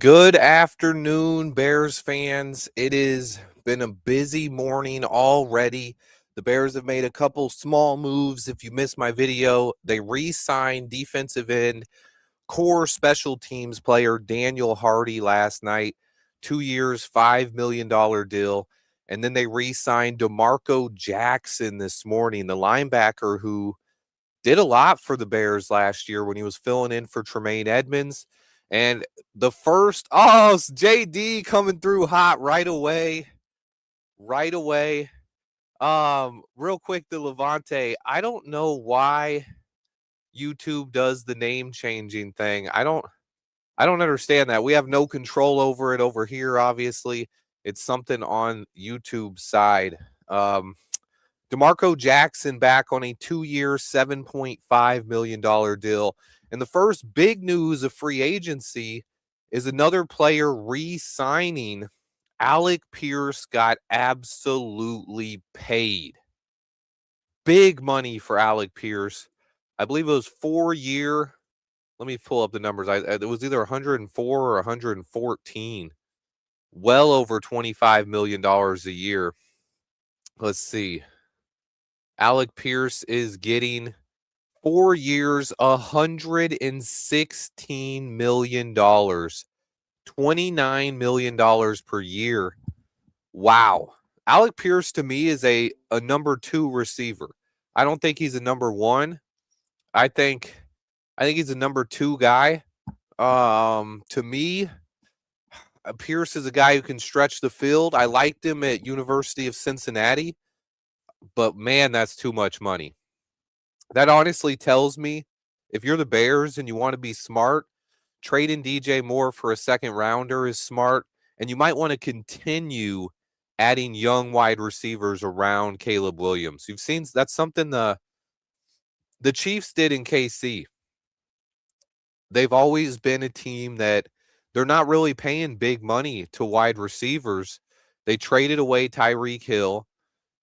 Good afternoon, Bears fans. It has been a busy morning already. The Bears have made a couple small moves. If you missed my video, they re-signed defensive end core special teams player Daniel Hardy last night. 2 years, $5 million deal. And then they re-signed DeMarco Jackson this morning, the linebacker who did a lot for the Bears last year when he was filling in for Tremaine Edmonds. And the first, JD coming through hot right away. Right away. Real quick, the Levante. I don't know why YouTube does the name changing thing. I don't understand that. We have no control over it over here, obviously. It's something on YouTube's side. DeMarco Jackson back on a 2-year, $7.5 million deal. And the first big news of free agency is another player re-signing. Alec Pierce got absolutely paid. Big money for Alec Pierce. I believe it was 4-year. Let me pull up the numbers. It was either 104 or 114. Well over $25 million a year. Let's see. Alec Pierce is getting 4 years, $116 million, $29 million per year. Wow. Alec Pierce to me is a number 2 receiver. I don't think he's a number 1. I think he's a number 2 guy. To me, Pierce is a guy who can stretch the field. I liked him at University of Cincinnati, but man, that's too much money. That honestly tells me if you're the Bears and you want to be smart, trading DJ Moore for a second rounder is smart, and you might want to continue adding young wide receivers around Caleb Williams. You've seen that's something the Chiefs did in KC. They've always been a team that they're not really paying big money to wide receivers. They traded away Tyreek Hill.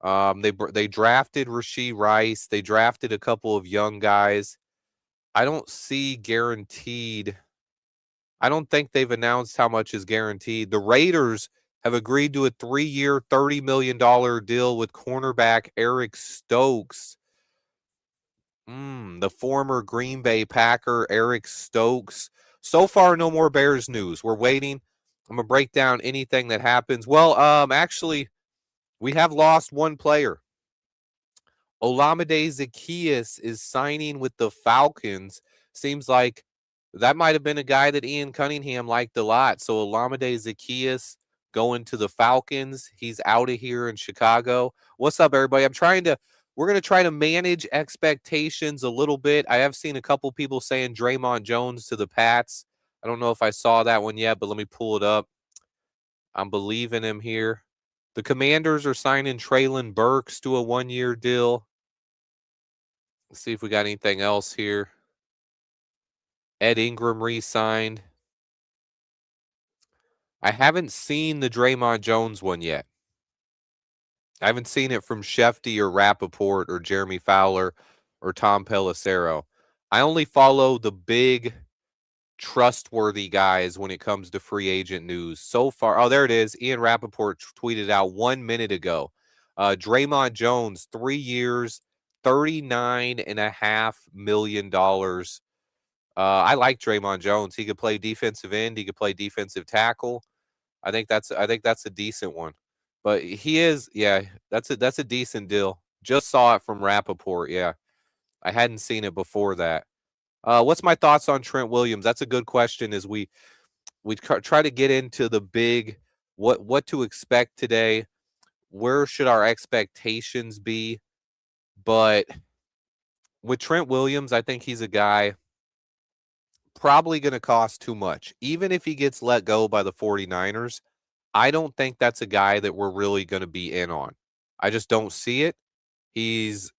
They drafted Rashee Rice. They drafted a couple of young guys. I don't see guaranteed. I don't think they've announced how much is guaranteed. The Raiders have agreed to a 3-year, $30 million deal with cornerback Eric Stokes. The former Green Bay Packer, Eric Stokes. So far, no more Bears news. We're waiting. I'm going to break down anything that happens. Well, actually, we have lost one player. Olamide Zaccheaus is signing with the Falcons. Seems like that might have been a guy that Ian Cunningham liked a lot. So Olamide Zaccheaus going to the Falcons. He's out of here in Chicago. What's up, everybody? We're going to try to manage expectations a little bit. I have seen a couple people saying Dre'Mont Jones to the Pats. I don't know if I saw that one yet, but let me pull it up. I'm believing him here. The Commanders are signing Treylon Burks to a 1-year deal. Let's see if we got anything else here. Ed Ingram re-signed. I haven't seen the Dre'Mont Jones one yet. I haven't seen it from Shefty or Rappaport or Jeremy Fowler or Tom Pelissero. I only follow the big trustworthy guys when it comes to free agent news. So far, oh, there it is. Ian Rappaport tweeted out 1 minute ago. Dre'Mont Jones, 3 years, $39.5 million. I like Dre'Mont Jones. He could play defensive end. He could play defensive tackle. I think that's a decent one. But he is, yeah, that's a decent deal. Just saw it from Rappaport, yeah. I hadn't seen it before that. What's my thoughts on Trent Williams? That's a good question as we try to get into the big what to expect today. Where should our expectations be? But with Trent Williams, I think he's a guy probably going to cost too much. Even if he gets let go by the 49ers, I don't think that's a guy that we're really going to be in on. I just don't see it. He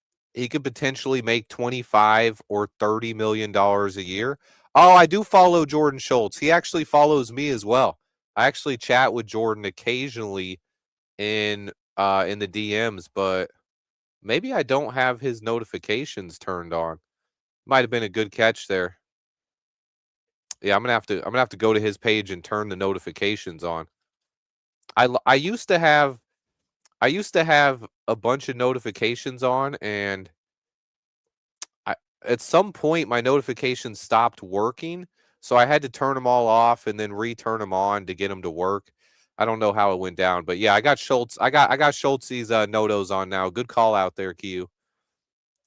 could potentially make $25 or $30 million a year. Oh, I do follow Jordan Schultz. He actually follows me as well. I actually chat with Jordan occasionally in the DMs, but maybe I don't have his notifications turned on. Might have been a good catch there. Yeah, I'm gonna have to go to his page and turn the notifications on. I used to have a bunch of notifications on, and I at some point my notifications stopped working, so I had to turn them all off and then return them on to get them to work. I don't know how it went down, but yeah, I got Schultz. I got Schultz's notos on now. Good call out there, Q.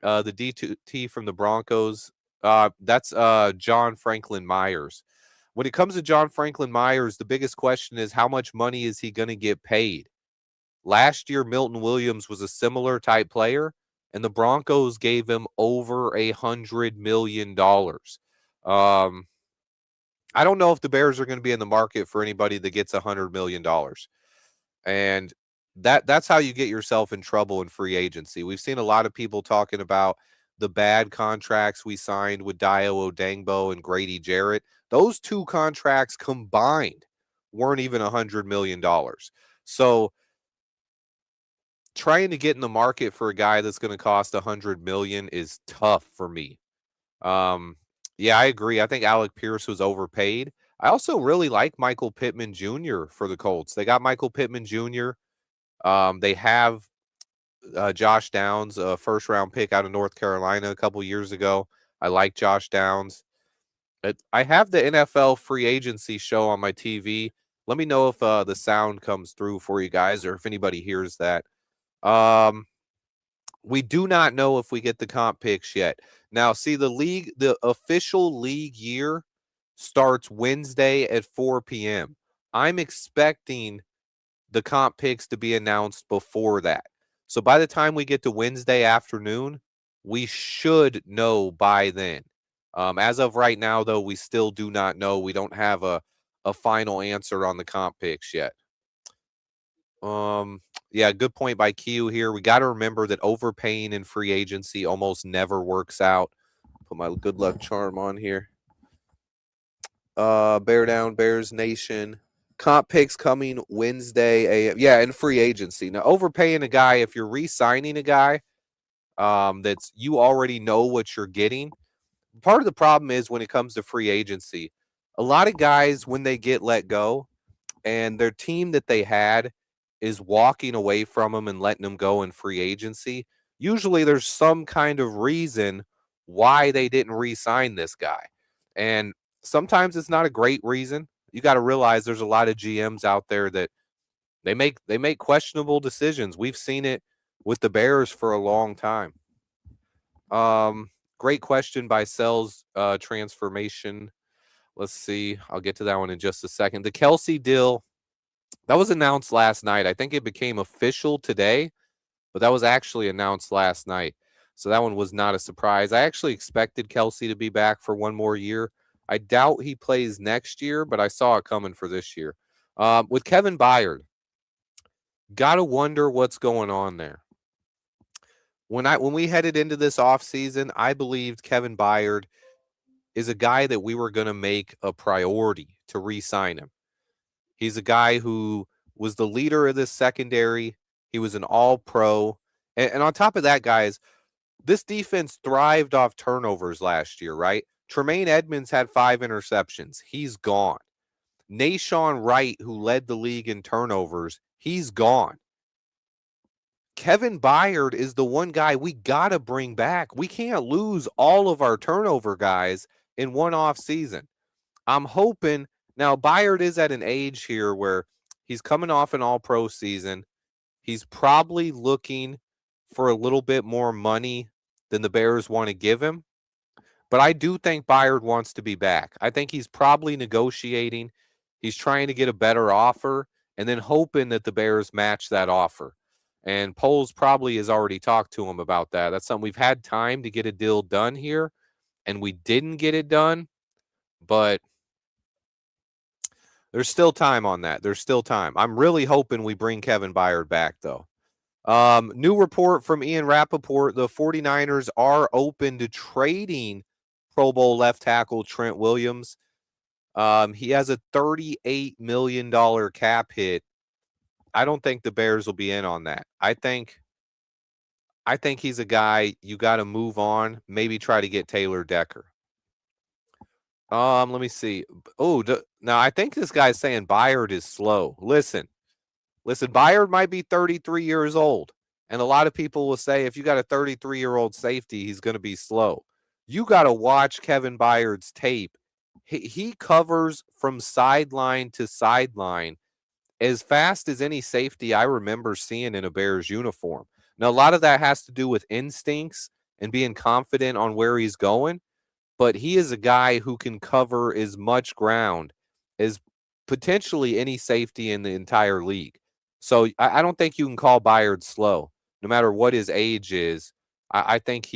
The D2T from the Broncos. That's John Franklin Myers. When it comes to John Franklin Myers, the biggest question is how much money is he going to get paid? Last year, Milton Williams was a similar type player, and the Broncos gave him over $100 million. Um, I don't know if the Bears are going to be in the market for anybody that gets $100 million, and that's how you get yourself in trouble in free agency. We've seen a lot of people talking about the bad contracts we signed with Dio Odangbo and Grady Jarrett. Those two contracts combined weren't even $100 million. So trying to get in the market for a guy that's going to cost $100 million is tough for me. Um, yeah, I agree. I think Alec Pierce was overpaid. I also really like Michael Pittman Jr. for the Colts. They got Michael Pittman Jr. They have Josh Downs, a first round pick out of North Carolina a couple years ago. I like Josh Downs. I have the NFL free agency show on my TV. Let me know if the sound comes through for you guys or if anybody hears that. Um, we do not know if we get the comp picks yet. Now, see, the official league year starts Wednesday at 4 p.m. I'm expecting the comp picks to be announced before that. So by the time we get to Wednesday afternoon, we should know by then. As of right now, though, we still do not know. We don't have a final answer on the comp picks yet. Yeah, good point by Q here. We got to remember that overpaying in free agency almost never works out. Put my good luck charm on here. Bear down, Bears Nation. Comp picks coming Wednesday. Yeah, in free agency. Now, overpaying a guy, if you're re-signing a guy, that's you already know what you're getting. Part of the problem is when it comes to free agency, a lot of guys when they get let go, and their team that they had is walking away from them and letting them go in free agency, usually there's some kind of reason why they didn't re-sign this guy. And sometimes it's not a great reason. You got to realize there's a lot of GMs out there that they make questionable decisions. We've seen it with the Bears for a long time. Great question by Sells Transformation. Let's see. I'll get to that one in just a second. The Kelsey deal that was announced last night. I think it became official today, but that was actually announced last night. So that one was not a surprise. I actually expected Kelsey to be back for one more year. I doubt he plays next year, but I saw it coming for this year. With Kevin Byard, gotta wonder what's going on there. When we headed into this offseason, I believed Kevin Byard is a guy that we were going to make a priority to re-sign him. He's a guy who was the leader of this secondary. He was an all-pro. And on top of that, guys, this defense thrived off turnovers last year, right? Tremaine Edmonds had 5 interceptions. He's gone. Nashawn Wright, who led the league in turnovers, he's gone. Kevin Byard is the one guy we got to bring back. We can't lose all of our turnover guys in one off season. I'm hoping now Byard is at an age here where he's coming off an all-pro season. He's probably looking for a little bit more money than the Bears want to give him. But I do think Byard wants to be back. I think he's probably negotiating. He's trying to get a better offer and then hoping that the Bears match that offer. And Poles probably has already talked to him about that. That's something we've had time to get a deal done here, and we didn't get it done. But there's still time on that. There's still time. I'm really hoping we bring Kevin Byard back, though. New report from Ian Rappaport. The 49ers are open to trading Pro Bowl left tackle Trent Williams. He has a $38 million cap hit. I don't think the Bears will be in on that. I think he's a guy you got to move on, maybe try to get Taylor Decker. Let me see. Oh, now I think this guy's saying Byard is slow. Listen, Byard might be 33 years old. And a lot of people will say if you got a 33-year-old safety, he's going to be slow. You got to watch Kevin Byard's tape. He covers from sideline to sideline as fast as any safety I remember seeing in a Bears uniform. Now, a lot of that has to do with instincts and being confident on where he's going, but he is a guy who can cover as much ground as potentially any safety in the entire league. So I don't think you can call Byard slow, no matter what his age is. I think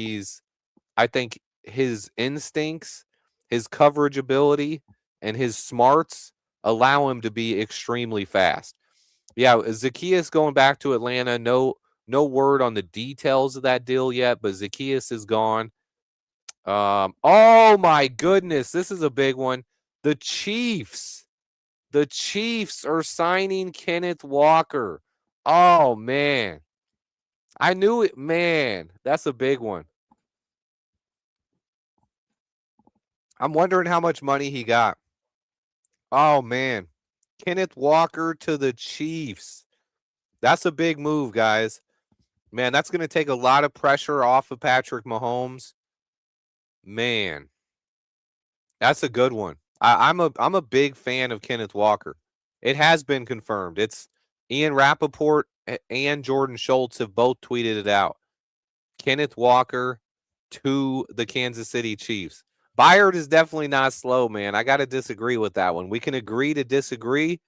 I think his instincts, his coverage ability, and his smarts allow him to be extremely fast. Yeah, Zacchaeus going back to Atlanta. No word on the details of that deal yet, but Zacchaeus is gone. Oh my goodness, this is a big one. The Chiefs. The Chiefs are signing Kenneth Walker. Oh man. I knew it, man. That's a big one. I'm wondering how much money he got. Oh man. Kenneth Walker to the Chiefs. That's a big move, guys. Man, that's going to take a lot of pressure off of Patrick Mahomes. Man, that's a good one. I'm a big fan of Kenneth Walker. It has been confirmed. It's Ian Rappaport and Jordan Schultz have both tweeted it out. Kenneth Walker to the Kansas City Chiefs. Byard is definitely not slow, man. I got to disagree with that one. We can agree to disagree,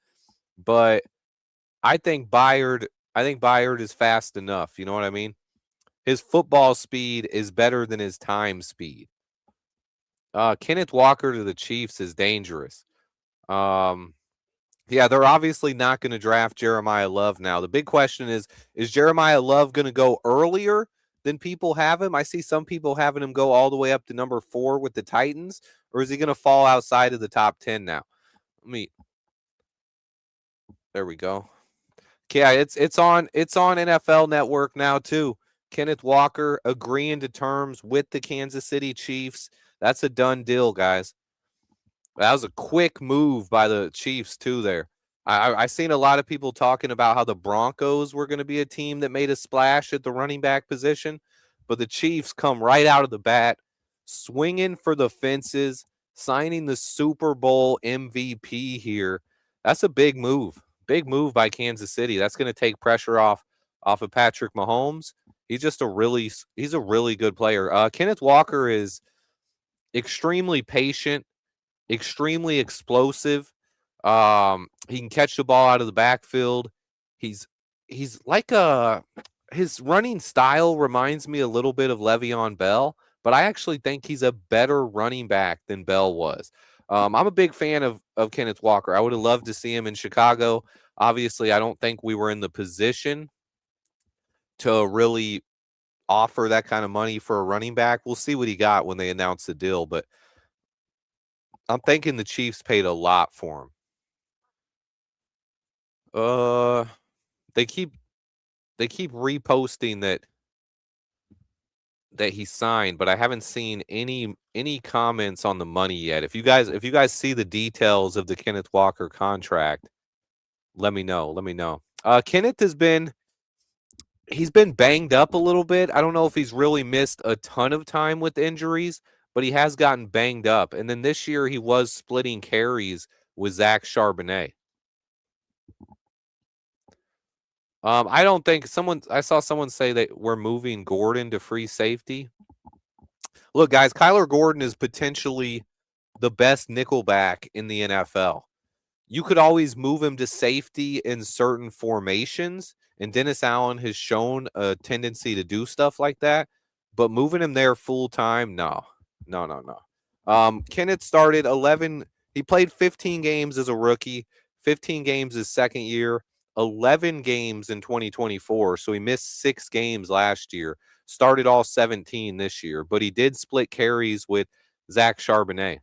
but I think Byard is fast enough. You know what I mean? His football speed is better than his time speed. Kenneth Walker to the Chiefs is dangerous. Yeah, they're obviously not going to draft Jeremiah Love now. The big question is Jeremiah Love going to go earlier than people have him? I see some people having him go all the way up to number 4 with the Titans, or is he going to fall outside of the top 10 now? There we go. Yeah, it's on NFL Network now too. Kenneth Walker agreeing to terms with the Kansas City Chiefs. That's a done deal, guys. That was a quick move by the Chiefs too there. I seen a lot of people talking about how the Broncos were going to be a team that made a splash at the running back position, but the Chiefs come right out of the bat, swinging for the fences, signing the Super Bowl MVP here. That's a big move. Big move by Kansas City. That's going to take pressure off of Patrick Mahomes. He's a really good player. Kenneth Walker is extremely patient, extremely explosive. He can catch the ball out of the backfield. He's like his running style reminds me a little bit of Le'Veon Bell, but I actually think he's a better running back than Bell was. I'm a big fan of Kenneth Walker. I would have loved to see him in Chicago. Obviously, I don't think we were in the position to really offer that kind of money for a running back. We'll see what he got when they announce the deal, but I'm thinking the Chiefs paid a lot for him. They keep reposting that he signed, but I haven't seen any comments on the money yet. If you guys see the details of the Kenneth Walker contract, let me know. Kenneth he's been banged up a little bit. I don't know if he's really missed a ton of time with injuries, but he has gotten banged up. And then this year he was splitting carries with Zach Charbonnet. I don't think I saw someone say that we're moving Gordon to free safety. Look, guys, Kyler Gordon is potentially the best nickelback in the NFL. You could always move him to safety in certain formations, and Dennis Allen has shown a tendency to do stuff like that. But moving him there full time, no. Kenneth started 11. He played 15 games as a rookie, 15 games his second year, 11 games in 2024. So he missed 6 games last year. Started all 17 this year, but he did split carries with Zach Charbonnet.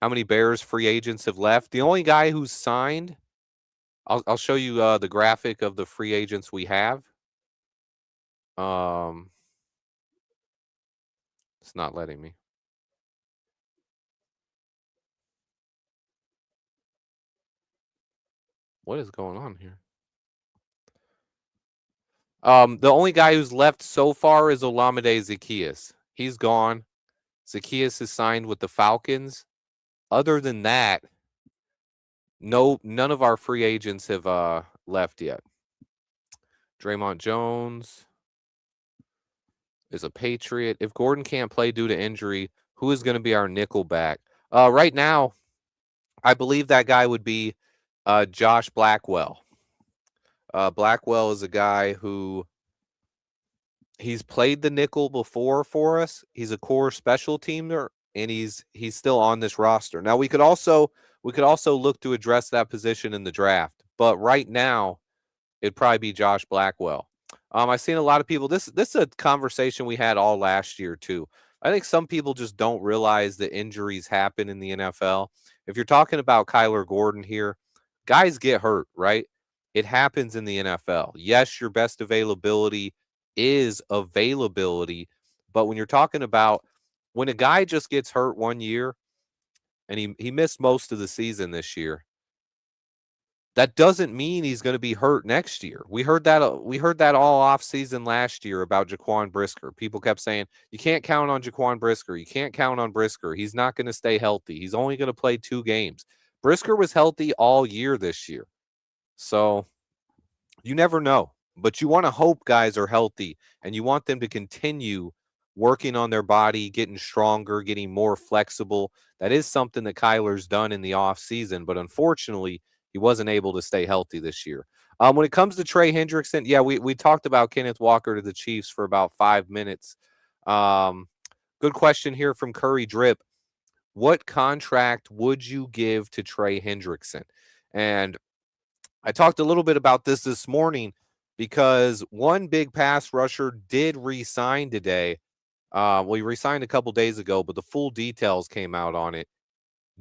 How many Bears free agents have left? The only guy who's signed, I'll show you the graphic of the free agents we have. It's not letting me. What is going on here? The only guy who's left so far is Olamide Zaccheaus. He's gone. Zaccheaus is signed with the Falcons. Other than that, none of our free agents have left yet. Dre'Mont Jones is a Patriot. If Gordon can't play due to injury, who is going to be our nickel back? Right now, I believe that guy would be Josh Blackwell. Blackwell is a guy who he's played the nickel before for us. He's a core special teamer, and he's still on this roster. Now we could also look to address that position in the draft, but right now it'd probably be Josh Blackwell. I've seen a lot of people. This is a conversation we had all last year too. I think some people just don't realize that injuries happen in the NFL. If you're talking about Kyler Gordon here, guys get hurt, right? It happens in the NFL. Yes, your best availability is availability, but when you're talking about when a guy just gets hurt one year and he missed most of the season this year, that doesn't mean he's going to be hurt next year. We heard that all off season last year about Jaquan Brisker. People kept saying, you can't count on Jaquan Brisker. You can't count on Brisker. He's not going to stay healthy. He's only going to play 2 games. Brisker was healthy all year this year. So you never know. But you want to hope guys are healthy, and you want them to continue working on their body, getting stronger, getting more flexible. That is something that Kyler's done in the offseason, but unfortunately, he wasn't able to stay healthy this year. When it comes to Trey Hendrickson, yeah, we talked about Kenneth Walker to the Chiefs for about 5 minutes. Good question here from Curry Drip. What contract would you give to Trey Hendrickson? And I talked a little bit about this morning because one big pass rusher did re-sign today. Well, he re-signed a couple days ago, but the full details came out on it.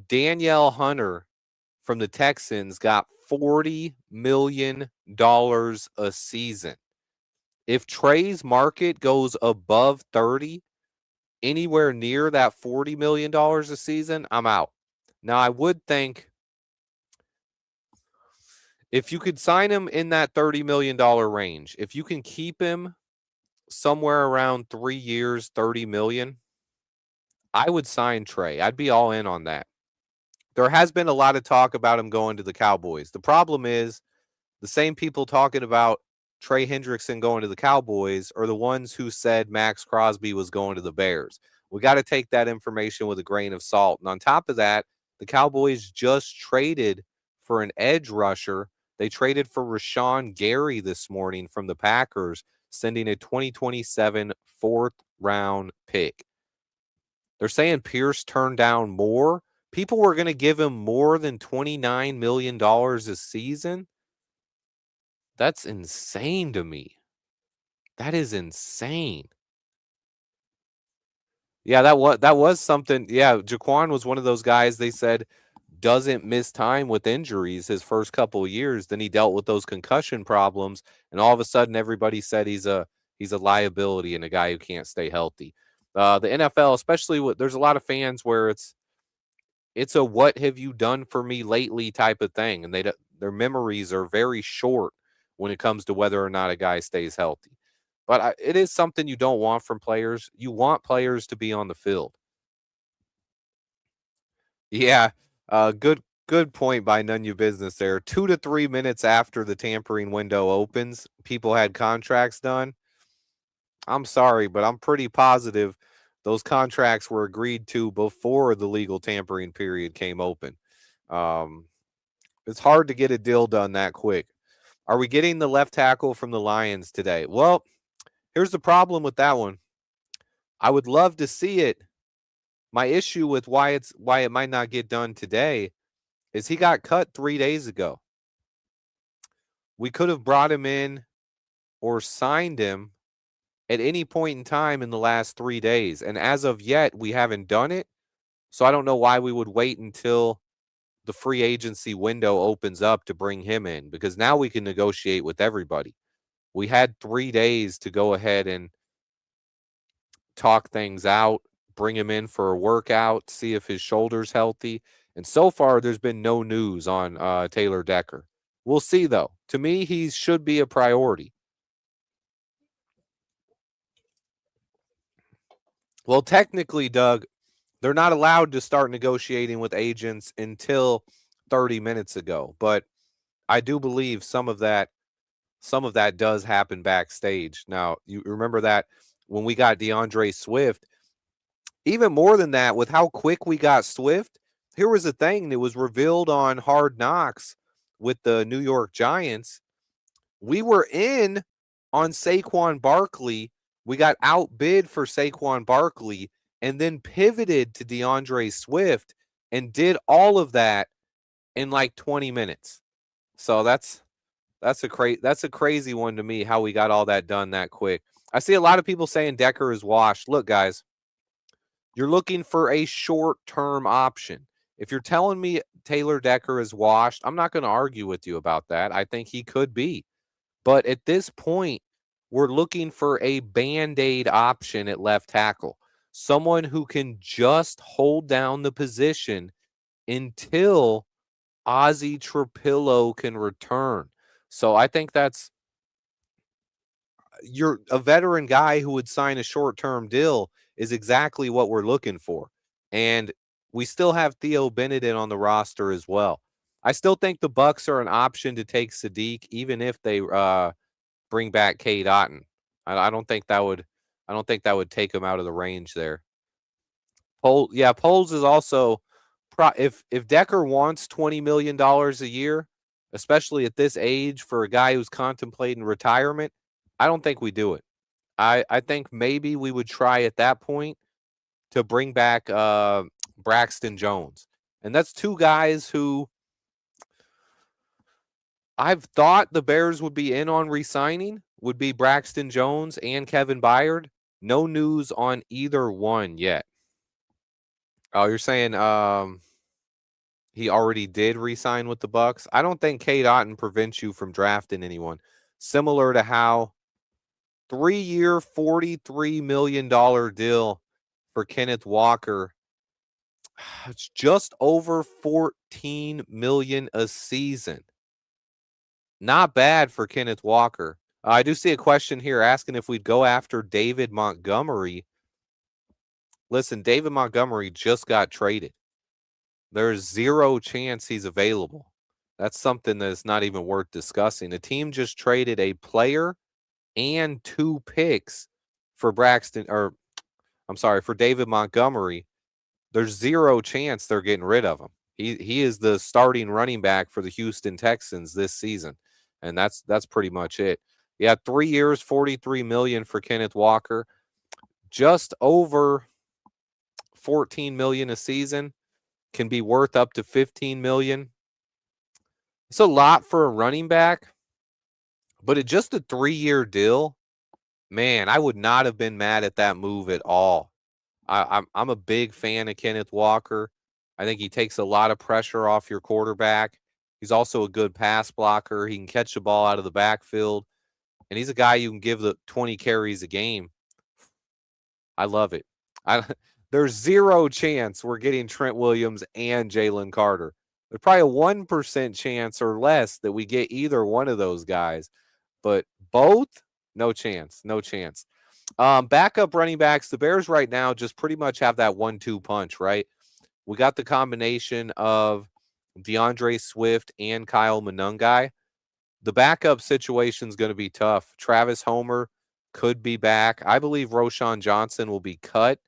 Danielle Hunter from the Texans got $40 million a season. If Trey's market goes above 30, anywhere near that $40 million a season, I'm out. Now, I would think if you could sign him in that $30 million range, if you can keep him somewhere around 3 years, $30 million, I would sign Trey. I'd be all in on that. There has been a lot of talk about him going to the Cowboys. The problem is the same people talking about Trey Hendrickson going to the Cowboys are the ones who said Max Crosby was going to the Bears. We got to take that information with a grain of salt. And on top of that, the Cowboys just traded for an edge rusher. They traded for Rashawn Gary this morning from the Packers, sending a 2027 4th-round pick. They're saying Pierce turned down more. People were going to give him more than $29 million a season. That's insane to me. That is insane. Yeah, that was something. Yeah, Jaquan was one of those guys they said doesn't miss time with injuries his first couple of years. Then he dealt with those concussion problems, and all of a sudden everybody said he's a liability and a guy who can't stay healthy. The NFL, especially there's a lot of fans where it's a what have you done for me lately type of thing, and their memories are very short when it comes to whether or not a guy stays healthy. But it is something you don't want from players. You want players to be on the field. Yeah, good point by None You Business there. 2 to 3 minutes after the tampering window opens, people had contracts done. I'm sorry, but I'm pretty positive those contracts were agreed to before the legal tampering period came open. It's hard to get a deal done that quick. Are we getting the left tackle from the Lions today? Well, here's the problem with that one. I would love to see it. My issue with why it might not get done today is he got cut 3 days ago. We could have brought him in or signed him at any point in time in the last 3 days. And as of yet, we haven't done it. So I don't know why we would wait until the free agency window opens up to bring him in, because now we can negotiate with everybody. We had 3 days to go ahead and talk things out, bring him in for a workout, see if his shoulder's healthy. And so far, there's been no news on Taylor Decker. We'll see, though. To me, he should be a priority. Well, technically, Doug, they're not allowed to start negotiating with agents until 30 minutes ago. But I do believe some of that does happen backstage. Now, you remember that when we got DeAndre Swift, even more than that, with how quick we got Swift, here was the thing that was revealed on Hard Knocks with the New York Giants. We were in on Saquon Barkley. We got outbid for Saquon Barkley and then pivoted to DeAndre Swift and did all of that in like 20 minutes. So that's a crazy one to me, how we got all that done that quick. I see a lot of people saying Decker is washed. Look, guys, you're looking for a short-term option. If you're telling me Taylor Decker is washed, I'm not going to argue with you about that. I think he could be. But at this point, we're looking for a Band-Aid option at left tackle. Someone who can just hold down the position until Ozzie Trapillo can return. So I think you're a veteran guy who would sign a short-term deal is exactly what we're looking for. And we still have Theo Benedict on the roster as well. I still think the Bucs are an option to take Sadiq, even if they bring back Cade Otton. I don't think that would take him out of the range there. Poles is also if Decker wants $20 million a year, especially at this age for a guy who's contemplating retirement, I don't think we do it. I think maybe we would try at that point to bring back Braxton Jones. And that's two guys who I've thought the Bears would be in on re-signing, would be Braxton Jones and Kevin Byard. No news on either one yet. Oh, you're saying he already did re-sign with the Bucs? I don't think Cade Otton prevents you from drafting anyone. Similar to how 3-year, $43 million deal for Kenneth Walker. It's just over $14 million a season. Not bad for Kenneth Walker. I do see a question here asking if we'd go after David Montgomery. Listen, David Montgomery just got traded. There's zero chance he's available. That's something that's not even worth discussing. The team just traded a player and 2 picks for for David Montgomery. There's zero chance they're getting rid of him. He is the starting running back for the Houston Texans this season. And that's pretty much it. Yeah, 3 years, $43 million for Kenneth Walker. Just over $14 million a season. Can be worth up to $15 million. It's a lot for a running back, but it's just a 3-year deal. Man, I would not have been mad at that move at all. I'm a big fan of Kenneth Walker. I think he takes a lot of pressure off your quarterback. He's also a good pass blocker. He can catch the ball out of the backfield, and he's a guy you can give the 20 carries a game. I love it. There's zero chance we're getting Trent Williams and Jalen Carter. There's probably a 1% chance or less that we get either one of those guys, but both, no chance, no chance. Backup running backs, the Bears right now just pretty much have that 1-2 punch, right? We got the combination of DeAndre Swift and Kyle Monangai. The backup situation is going to be tough. Travis Homer could be back. I believe Roschon Johnson will be cut.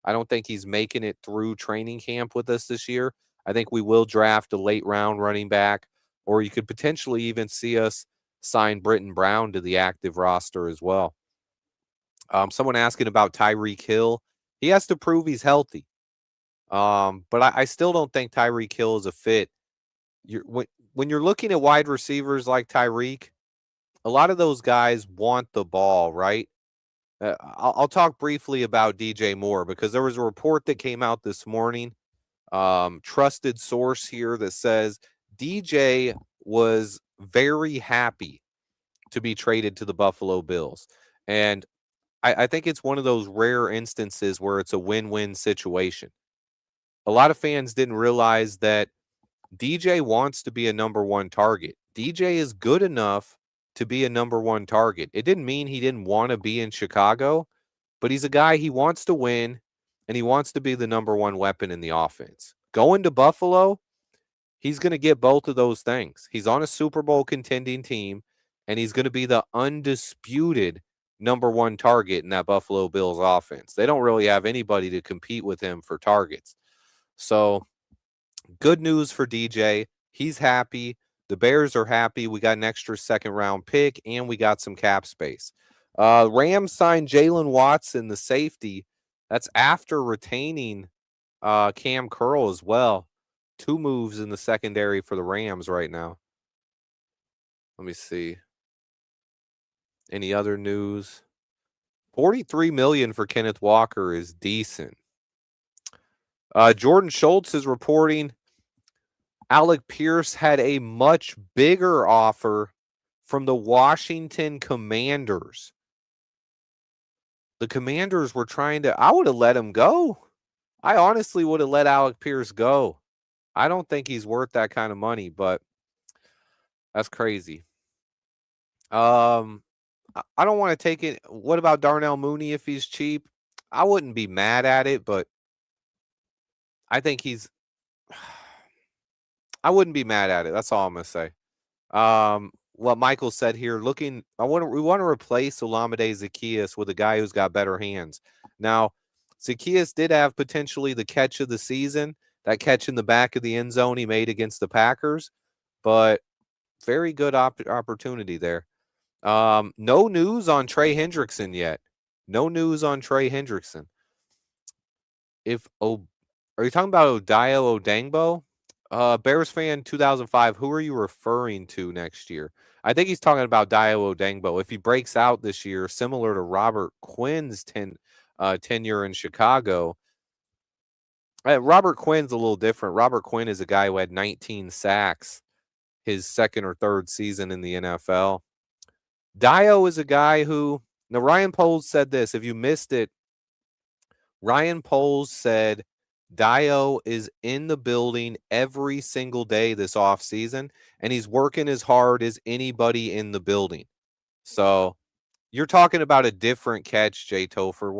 I don't think he's making it through training camp with us this year. I think we will draft a late round running back, or you could potentially even see us sign Britton Brown to the active roster as well. Someone asking about Tyreek Hill. He has to prove he's healthy. But I still don't think Tyreek Hill is a fit. When you're looking at wide receivers like Tyreek, a lot of those guys want the ball, right? I'll talk briefly about DJ Moore because there was a report that came out this morning. Trusted source here that says DJ was very happy to be traded to the Buffalo Bills. And I think it's one of those rare instances where it's a win-win situation. A lot of fans didn't realize that DJ wants to be a number 1 target. DJ is good enough to be a number one target. It didn't mean he didn't want to be in Chicago, but he's a guy, he wants to win, and he wants to be the number one weapon in the offense. Going to Buffalo, he's going to get both of those things. He's on a Super Bowl contending team, and he's going to be the undisputed number one target in that Buffalo Bills offense. They don't really have anybody to compete with him for targets. So, good news for DJ. He's happy. The Bears are happy. We got an extra second-round pick, and we got some cap space. Rams signed Jalen Watson, the safety. That's after retaining Cam Curl as well. 2 moves in the secondary for the Rams right now. Let me see. Any other news? $43 million for Kenneth Walker is decent. Jordan Schultz is reporting Alec Pierce had a much bigger offer from the Washington Commanders. The Commanders were trying to, I would have let him go. I honestly would have let Alec Pierce go. I don't think he's worth that kind of money, but that's crazy. I don't want to take it. What about Darnell Mooney if he's cheap? I wouldn't be mad at it, but I think he's I wouldn't be mad at it. That's all I'm going to say. What Michael said here, we want to replace Olamide Zaccheaus with a guy who's got better hands. Now, Zaccheaus did have potentially the catch of the season, that catch in the back of the end zone he made against the Packers, but very good opportunity there. No news on Trey Hendrickson yet. No news on Trey Hendrickson. Are you talking about Odayo Odangbo? Bears fan 2005, who are you referring to next year? I think he's talking about Dayo Odangbo. If he breaks out this year, similar to Robert Quinn's tenure in Chicago. Robert Quinn's a little different. Robert Quinn is a guy who had 19 sacks his second or third season in the NFL. Dayo is a guy who, now Ryan Poles said this, if you missed it, Ryan Poles said Dayo is in the building every single day this offseason, and he's working as hard as anybody in the building. So you're talking about a different catch, Jay Topher.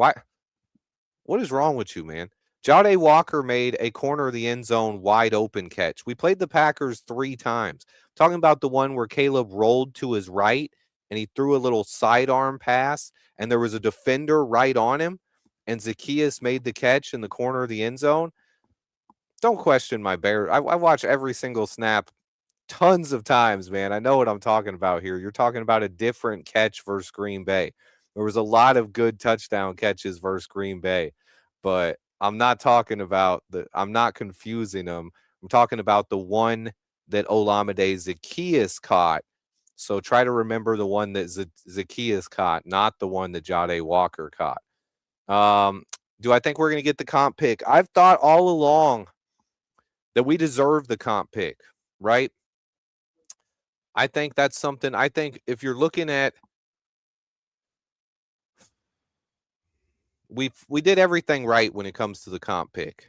What is wrong with you, man? Jade Walker made a corner of the end zone wide open catch. We played the Packers 3 times. I'm talking about the one where Caleb rolled to his right, and he threw a little sidearm pass, and there was a defender right on him, and Zaccheaus made the catch in the corner of the end zone. Don't question my Bear. I watch every single snap tons of times, man. I know what I'm talking about here. You're talking about a different catch versus Green Bay. There was a lot of good touchdown catches versus Green Bay, but I'm not talking about I'm not confusing them. I'm talking about the one that Olamide Zaccheaus caught. So try to remember the one that Zaccheaus caught, not the one that Jade Walker caught. Do I think we're going to get the comp pick? I've thought all along that we deserve the comp pick, right? I think that's something. I think if you're looking at, we did everything right when it comes to the comp pick.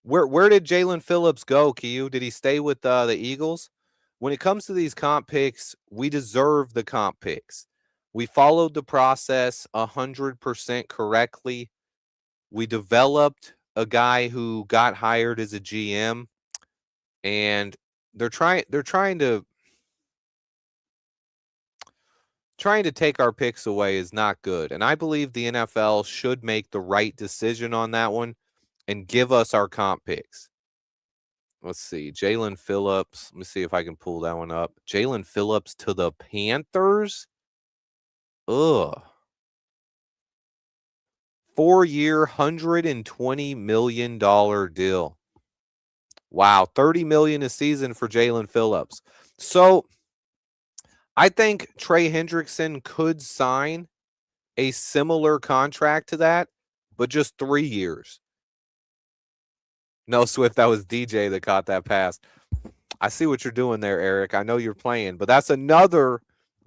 Where did Jalen Phillips go, Kiyu? Did he stay with the Eagles? When it comes to these comp picks, we deserve the comp picks. We followed the process 100% correctly. We developed a guy who got hired as a GM, and they're trying to take our picks away is not good. And I believe the NFL should make the right decision on that one and give us our comp picks. Let's see. Jalen Phillips. Let me see if I can pull that one up. Jalen Phillips to the Panthers. Ugh. 4-year, $120 million deal. Wow. $30 million a season for Jalen Phillips. So I think Trey Hendrickson could sign a similar contract to that, but just 3 years. No, Swift, that was DJ that caught that pass. I see what you're doing there, Eric. I know you're playing, but that's another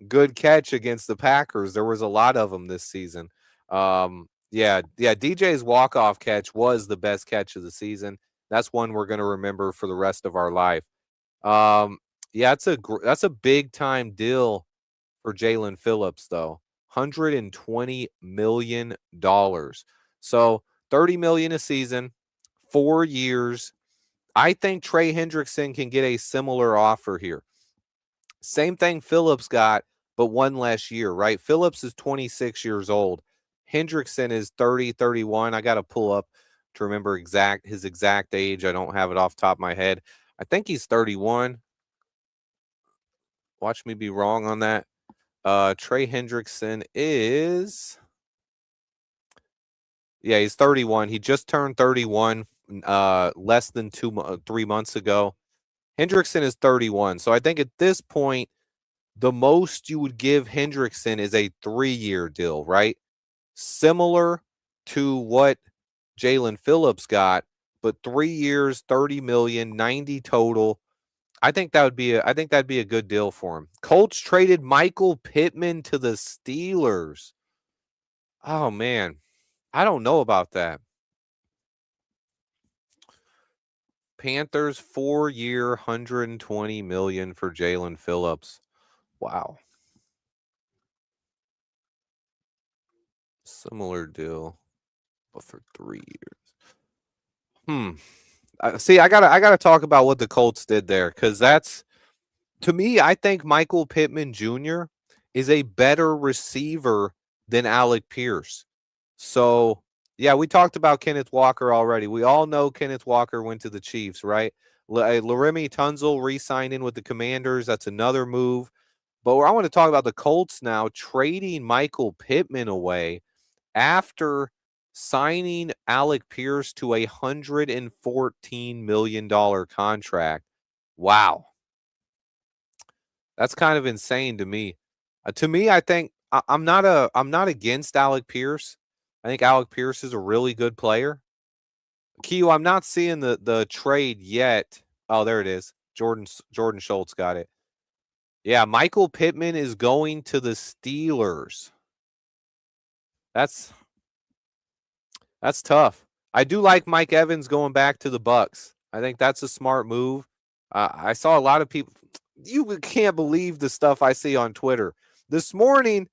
good catch against the Packers. There was a lot of them this season. Yeah, DJ's walk-off catch was the best catch of the season. That's one we're going to remember for the rest of our life. Yeah, that's a big time deal for Jalen Phillips, though. $120 million. So $30 million a season, 4 years. I think Trey Hendrickson can get a similar offer here. Same thing Phillips got, but one less year, right? Phillips is 26 years old. Hendrickson is 30, 31. I got to pull up to remember his exact age. I don't have it off the top of my head. I think he's 31. Watch me be wrong on that. Trey Hendrickson is, yeah, he's 31. He just turned 31 less than 3 months ago. Hendrickson is 31. So I think at this point, the most you would give Hendrickson is a 3-year deal, right? Similar to what Jalen Phillips got, but 3 years, 30 million, 90 total. I think that'd be a good deal for him. Colts traded Michael Pittman to the Steelers. Oh man, I don't know about that. Panthers 4-year, 120 million for Jalen Phillips. Wow. Similar deal, but for 3 years. See, I gotta talk about what the Colts did there, because that's, to me, I think Michael Pittman Jr. is a better receiver than Alec Pierce. So yeah, we talked about Kenneth Walker already. We all know Kenneth Walker went to the Chiefs, right? Laremy Tunsil re-signing with the Commanders. That's another move. But I want to talk about the Colts now, trading Michael Pittman away after signing Alec Pierce to a $114 million contract. Wow. That's kind of insane to me. I think I'm not against Alec Pierce. I think Alec Pierce is a really good player. Q, I'm not seeing the trade yet. Oh, there it is. Jordan Schultz got it. Yeah, Michael Pittman is going to the Steelers. That's tough. I do like Mike Evans going back to the Bucks. I think that's a smart move. I saw a lot of people. You can't believe the stuff I see on Twitter. This morning,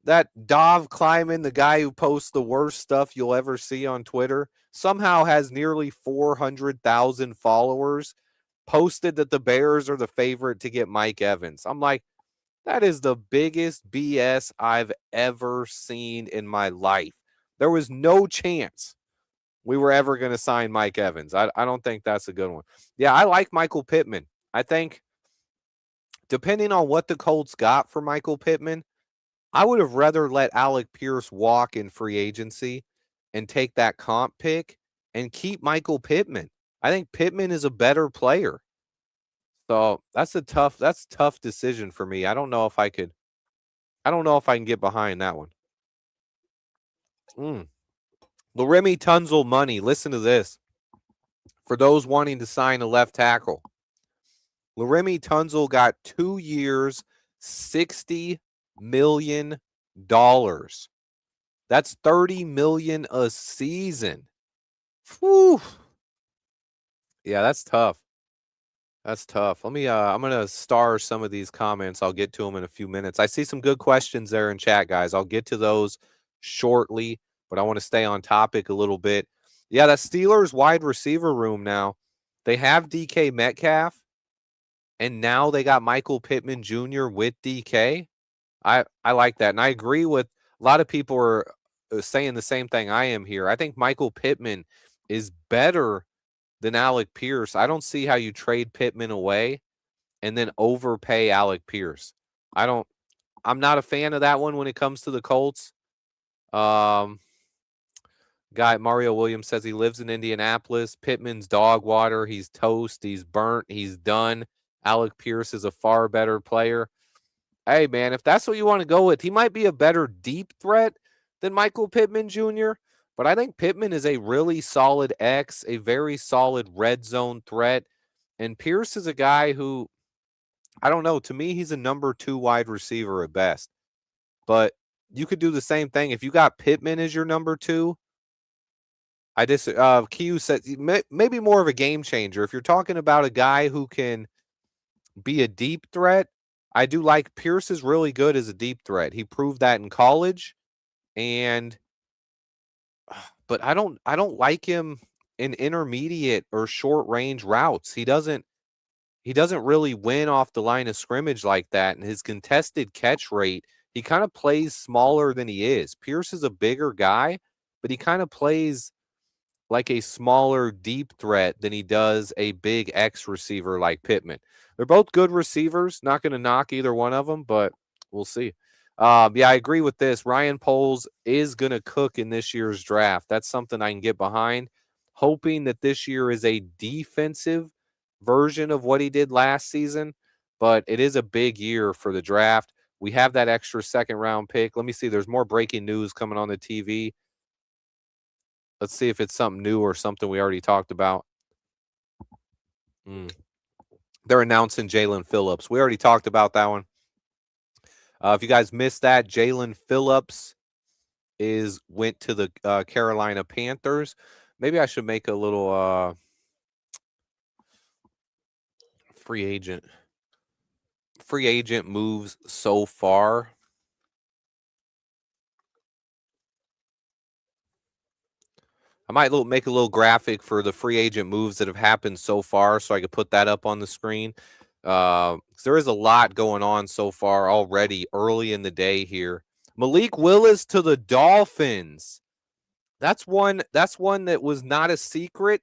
that Dov Kleiman, the guy who posts the worst stuff you'll ever see on Twitter, somehow has nearly 400,000 followers, posted that the Bears are the favorite to get Mike Evans. I'm like, that is the biggest BS I've ever seen in my life. There was no chance we were ever going to sign Mike Evans. I don't think that's a good one. Yeah, I like Michael Pittman. I think depending on what the Colts got for Michael Pittman, I would have rather let Alec Pierce walk in free agency and take that comp pick and keep Michael Pittman. I think Pittman is a better player. So that's tough decision for me. I don't know if I can get behind that one. Laremy Tunsil money. Listen to this. For those wanting to sign a left tackle, Laremy Tunsil got 2 years, $60 million. That's $30 million a season. Whew. Yeah, that's tough. That's tough. Let me I'm gonna star some of these comments. I'll get to them in a few minutes. I see some good questions there in chat, guys. I'll get to those shortly, but I want to stay on topic a little bit. Yeah, that Steelers wide receiver room now. They have DK Metcalf, and now they got Michael Pittman Jr. with DK. I like that. And I agree with a lot of people are saying the same thing I am here. I think Michael Pittman is better than Alec Pierce. I don't see how you trade Pittman away and then overpay Alec Pierce. I'm not a fan of that one when it comes to the Colts. Guy Mario Williams says he lives in Indianapolis. Pittman's dog water. He's toast. He's burnt. He's done. Alec Pierce is a far better player. Hey, man, if that's what you want to go with, he might be a better deep threat than Michael Pittman Jr., but I think Pittman is a really solid X, a very solid red zone threat. And Pierce is a guy who, I don't know, to me, he's a number 2 wide receiver at best. But you could do the same thing. If you got Pittman as your number 2, Q said maybe more of a game changer. If you're talking about a guy who can be a deep threat. I do like Pierce is really good as a deep threat. He proved that in college, and but I don't like him in intermediate or short range routes. He doesn't really win off the line of scrimmage like that, and his contested catch rate, he kind of plays smaller than he is. Pierce is a bigger guy, but he kind of plays like a smaller deep threat than he does a big X receiver like Pittman. They're both good receivers. Not going to knock either one of them, but we'll see. Yeah, I agree with this. Ryan Poles is going to cook in this year's draft. That's something I can get behind. Hoping that this year is a defensive version of what he did last season, but it is a big year for the draft. We have that extra second round pick. Let me see. There's more breaking news coming on the TV. Let's see if it's something new or something we already talked about. They're announcing Jalen Phillips. We already talked about that one. If you guys missed that, Jalen Phillips went to the Carolina Panthers. Maybe I should make a little free agent moves so far. I might make a little graphic for the free agent moves that have happened so far so I could put that up on the screen. There is a lot going on so far already early in the day here. Malik Willis to the Dolphins. That's one that was not a secret.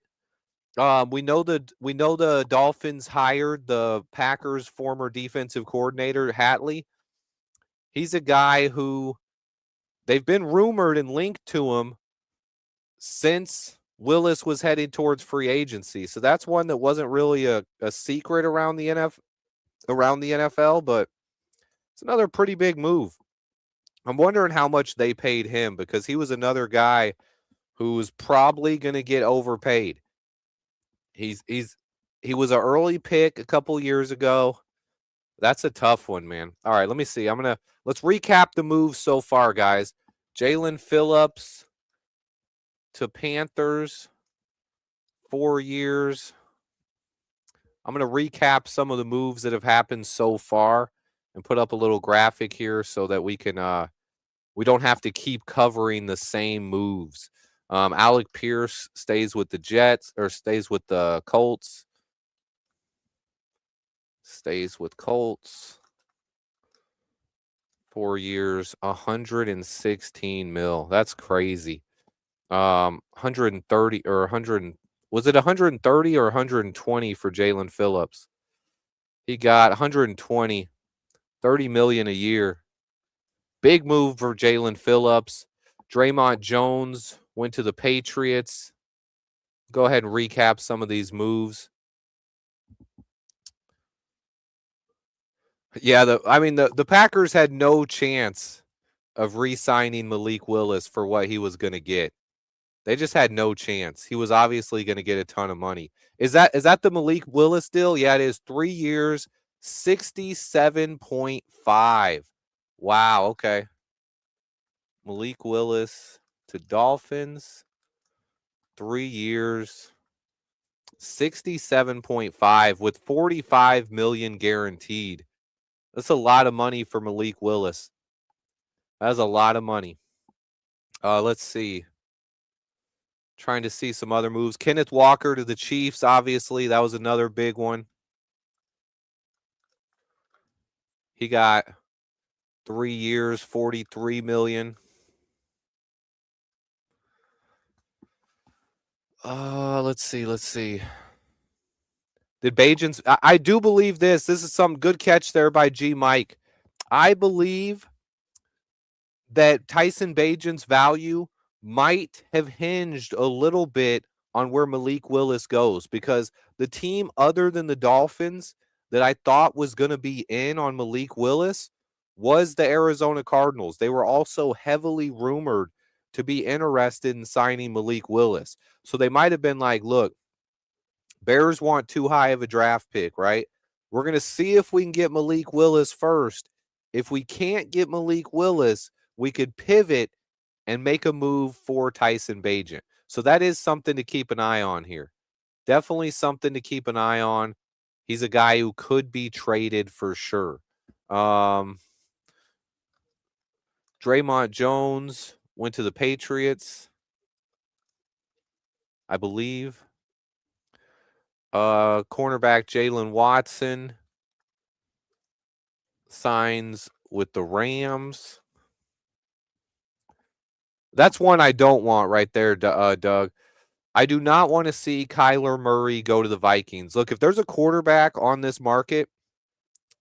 We know the Dolphins hired the Packers' former defensive coordinator, Hatley. He's a guy who they've been rumored and linked to him since Willis was headed towards free agency. So that's one that wasn't really a secret around the NFL, but it's another pretty big move. I'm wondering how much they paid him because he was another guy who was probably going to get overpaid. He was an early pick a couple years ago. That's a tough one, man. All right, let me see. Let's recap the moves so far, guys. Jalen Phillips to Panthers, 4 years. I'm going to recap some of the moves that have happened so far and put up a little graphic here so that we can we don't have to keep covering the same moves. Alec Pierce stays with the Jets or stays with the Colts. Stays with Colts. 4 years, 116 mil. That's crazy. 130 or 100. Was it 130 or 120 for Jalen Phillips? He got 120, 30 million a year. Big move for Jalen Phillips. Dre'Mont Jones went to the Patriots. Go ahead and recap some of these moves. Yeah, the Packers had no chance of re-signing Malik Willis for what he was going to get. They just had no chance. He was obviously going to get a ton of money. Is that the Malik Willis deal? Yeah, it is. 3 years, 67.5. Wow, okay. Malik Willis to Dolphins. 3 years, 67.5 with 45 million guaranteed. That's a lot of money for Malik Willis. That's a lot of money. Let's see. Trying to see some other moves. Kenneth Walker to the Chiefs, obviously. That was another big one. He got 3 years, 43 million. Let's see. Did Bagents? I do believe this. This is some good catch there by G Mike. I believe that Tyson Bagent's value might have hinged a little bit on where Malik Willis goes because the team other than the Dolphins that I thought was going to be in on Malik Willis was the Arizona Cardinals. They were also heavily rumored to be interested in signing Malik Willis. So they might have been like, look, Bears want too high of a draft pick, right? We're going to see if we can get Malik Willis first. If we can't get Malik Willis, we could pivot and make a move for Tyson Bagent. So that is something to keep an eye on here. Definitely something to keep an eye on. He's a guy who could be traded for sure. Dre'Mont Jones went to the Patriots, I believe. Cornerback Jalen Watson signs with the Rams. That's one I don't want right there, Doug. I do not want to see Kyler Murray go to the Vikings. Look, if there's a quarterback on this market,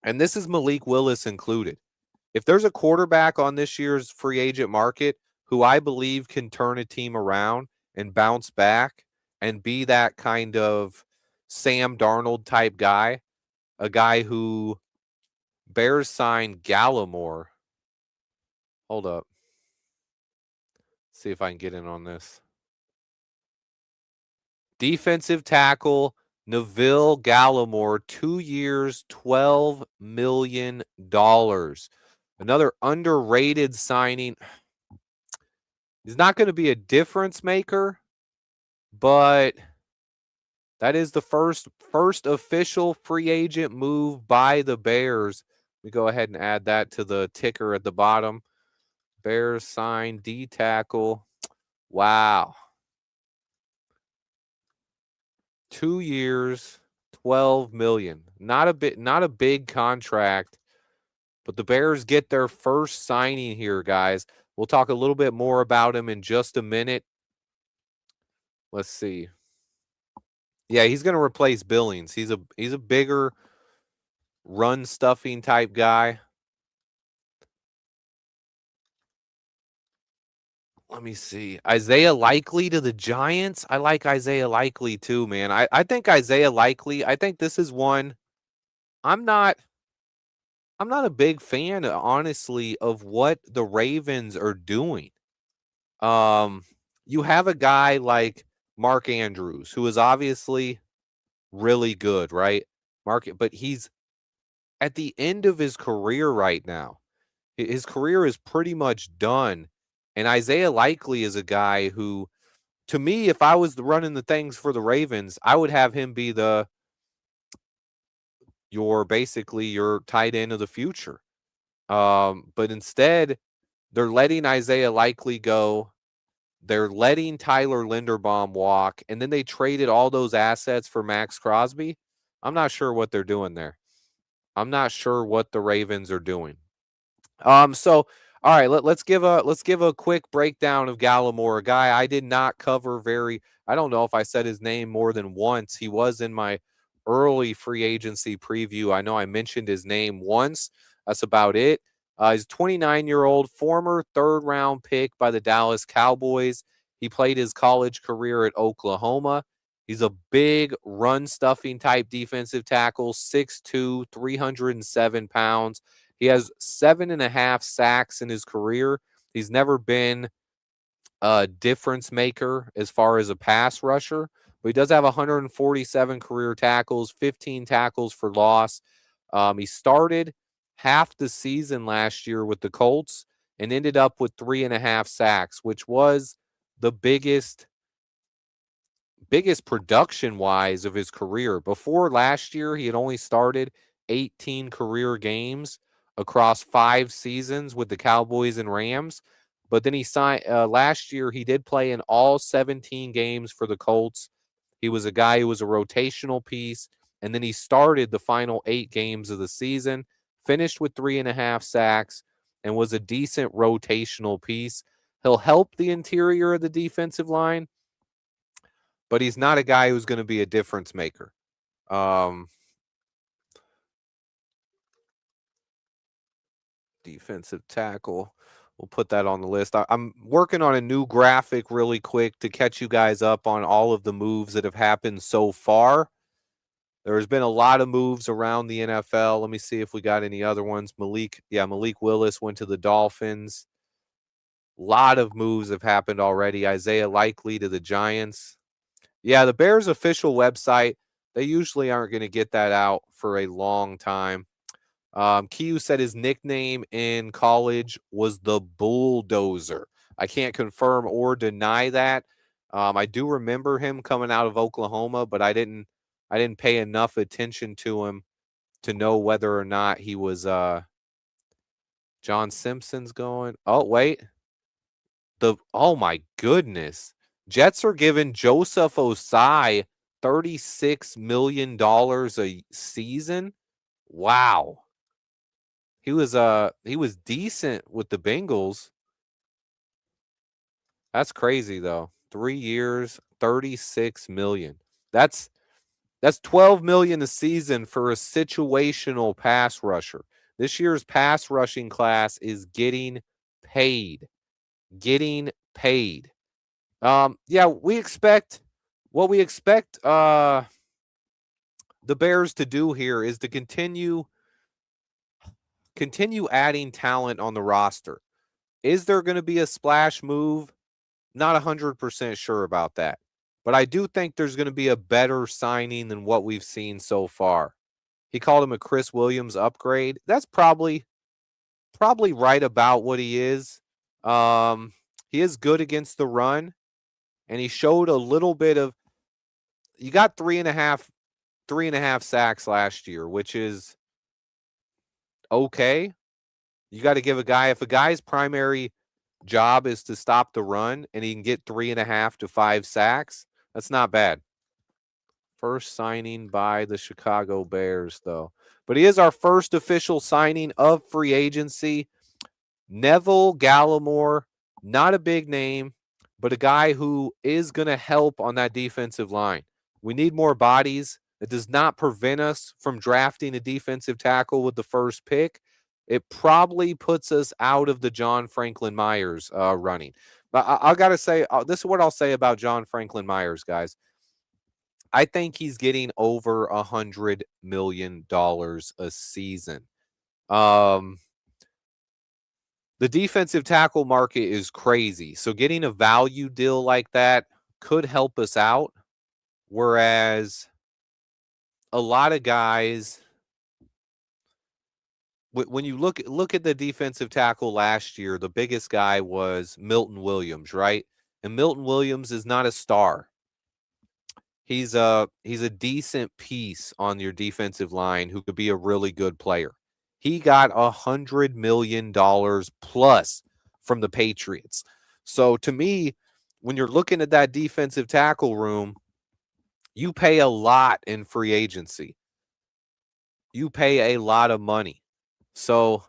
and this is Malik Willis included, if there's a quarterback on this year's free agent market who I believe can turn a team around and bounce back and be that kind of Sam Darnold type guy, a guy who Bears signed Gallimore. Hold up. See if I can get in on this. Defensive tackle Neville Gallimore, 2 years, $12 million. Another underrated signing. He's not going to be a difference maker, but that is the first official free agent move by the Bears. We go ahead and add that to the ticker at the bottom. Bears sign D tackle. Wow. 2 years, $12 million. Not a big contract, but the Bears get their first signing here, guys. We'll talk a little bit more about him in just a minute. Let's see. Yeah, he's going to replace Billings. He's a bigger run stuffing type guy. Let me see. Isaiah Likely to the Giants. I like Isaiah Likely too, man. I think Isaiah Likely, I think this is one I'm not a big fan, honestly, of what the Ravens are doing. You have a guy like Mark Andrews, who is obviously really good, right? But he's at the end of his career right now. His career is pretty much done. And Isaiah Likely is a guy who, to me, if I was running the things for the Ravens, I would have him be basically your tight end of the future. But instead, they're letting Isaiah Likely go. They're letting Tyler Linderbaum walk, and then they traded all those assets for Max Crosby. I'm not sure what they're doing there. I'm not sure what the Ravens are doing. So all right, let's give a quick breakdown of Gallimore, a guy I did not cover I don't know if I said his name more than once. He was in my early free agency preview. I know I mentioned his name once. That's about it. He's a 29-year-old former third-round pick by the Dallas Cowboys. He played his college career at Oklahoma. He's a big run-stuffing type defensive tackle, 6'2", 307 pounds. He has 7.5 sacks in his career. He's never been a difference maker as far as a pass rusher, but he does have 147 career tackles, 15 tackles for loss. He started half the season last year with the Colts and ended up with 3.5 sacks, which was the biggest production-wise of his career. Before last year, he had only started 18 career games across 5 seasons with the Cowboys and Rams. But then he signed last year. He did play in all 17 games for the Colts. He was a guy who was a rotational piece, and then he started the final 8 games of the season, finished with 3.5 sacks, and was a decent rotational piece. He'll help the interior of the defensive line, but he's not a guy who's going to be a difference maker. Defensive tackle. We'll put that on the list. I'm working on a new graphic really quick to catch you guys up on all of the moves that have happened so far. There's been a lot of moves around the NFL. Let me see if we got any other ones. Malik Willis went to the Dolphins. A lot of moves have happened already. Isaiah Likely to the Giants. Yeah, the Bears official website, they usually aren't going to get that out for a long time. Kiyu said his nickname in college was the Bulldozer. I can't confirm or deny that. I do remember him coming out of Oklahoma, but I didn't I didn't pay enough attention to him to know whether or not he was John Simpson's going. Oh, wait. Oh my goodness. Jets are giving Joseph Osai $36 million a season. Wow. He was decent with the Bengals. That's crazy though. 3 years, $36 million. That's $12 million a season for a situational pass rusher. This year's pass rushing class is getting paid. Getting paid. Yeah, we expect the Bears to do here is to continue adding talent on the roster. Is there going to be a splash move? Not 100% sure about that. But I do think there's going to be a better signing than what we've seen so far. He called him a Chris Williams upgrade. That's probably right about what he is. He is good against the run, and he showed a little bit of. You got 3.5 sacks last year, which is okay. You got to give if a guy's primary job is to stop the run and he can get 3.5 to 5 sacks, that's not bad. First signing by the Chicago Bears, though. But he is our first official signing of free agency. Neville Gallimore, not a big name, but a guy who is going to help on that defensive line. We need more bodies. It does not prevent us from drafting a defensive tackle with the first pick. It probably puts us out of the John Franklin Myers running. But I got to say, this is what I'll say about John Franklin Myers, guys. I think he's getting over $100 million a season. The defensive tackle market is crazy. So getting a value deal like that could help us out. Whereas a lot of guys, when you look at the defensive tackle last year, the biggest guy was Milton Williams, right? And Milton Williams is not a star. He's a decent piece on your defensive line who could be a really good player. He got $100 million plus from the Patriots. So to me, when you're looking at that defensive tackle room, you pay a lot in free agency. You pay a lot of money. So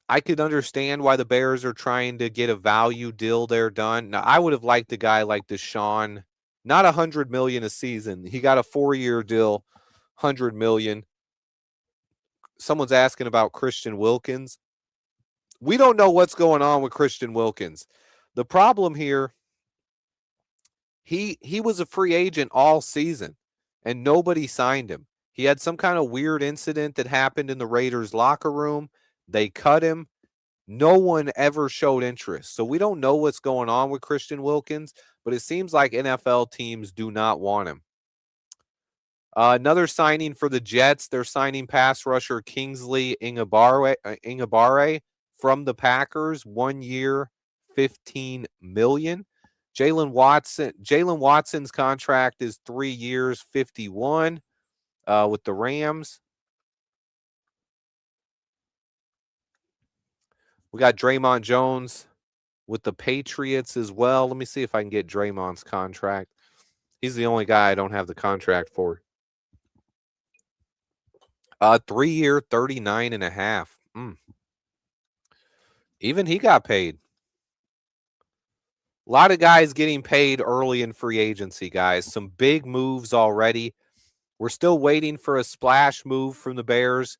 I could understand why the Bears are trying to get a value deal there done. Now, I would have liked a guy like Deshaun, not $100 million a season. He got a 4-year deal, $100 million. Someone's asking about Christian Wilkins. We don't know what's going on with Christian Wilkins. The problem here, he was a free agent all season, and nobody signed him. He had some kind of weird incident that happened in the Raiders locker room. They cut him. No one ever showed interest. So we don't know what's going on with Christian Wilkins, but it seems like NFL teams do not want him. Another signing for the Jets. They're signing pass rusher Kingsley Ingabare from the Packers. 1 year, $15 million. Jalen Watson's contract is 3 years, $51 with the Rams. We got Dre'Mont Jones with the Patriots as well. Let me see if I can get Dre'Mont's contract. He's the only guy I don't have the contract for. 3 year, $39.5. Even he got paid. A lot of guys getting paid early in free agency, guys. Some big moves already. We're still waiting for a splash move from the Bears.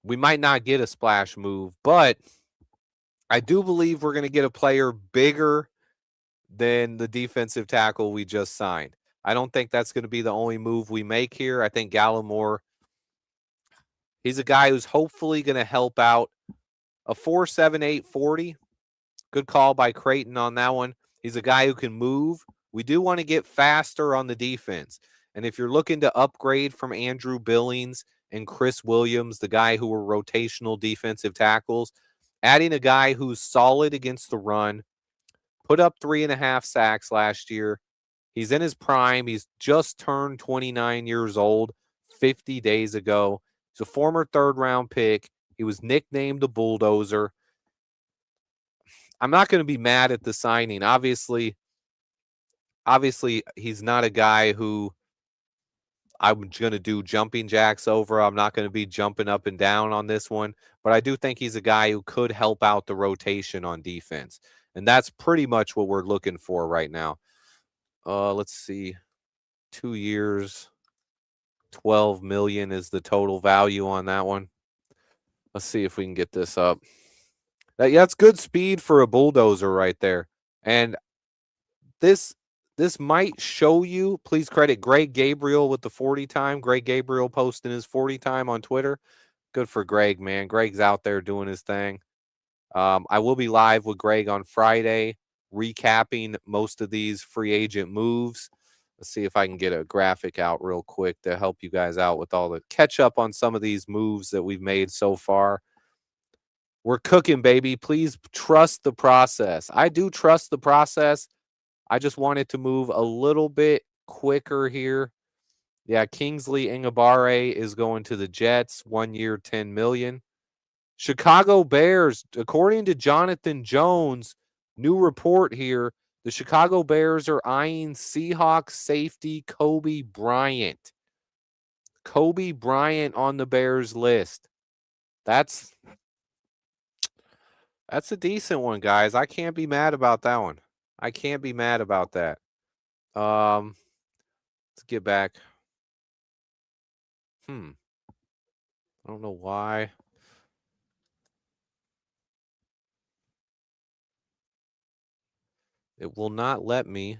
We might not get a splash move, but I do believe we're going to get a player bigger than the defensive tackle we just signed. I don't think that's going to be the only move we make here. I think Gallimore, he's a guy who's hopefully going to help out. A 4.78 40. Good call by Creighton on that one. He's a guy who can move. We do want to get faster on the defense. And if you're looking to upgrade from Andrew Billings and Chris Williams, the guy who were rotational defensive tackles, adding a guy who's solid against the run, put up 3.5 sacks last year. He's in his prime. He's just turned 29 years old 50 days ago. He's a former third-round pick. He was nicknamed the Bulldozer. I'm not going to be mad at the signing. Obviously, he's not a guy who I'm going to do jumping jacks over. I'm not going to be jumping up and down on this one. But I do think he's a guy who could help out the rotation on defense. And that's pretty much what we're looking for right now. Let's see. 2 years, 12 million is the total value on that one. Let's see if we can get this up. That's good speed for a bulldozer right there. And this might show you, please credit Greg Gabriel with the 40 time. Greg Gabriel posting his 40 time on Twitter. Good for Greg, man. Greg's out there doing his thing. I will be live with Greg on Friday, recapping most of these free agent moves. Let's see if I can get a graphic out real quick to help you guys out with all the catch up on some of these moves that we've made so far. We're cooking, baby. Please trust the process. I do trust the process. I just wanted to move a little bit quicker here. Yeah, Kingsley Enagbare is going to the Jets, 1 year, $10 million. Chicago Bears, according to Jonathan Jones, new report here, the Chicago Bears are eyeing Seahawks safety Kobe Bryant. Kobe Bryant on the Bears list. That's a decent one, guys. I can't be mad about that one. I can't be mad about that. Let's get back. I don't know why. It will not let me.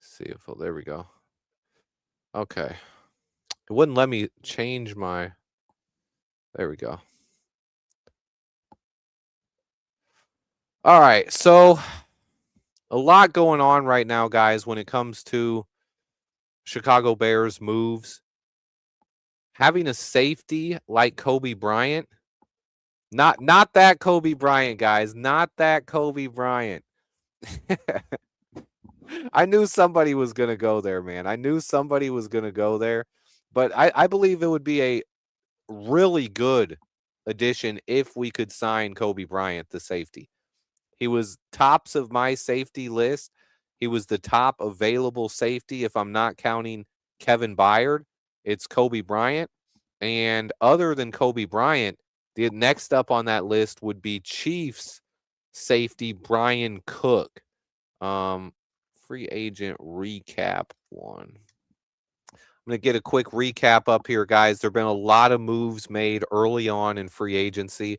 See if, oh, there we go. Okay. It wouldn't let me change my, there we go. All right. So a lot going on right now, guys, when it comes to Chicago Bears moves. Having a safety like Kobe Bryant, not that Kobe Bryant, guys, not that Kobe Bryant. I knew somebody was going to go there, man. I knew somebody was going to go there. But I believe it would be a really good addition if we could sign Kobe Bryant, the safety. He was tops of my safety list. He was the top available safety. If I'm not counting Kevin Byard, it's Kobe Bryant. And other than Kobe Bryant, the next up on that list would be Chiefs safety Brian Cook. Free agent recap one. I'm going to get a quick recap up here, guys. There have been a lot of moves made early on in free agency.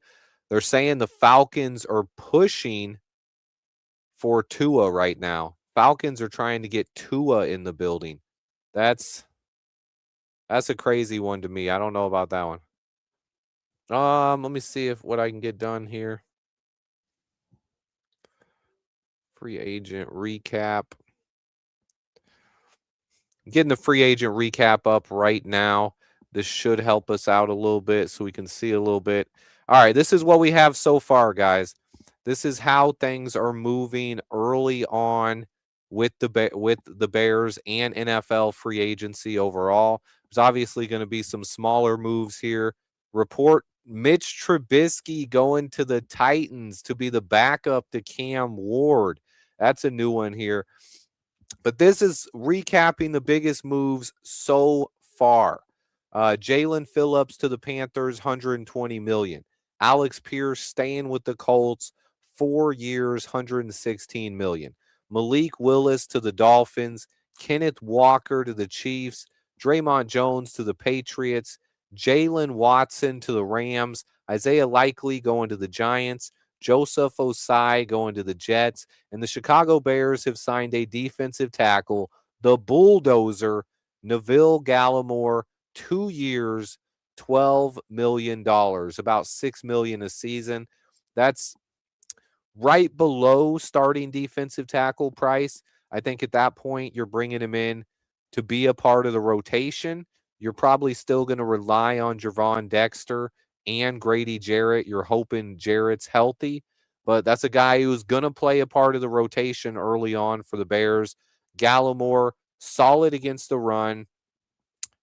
They're saying the Falcons are pushing for Tua right now. Falcons are trying to get Tua in the building. That's a crazy one to me. I don't know about that one. Let me see what I can get done here. Free agent recap. Getting the free agent recap up right now. This should help us out a little bit so we can see a little bit. All right, this is what we have so far, guys. This is how things are moving early on with the Bears and NFL free agency overall. There's obviously going to be some smaller moves here. Report Mitch Trubisky going to the Titans to be the backup to Cam Ward. That's a new one here. But this is recapping the biggest moves so far. Jalen Phillips to the Panthers, $120 million. Alex Pierce staying with the Colts, 4 years, $116 million. Malik Willis to the Dolphins. Kenneth Walker to the Chiefs. Dre'Mont Jones to the Patriots. Jalen Watson to the Rams. Isaiah Likely going to the Giants. Joseph Osai going to the Jets. And the Chicago Bears have signed a defensive tackle, the Bulldozer, Neville Gallimore, 2 years, $12 million, about $6 million a season. That's right below starting defensive tackle price. I think at that point, you're bringing him in to be a part of the rotation. you're probably still going to rely on Javon Dexter and Grady Jarrett. You're hoping Jarrett's healthy, but that's a guy who's going to play a part of the rotation early on for the Bears. Gallimore, solid against the run,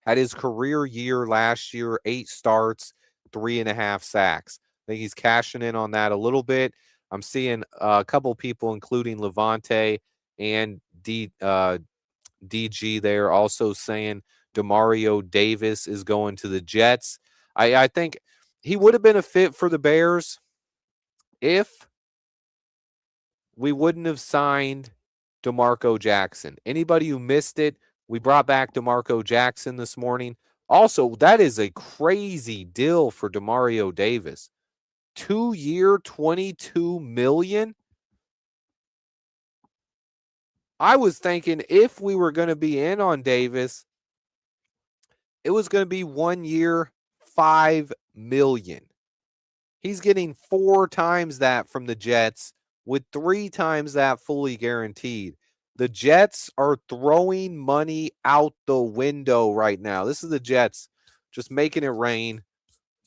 had his career year last year, 8 starts, 3.5 sacks. I think he's cashing in on that a little bit. I'm seeing a couple people, including Levante and DG there, also saying Demario Davis is going to the Jets. I think he would have been a fit for the Bears if we wouldn't have signed DeMarco Jackson. Anybody who missed it, we brought back DeMarco Jackson this morning. Also, that is a crazy deal for Demario Davis. 2-year, $22 million. I was thinking if we were going to be in on Davis, it was going to be 1 year, $5 million. He's getting 4 times that from the Jets with 3 times that fully guaranteed. The Jets are throwing money out the window right now. This is the Jets just making it rain,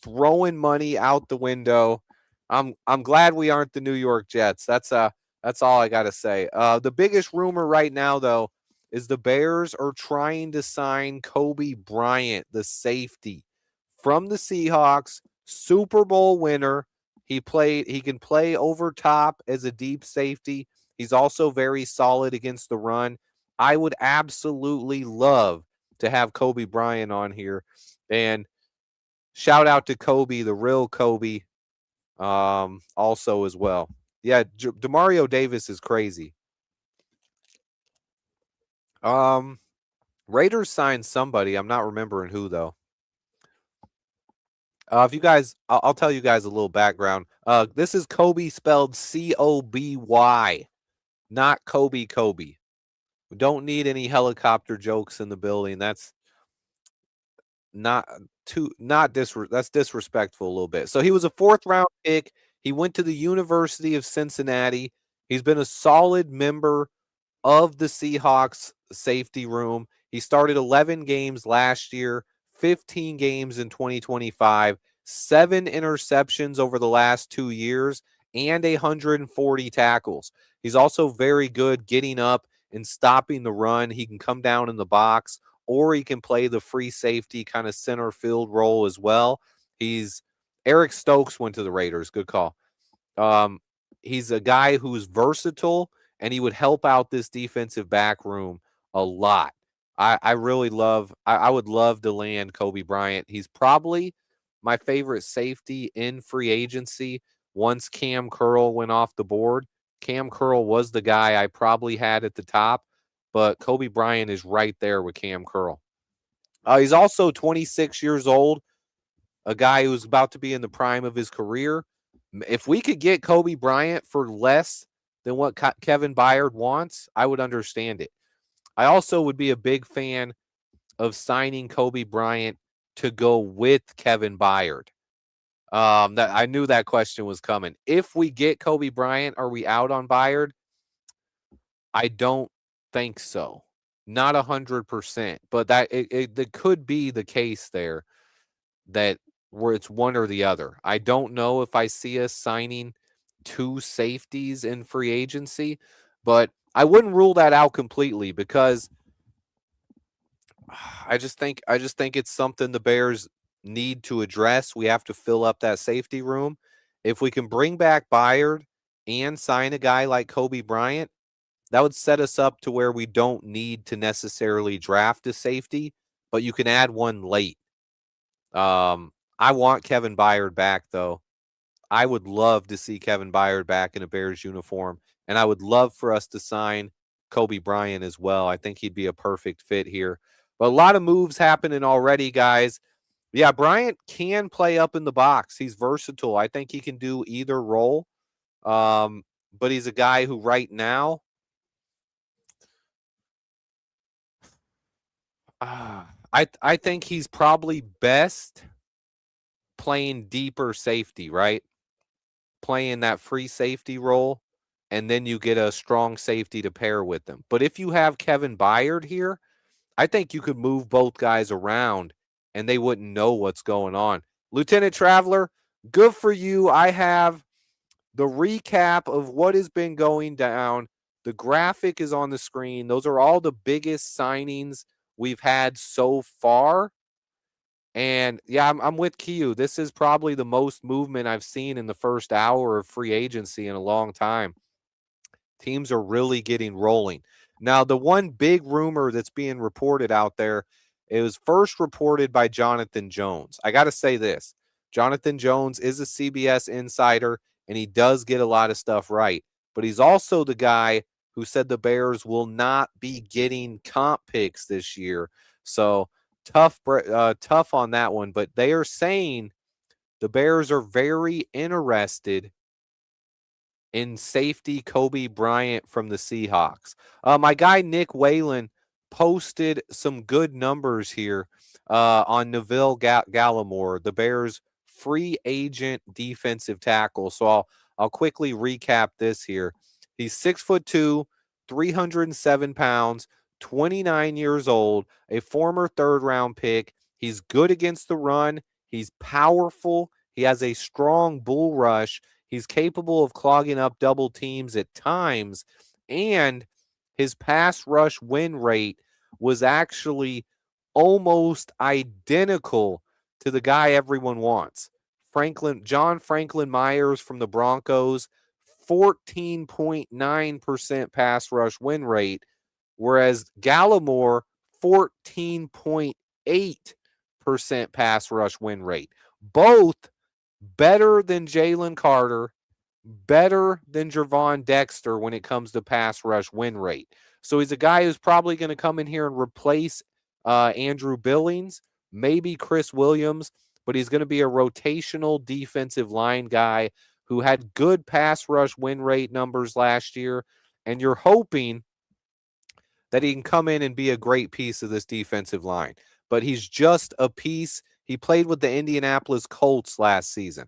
throwing money out the window. I'm glad we aren't the New York Jets. That's all I got to say. The biggest rumor right now, though, is the Bears are trying to sign Kobe Bryant, the safety from the Seahawks, Super Bowl winner. He can play over top as a deep safety. He's also very solid against the run. I would absolutely love to have Kobe Bryant on here. And shout out to Kobe, the real Kobe, also as well. Yeah, Demario Davis is crazy. Raiders signed somebody. I'm not remembering who, though. If you guys, I'll tell you guys a little background. This is Kobe spelled Coby, not Kobe. We don't need any helicopter jokes in the building. That's that's disrespectful a little bit. So he was a 4th round pick. He went to the University of Cincinnati. He's been a solid member of the Seahawks safety room. He started 11 games last year, 15 games in 2025, 7 interceptions over the last 2 years, and 140 tackles. He's also very good getting up and stopping the run. He can come down in the box, or he can play the free safety kind of center field role as well. Eric Stokes went to the Raiders. Good call. He's a guy who's versatile, and he would help out this defensive back room a lot. I would love to land Kobe Bryant. He's probably my favorite safety in free agency once Cam Curl went off the board. Cam Curl was the guy I probably had at the top, but Kobe Bryant is right there with Cam Curl. He's also 26 years old, a guy who's about to be in the prime of his career. If we could get Kobe Bryant for less than what Kevin Byard wants, I would understand it. I also would be a big fan of signing Kobe Bryant to go with Kevin Byard. That I knew that question was coming. If we get Kobe Bryant, are we out on Byard? I don't think so. Not 100%, but that could be the case there, that where it's one or the other. I don't know if I see us signing 2 safeties in free agency, but I wouldn't rule that out completely, because I just think it's something the Bears need to address. We have to fill up that safety room. If we can bring back Byard and sign a guy like Kobe Bryant, that would set us up to where we don't need to necessarily draft a safety, but you can add one late. I want Kevin Byard back, though. I would love to see Kevin Byard back in a Bears uniform, and I would love for us to sign Kobe Bryant as well. I think he'd be a perfect fit here. But a lot of moves happening already, guys. Yeah, Bryant can play up in the box. He's versatile. I think he can do either role. But he's a guy who right now, I think he's probably best playing deeper safety, right? Playing that free safety role, and then you get a strong safety to pair with them. But if you have Kevin Byard here, I think you could move both guys around and they wouldn't know what's going on. Lieutenant Traveler, good for you. I have the recap of what has been going down. The graphic is on the screen. Those are all the biggest signings we've had so far. And yeah, I'm with Q. This is probably the most movement I've seen in the first hour of free agency in a long time. Teams are really getting rolling. Now, the one big rumor that's being reported out there, it was first reported by Jonathan Jones. I got to say this. Jonathan Jones is a CBS insider, and he does get a lot of stuff right. But he's also the guy who said the Bears will not be getting comp picks this year. So tough on that one. But they are saying the Bears are very interested in safety Kobe Bryant from the Seahawks. My guy Nick Whalen posted some good numbers here on Neville Gallimore, the Bears' free agent defensive tackle. So I'll quickly recap this here. He's 6'2", 307 pounds, 29 years old, a former third-round pick. He's good against the run. He's powerful. He has a strong bull rush. He's capable of clogging up double teams at times, and his pass rush win rate was actually almost identical to the guy everyone wants. John Franklin Myers from the Broncos, 14.9% pass rush win rate, whereas Gallimore, 14.8% pass rush win rate. Both better than Jalen Carter, better than Gervon Dexter when it comes to pass rush win rate. So he's a guy who's probably going to come in here and replace Andrew Billings, maybe Chris Williams, but he's going to be a rotational defensive line guy who had good pass rush win rate numbers last year, and you're hoping that he can come in and be a great piece of this defensive line. But he's just a piece. He played with the Indianapolis Colts last season.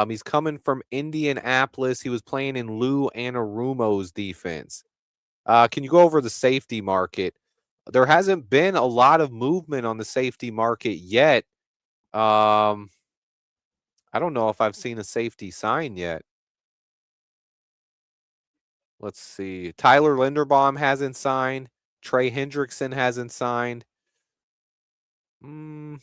He's coming from Indianapolis. He was playing in Lou Anarumo's defense. Can you go over the safety market? There hasn't been a lot of movement on the safety market yet. I don't know if I've seen a safety sign yet. Let's see. Tyler Linderbaum hasn't signed. Trey Hendrickson hasn't signed. Let's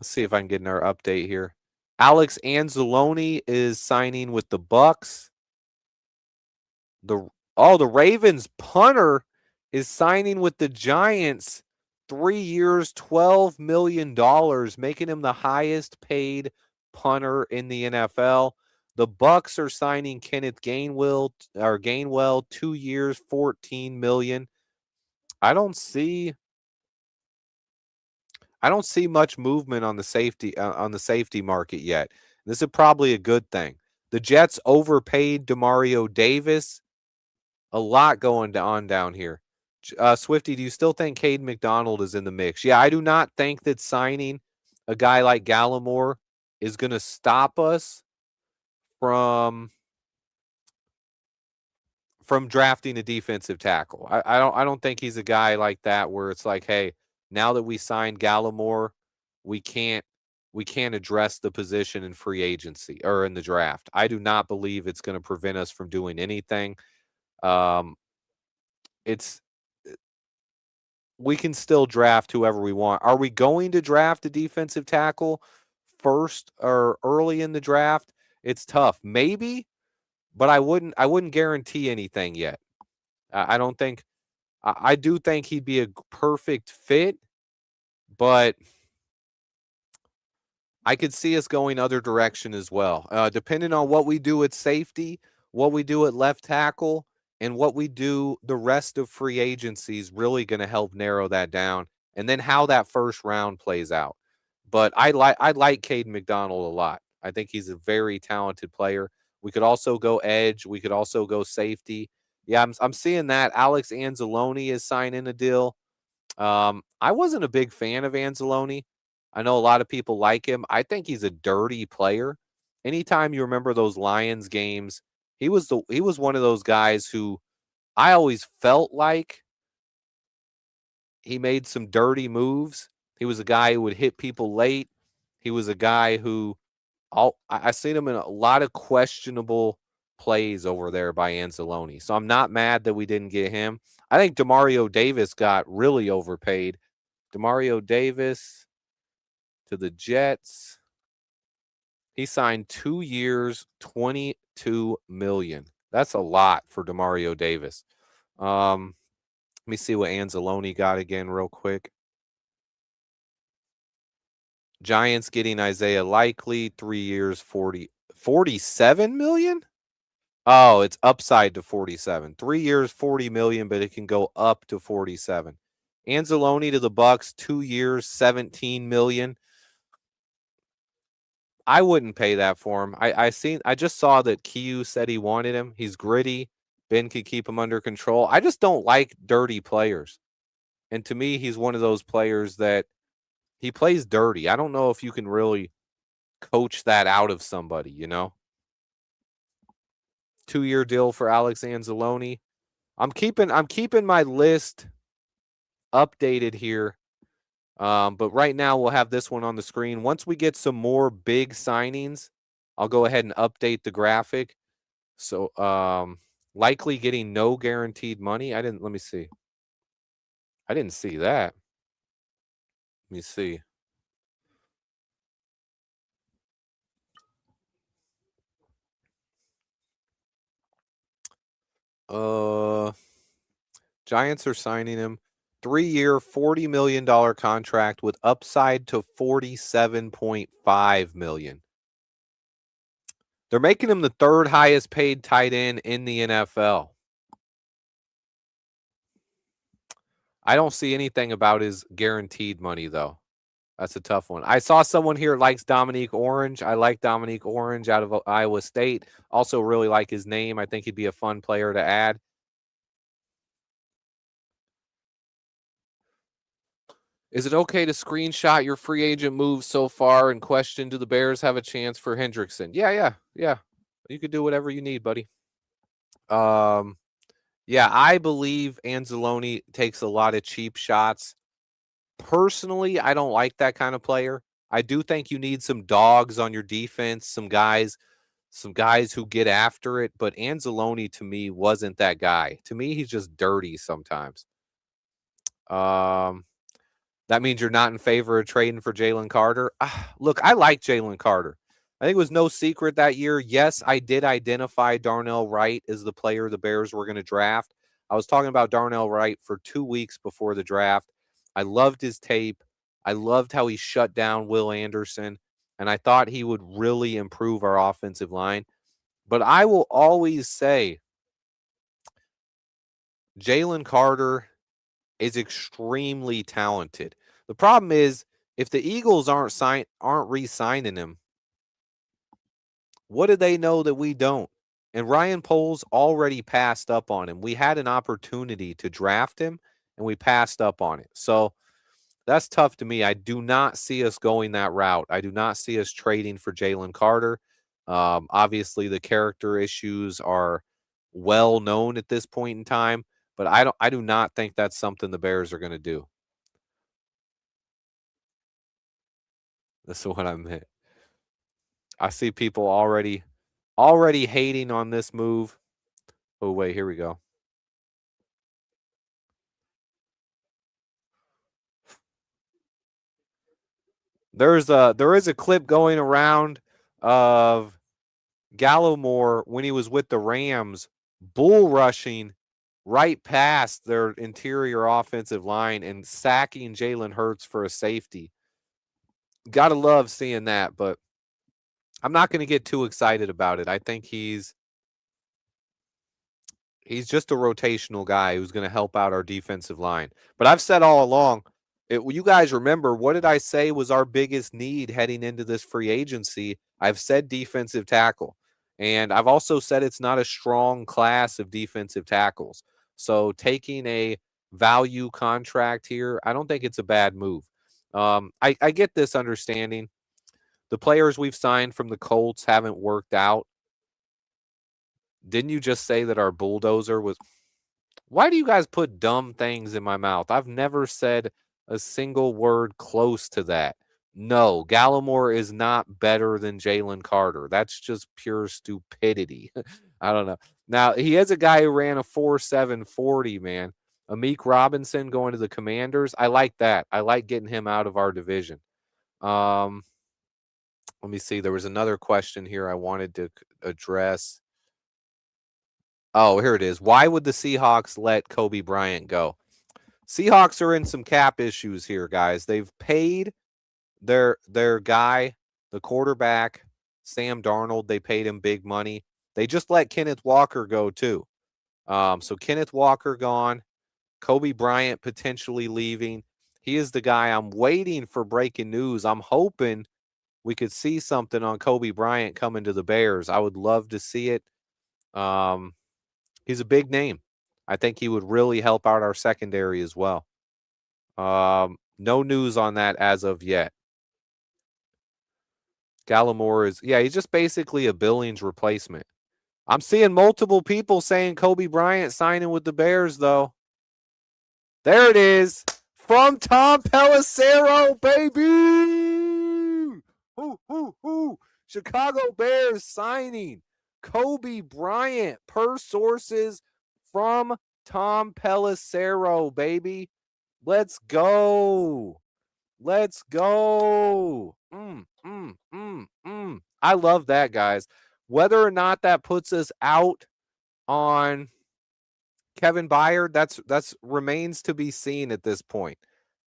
see if I can get our update here. Alex Anzalone is signing with the Bucks. The Ravens punter is signing with the Giants. 3 years, $12 million, making him the highest paid punter in the NFL. The Bucks are signing Kenneth Gainwell, 2 years, $14 million. I don't see much movement on the safety market yet. This is probably a good thing. The Jets overpaid Demario Davis. A lot going on down here. Swifty, do you still think Caden McDonald is in the mix? Yeah, I do not think that signing a guy like Gallimore is going to stop us from drafting a defensive tackle. I don't think he's a guy like that where it's like, hey, now that we signed Gallimore, we can't address the position in free agency or in the draft. I do not believe it's going to prevent us from doing anything. We can still draft whoever we want. Are we going to draft a defensive tackle first or early in the draft? It's tough. Maybe, but I wouldn't guarantee anything yet. I don't think I do think he'd be a perfect fit, but I could see us going other direction as well. Depending on what we do at safety, what we do at left tackle, and what we do the rest of free agency is really going to help narrow that down, and then how that first round plays out. But I like Caden McDonald a lot. I think he's a very talented player. We could also go edge. We could also go safety. Yeah, I'm seeing that. Alex Anzalone is signing a deal. I wasn't a big fan of Anzalone. I know a lot of people like him. I think he's a dirty player. Anytime you remember those Lions games, he was one of those guys who I always felt like he made some dirty moves. He was a guy who would hit people late. He was a guy who I seen him in a lot of questionable plays over there by Anzalone. So I'm not mad that we didn't get him. I think Demario Davis got really overpaid. Demario Davis to the Jets. He signed 2 years, $22 million. That's a lot for Demario Davis. Let me see what Anzalone got again real quick. Giants getting Isaiah Likely, 3 years, 47 million? Oh, it's upside to 47. 3 years, 40 million, but it can go up to 47. Anzalone to the Bucks, 2 years, 17 million. I wouldn't pay that for him. I just saw that Q said he wanted him. He's gritty. Ben could keep him under control. I just don't like dirty players. And to me, he's one of those players that he plays dirty. I don't know if you can really coach that out of somebody, you know? 2-year deal for Alex Anzalone. I'm keeping my list updated here. But right now we'll have this one on the screen. Once we get some more big signings, I'll go ahead and update the graphic. So Likely getting no guaranteed money. Let me see. I didn't see that. Let me see. Giants are signing him. 3-year, $40 million contract with upside to $47.5 million. They're making him the 3rd highest paid tight end in the NFL. I don't see anything about his guaranteed money, though. That's a tough one. I saw someone here likes Dominique Orange. I like Dominique Orange out of Iowa State. Also really like his name. I think he'd be a fun player to add. Is it okay to screenshot your free agent moves so far and question, do the Bears have a chance for Hendrickson? Yeah. You could do whatever you need, buddy. Yeah, I believe Anzalone takes a lot of cheap shots. Personally, I don't like that kind of player. I do think you need some dogs on your defense, some guys who get after it, but Anzalone to me wasn't that guy. To me, he's just dirty sometimes. That means you're not in favor of trading for Jalen Carter. Look, I like Jalen Carter. I think it was no secret that year. Yes, I did identify Darnell Wright as the player the Bears were going to draft. I was talking about Darnell Wright for 2 weeks before the draft. I loved his tape. I loved how he shut down Will Anderson, and I thought he would really improve our offensive line. But I will always say Jalen Carter is extremely talented. The problem is if the Eagles aren't re-signing him, what do they know that we don't? And Ryan Poles already passed up on him. We had an opportunity to draft him, and we passed up on it. So that's tough to me. I do not see us going that route. I do not see us trading for Jalen Carter. Obviously, the character issues are well known at this point in time, but I do not think that's something the Bears are going to do. That's what I meant. I see people already hating on this move. Oh, wait, here we go. There is a clip going around of Gallimore when he was with the Rams, bull rushing right past their interior offensive line and sacking Jalen Hurts for a safety. Gotta love seeing that, but I'm not going to get too excited about it. I think he's just a rotational guy who's going to help out our defensive line. But I've said all along, you guys remember, what did I say was our biggest need heading into this free agency? I've said defensive tackle. And I've also said it's not a strong class of defensive tackles. So taking a value contract here, I don't think it's a bad move. I get this understanding. The players we've signed from the Colts haven't worked out. Didn't you just say that our bulldozer was... Why do you guys put dumb things in my mouth? I've never said a single word close to that. No, Gallimore is not better than Jalen Carter. That's just pure stupidity. I don't know. Now, he has a guy who ran a 4.740, man. Amik Robinson going to the Commanders. I like that. I like getting him out of our division. Let me see. There was another question here I wanted to address. Oh, here it is. Why would the Seahawks let Kobe Bryant go? Seahawks are in some cap issues here, guys. They've paid their guy, the quarterback, Sam Darnold. They paid him big money. They just let Kenneth Walker go too. So Kenneth Walker gone, Kobe Bryant potentially leaving. He is the guy I'm waiting for breaking news. I'm hoping we could see something on Kobe Bryant coming to the Bears. I would love to see it. He's a big name. I think he would really help out our secondary as well. No news on that as of yet. Gallimore is, yeah, he's just basically a Billings replacement. I'm seeing multiple people saying Kobe Bryant signing with the Bears, though. There it is. From Tom Pelissero, baby. Chicago Bears signing Kobe Bryant per sources from Tom Pelissero, baby. Let's go. Let's go. I love that, guys. Whether or not that puts us out on Kevin Byard, that's remains to be seen at this point.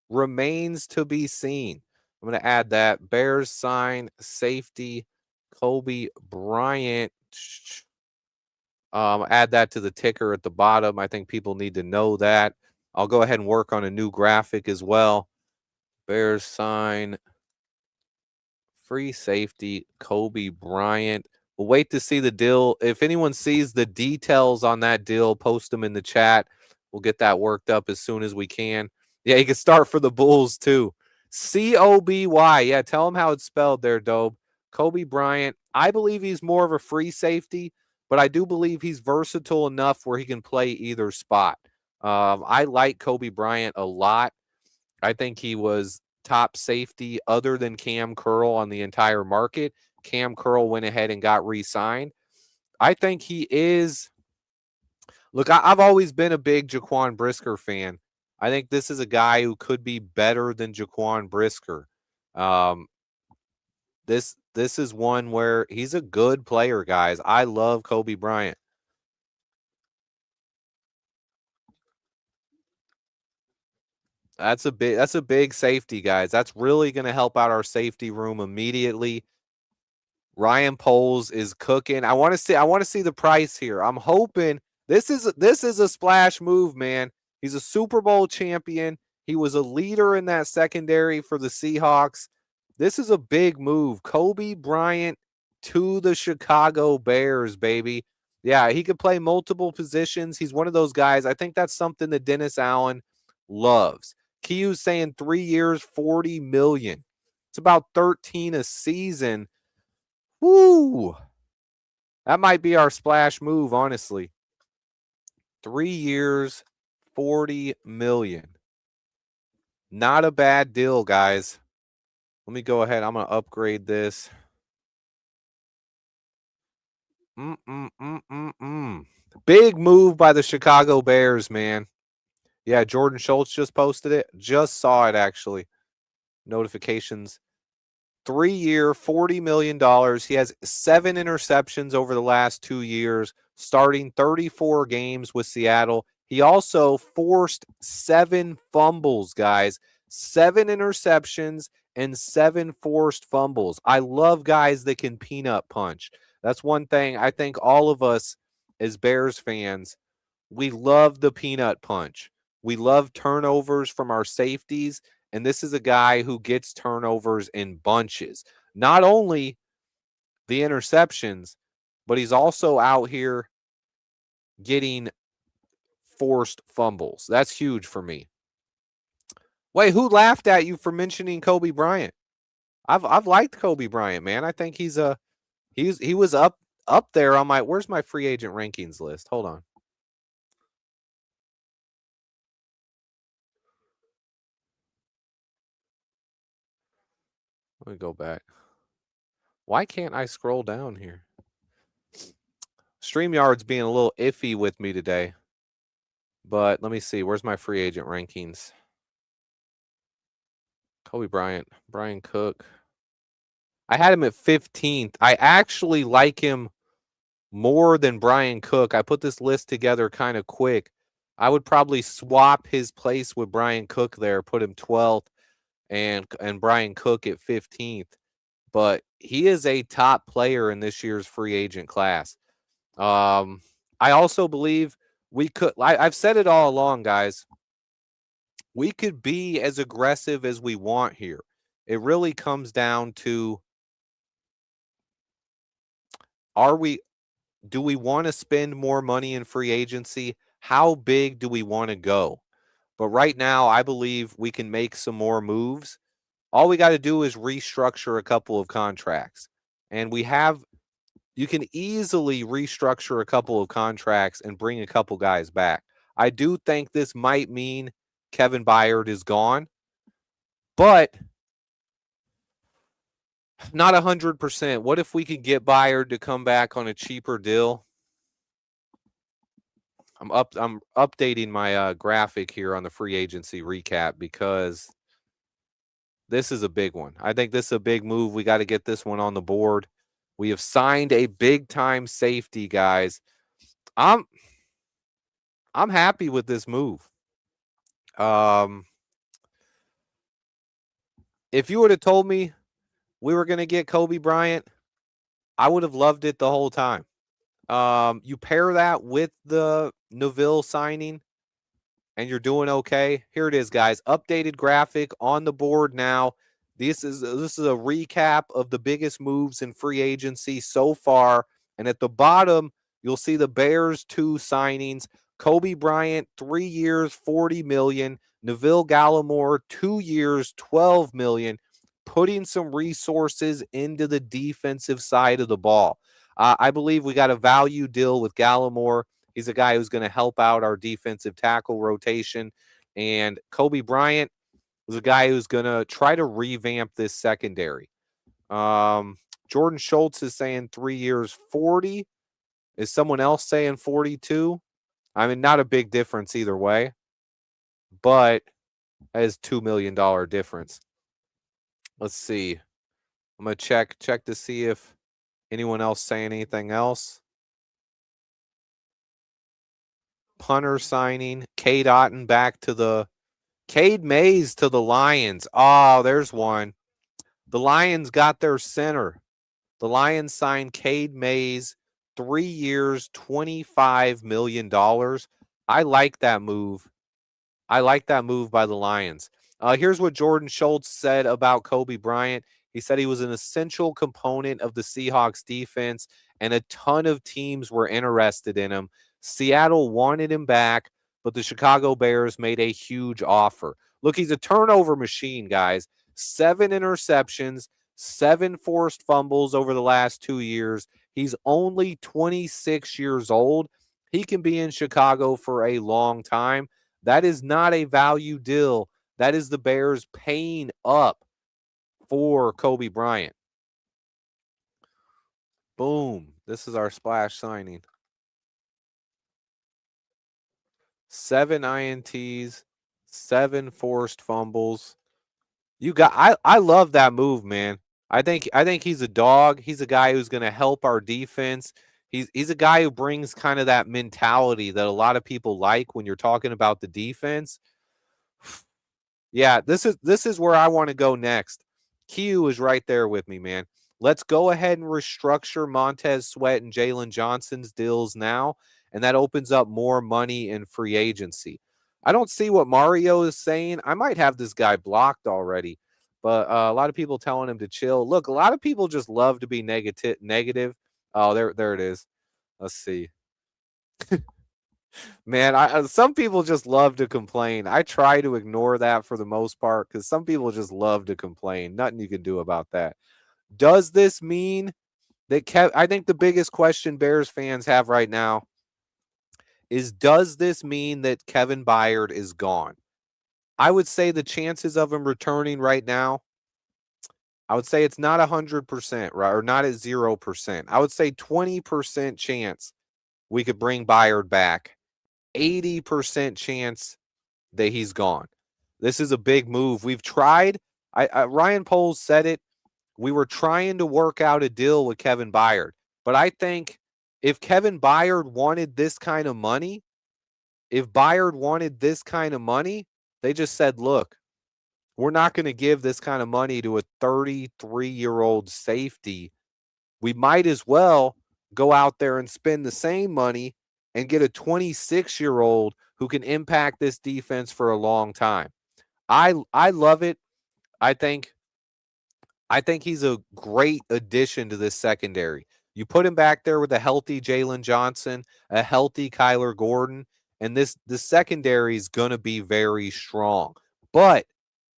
Remains to be seen. I'm going to add that. Bears sign safety Kobe Bryant. Add that to the ticker at the bottom. I think people need to know that. I'll go ahead and work on a new graphic as well. Bears sign free safety Kobe Bryant. We'll wait to see the deal. If anyone sees the details on that deal, post them in the chat. We'll get that worked up as soon as we can. Yeah, you can start for the Bulls too. C-O-B-Y. Yeah, tell them how it's spelled there, Dobe. Kobe Bryant. I believe he's more of a free safety, but I do believe he's versatile enough where he can play either spot. I like Kobe Bryant a lot. I think he was top safety other than Cam Curl on the entire market. Cam Curl went ahead and got re-signed. I think he is. Look, I've always been a big Jaquan Brisker fan. I think this is a guy who could be better than Jaquan Brisker. This is one where he's a good player, guys. I love Kobe Bryant. That's a big safety, guys. That's really going to help out our safety room immediately. Ryan Poles is cooking. I want to see the price here. I'm hoping this is a splash move, man. He's a Super Bowl champion. He was a leader in that secondary for the Seahawks. This is a big move. Kobe Bryant to the Chicago Bears, baby. Yeah, he could play multiple positions. He's one of those guys. I think that's something that Dennis Allen loves. Kiyu's saying 3 years, $40 million. It's about 13 a season. Woo! That might be our splash move, honestly. 3 years, $40 million. Not a bad deal, guys. Let me go ahead. I'm going to upgrade this. Big move by the Chicago Bears, man. Yeah, Jordan Schultz just posted it. Just saw it, actually. Notifications. 3-year, $40 million. He has 7 interceptions over the last 2 years, starting 34 games with Seattle. He also forced 7 fumbles, guys. 7 interceptions and 7 forced fumbles. I love guys that can peanut punch. That's one thing I think all of us as Bears fans, we love the peanut punch. We love turnovers from our safeties. And this is a guy who gets turnovers in bunches. Not only the interceptions, but he's also out here getting forced fumbles. That's huge for me. Wait, who laughed at you for mentioning Kobe Bryant? I've liked Kobe Bryant, man. I think he was up there on my, where's my free agent rankings list? Hold on. Let me go back. Why can't I scroll down here? StreamYard's being a little iffy with me today. But let me see. Where's my free agent rankings? Kobe Bryant, Brian Cook. I had him at 15th. I actually like him more than Brian Cook. I put this list together kind of quick. I would probably swap his place with Brian Cook there, put him 12th and Brian Cook at 15th. But he is a top player in this year's free agent class. I also believe we could, I've said it all along, guys. We could be as aggressive as we want here. It really comes down to, do we want to spend more money in free agency? How big do we want to go? But right now, I believe we can make some more moves. All we got to do is restructure a couple of contracts. And you can easily restructure a couple of contracts and bring a couple guys back. I do think this might mean Kevin Byard is gone, but not 100%. What if we could get Byard to come back on a cheaper deal? I'm updating my graphic here on the free agency recap because this is a big one. I think this is a big move. We got to get this one on the board. We have signed a big time safety, guys. I'm happy with this move. If you would have told me we were going to get Kobe Bryant, I would have loved it the whole time. You pair that with the Neville signing, and you're doing okay. Here it is, guys. Updated graphic on the board now. This is a recap of the biggest moves in free agency so far. And at the bottom, you'll see the Bears 2 signings. Kobe Bryant, 3 years, $40 million. Neville Gallimore, 2 years, $12 million. Putting some resources into the defensive side of the ball. I believe we got a value deal with Gallimore. He's a guy who's going to help out our defensive tackle rotation. And Kobe Bryant was a guy who's going to try to revamp this secondary. Jordan Schultz is saying 3 years, 40. Is someone else saying 42? I mean, not a big difference either way, but that is $2 million difference. Let's see. I'm going to check to see if anyone else saying anything else. Punter signing. Cade Otton back to the Cade Mays to the Lions. Oh, there's one. The Lions got their center. The Lions signed Cade Mays, 3 years, $25 million. I like that move. I like that move by the Lions. Here's what Jordan Schultz said about Kobe Bryant. He said he was an essential component of the Seahawks defense, and a ton of teams were interested in him. Seattle wanted him back, but the Chicago Bears made a huge offer. Look, he's a turnover machine, guys. 7 interceptions, 7 forced fumbles over the last 2 years. He's only 26 years old. He can be in Chicago for a long time. That is not a value deal. That is the Bears paying up for Kobe Bryant. Boom. This is our splash signing. 7 INTs, 7 forced fumbles. I love that move, man. I think he's a dog. He's a guy who's going to help our defense. He's a guy who brings kind of that mentality that a lot of people like when you're talking about the defense. Yeah, this is where I want to go next. Q is right there with me, man. Let's go ahead and restructure Montez Sweat and Jalen Johnson's deals now, and that opens up more money in free agency. I don't see what Mario is saying. I might have this guy blocked already, but a lot of people telling him to chill. Look, a lot of people just love to be negative. Oh, there it is. Let's see. Man, some people just love to complain. I try to ignore that for the most part because some people just love to complain. Nothing you can do about that. Does this mean that I think the biggest question Bears fans have right now is, does this mean that Kevin Byard is gone? I would say the chances of him returning right now I would say it's not 100%, right? Or not at 0%. I would say 20% chance we could bring Byard back. 80% chance that he's gone. This is a big move. We've tried. Ryan Poles said it. We were trying to work out a deal with Kevin Byard. But I think if Kevin Byard wanted this kind of money, they just said, look, we're not going to give this kind of money to a 33-year-old safety. We might as well go out there and spend the same money and get a 26-year-old who can impact this defense for a long time. I love it. I think he's a great addition to this secondary. You put him back there with a healthy Jalen Johnson, a healthy Kyler Gordon, and the secondary is going to be very strong. But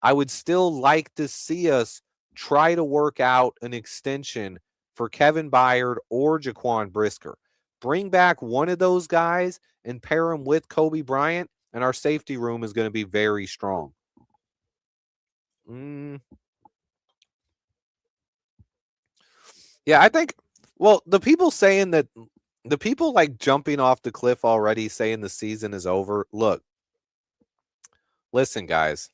I would still like to see us try to work out an extension for Kevin Byard or Jaquan Brisker. Bring back one of those guys and pair him with Kobe Bryant, and our safety room is going to be very strong. Yeah, I think, well, the people saying that, the people like jumping off the cliff already saying the season is over. Look, listen, guys.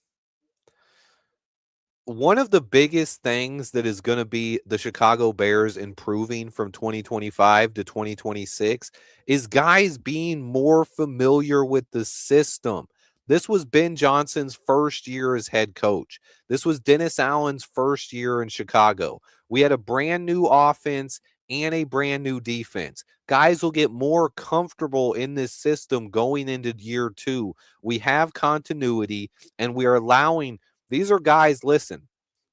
One of the biggest things that is going to be the Chicago Bears improving from 2025 to 2026 is guys being more familiar with the system. This was Ben Johnson's first year as head coach. This was Dennis Allen's first year in Chicago. We had a brand new offense and a brand new defense. Guys will get more comfortable in this system going into year 2. We have continuity, and we are allowing. These are guys, listen,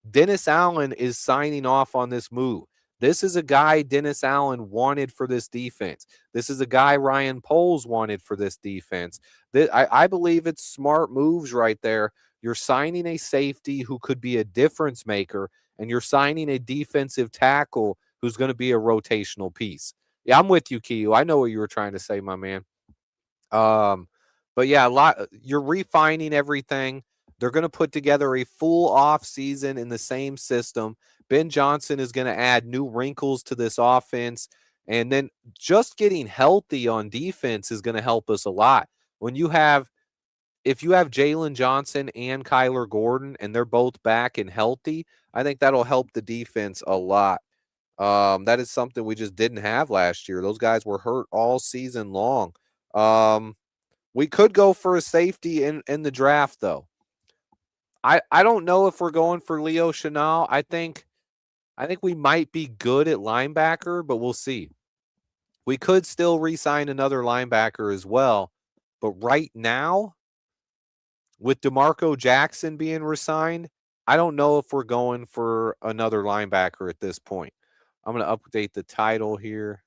Dennis Allen is signing off on this move. This is a guy Dennis Allen wanted for this defense. This is a guy Ryan Poles wanted for this defense. I believe it's smart moves right there. You're signing a safety who could be a difference maker, and you're signing a defensive tackle who's going to be a rotational piece. Yeah, I'm with you, Kiyu. I know what you were trying to say, my man. But yeah, you're refining everything. They're going to put together a full off season in the same system. Ben Johnson is going to add new wrinkles to this offense. And then just getting healthy on defense is going to help us a lot. If you have Jalen Johnson and Kyler Gordon and they're both back and healthy, I think that'll help the defense a lot. That is something we just didn't have last year. Those guys were hurt all season long. We could go for a safety in the draft, though. I don't know if we're going for Leo Chenal. I think we might be good at linebacker, but we'll see. We could still re-sign another linebacker as well. But right now, with DeMarco Jackson being re-signed, I don't know if we're going for another linebacker at this point. I'm going to update the title here.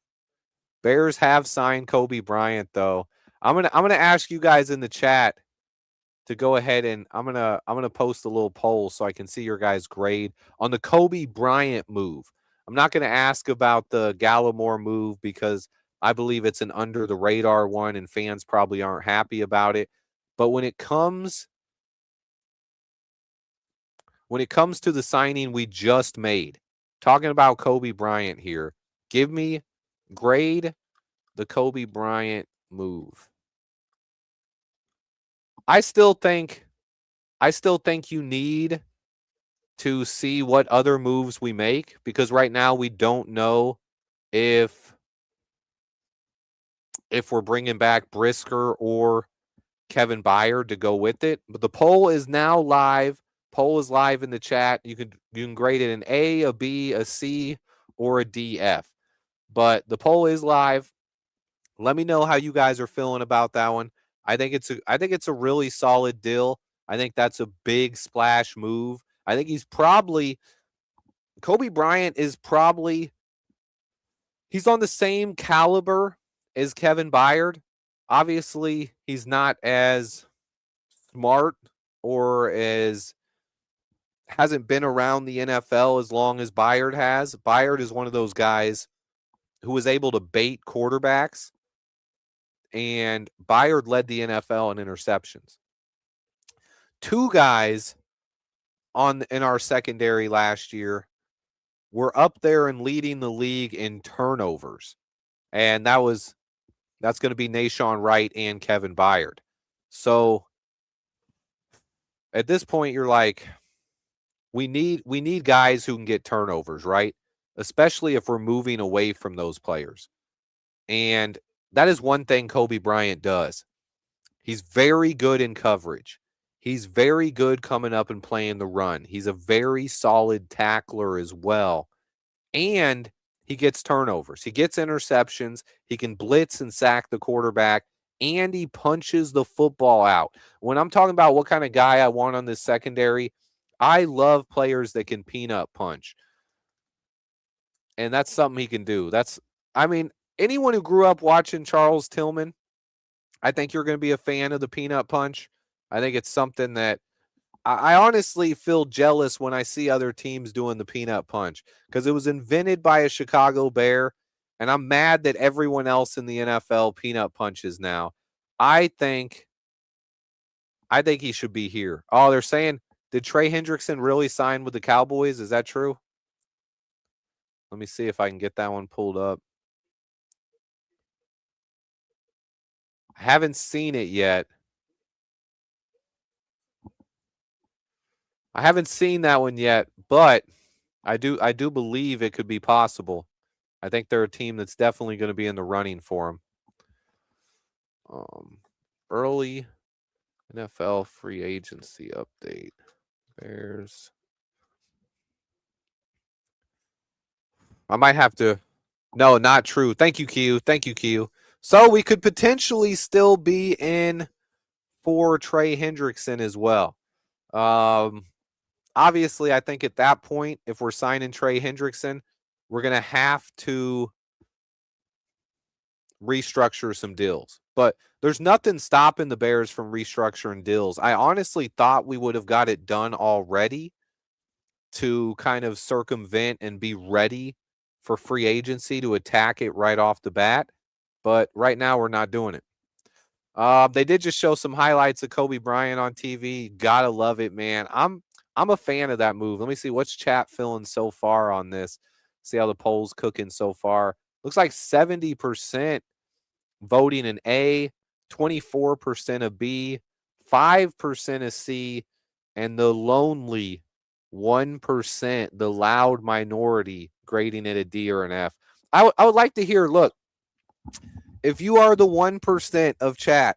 Bears have signed Kobe Bryant, though. I'm gonna ask you guys in the chat to go ahead, and I'm gonna post a little poll so I can see your guys' grade on the Kobe Bryant move. I'm not gonna ask about the Gallimore move because I believe it's an under the radar one and fans probably aren't happy about it. But when it comes to the signing we just made, talking about Kobe Bryant here, give me grade the Kobe Bryant move. I still think you need to see what other moves we make, because right now we don't know if we're bringing back Brisker or Kevin Byard to go with it. But the poll is now live. Poll is live in the chat. You can grade it an A, a B, a C, or a DF. But the poll is live. Let me know how you guys are feeling about that one. I think it's a really solid deal. I think that's a big splash move. I think Kobe Bryant is probably, he's on the same caliber as Kevin Byard. Obviously, he's not as smart or hasn't been around the NFL as long as Byard has. Byard is one of those guys who was able to bait quarterbacks, and Byard led the NFL in interceptions. Two guys in our secondary last year. We're up there and leading the league in turnovers. And that's going to be Nashawn Wright and Kevin Byard. So at this point, you're like, we need guys who can get turnovers, right? Especially if we're moving away from those players. And that is one thing Kobe Bryant does. He's very good in coverage. He's very good coming up and playing the run. He's a very solid tackler as well. And he gets turnovers. He gets interceptions. He can blitz and sack the quarterback. And he punches the football out. When I'm talking about what kind of guy I want on this secondary, I love players that can peanut punch. And that's something he can do. Anyone who grew up watching Charles Tillman, I think you're going to be a fan of the peanut punch. I think it's something that I honestly feel jealous when I see other teams doing the peanut punch because it was invented by a Chicago Bear, and I'm mad that everyone else in the NFL peanut punches now. I think he should be here. Oh, they're saying, did Trey Hendrickson really sign with the Cowboys? Is that true? Let me see if I can get that one pulled up. I haven't seen it yet. I haven't seen that one yet, but I do believe it could be possible. I think they're a team that's definitely going to be in the running for him. Early NFL free agency update. Bears. I might have to. No, not true. Thank you, Q. Thank you, Q. So we could potentially still be in for Trey Hendrickson as well. Obviously, I think at that point, if we're signing Trey Hendrickson, we're going to have to restructure some deals. But there's nothing stopping the Bears from restructuring deals. I honestly thought we would have got it done already to kind of circumvent and be ready for free agency to attack it right off the bat. But right now, we're not doing it. They did just show some highlights of Kobe Bryant on TV. Gotta love it, man. I'm a fan of that move. Let me see what's chat feeling so far on this. See how the polls cooking so far. Looks like 70% voting an A, 24% a B, 5% a C, and the lonely 1%, the loud minority, grading it a D or an F. I would like to hear, look, if you are the 1% of chat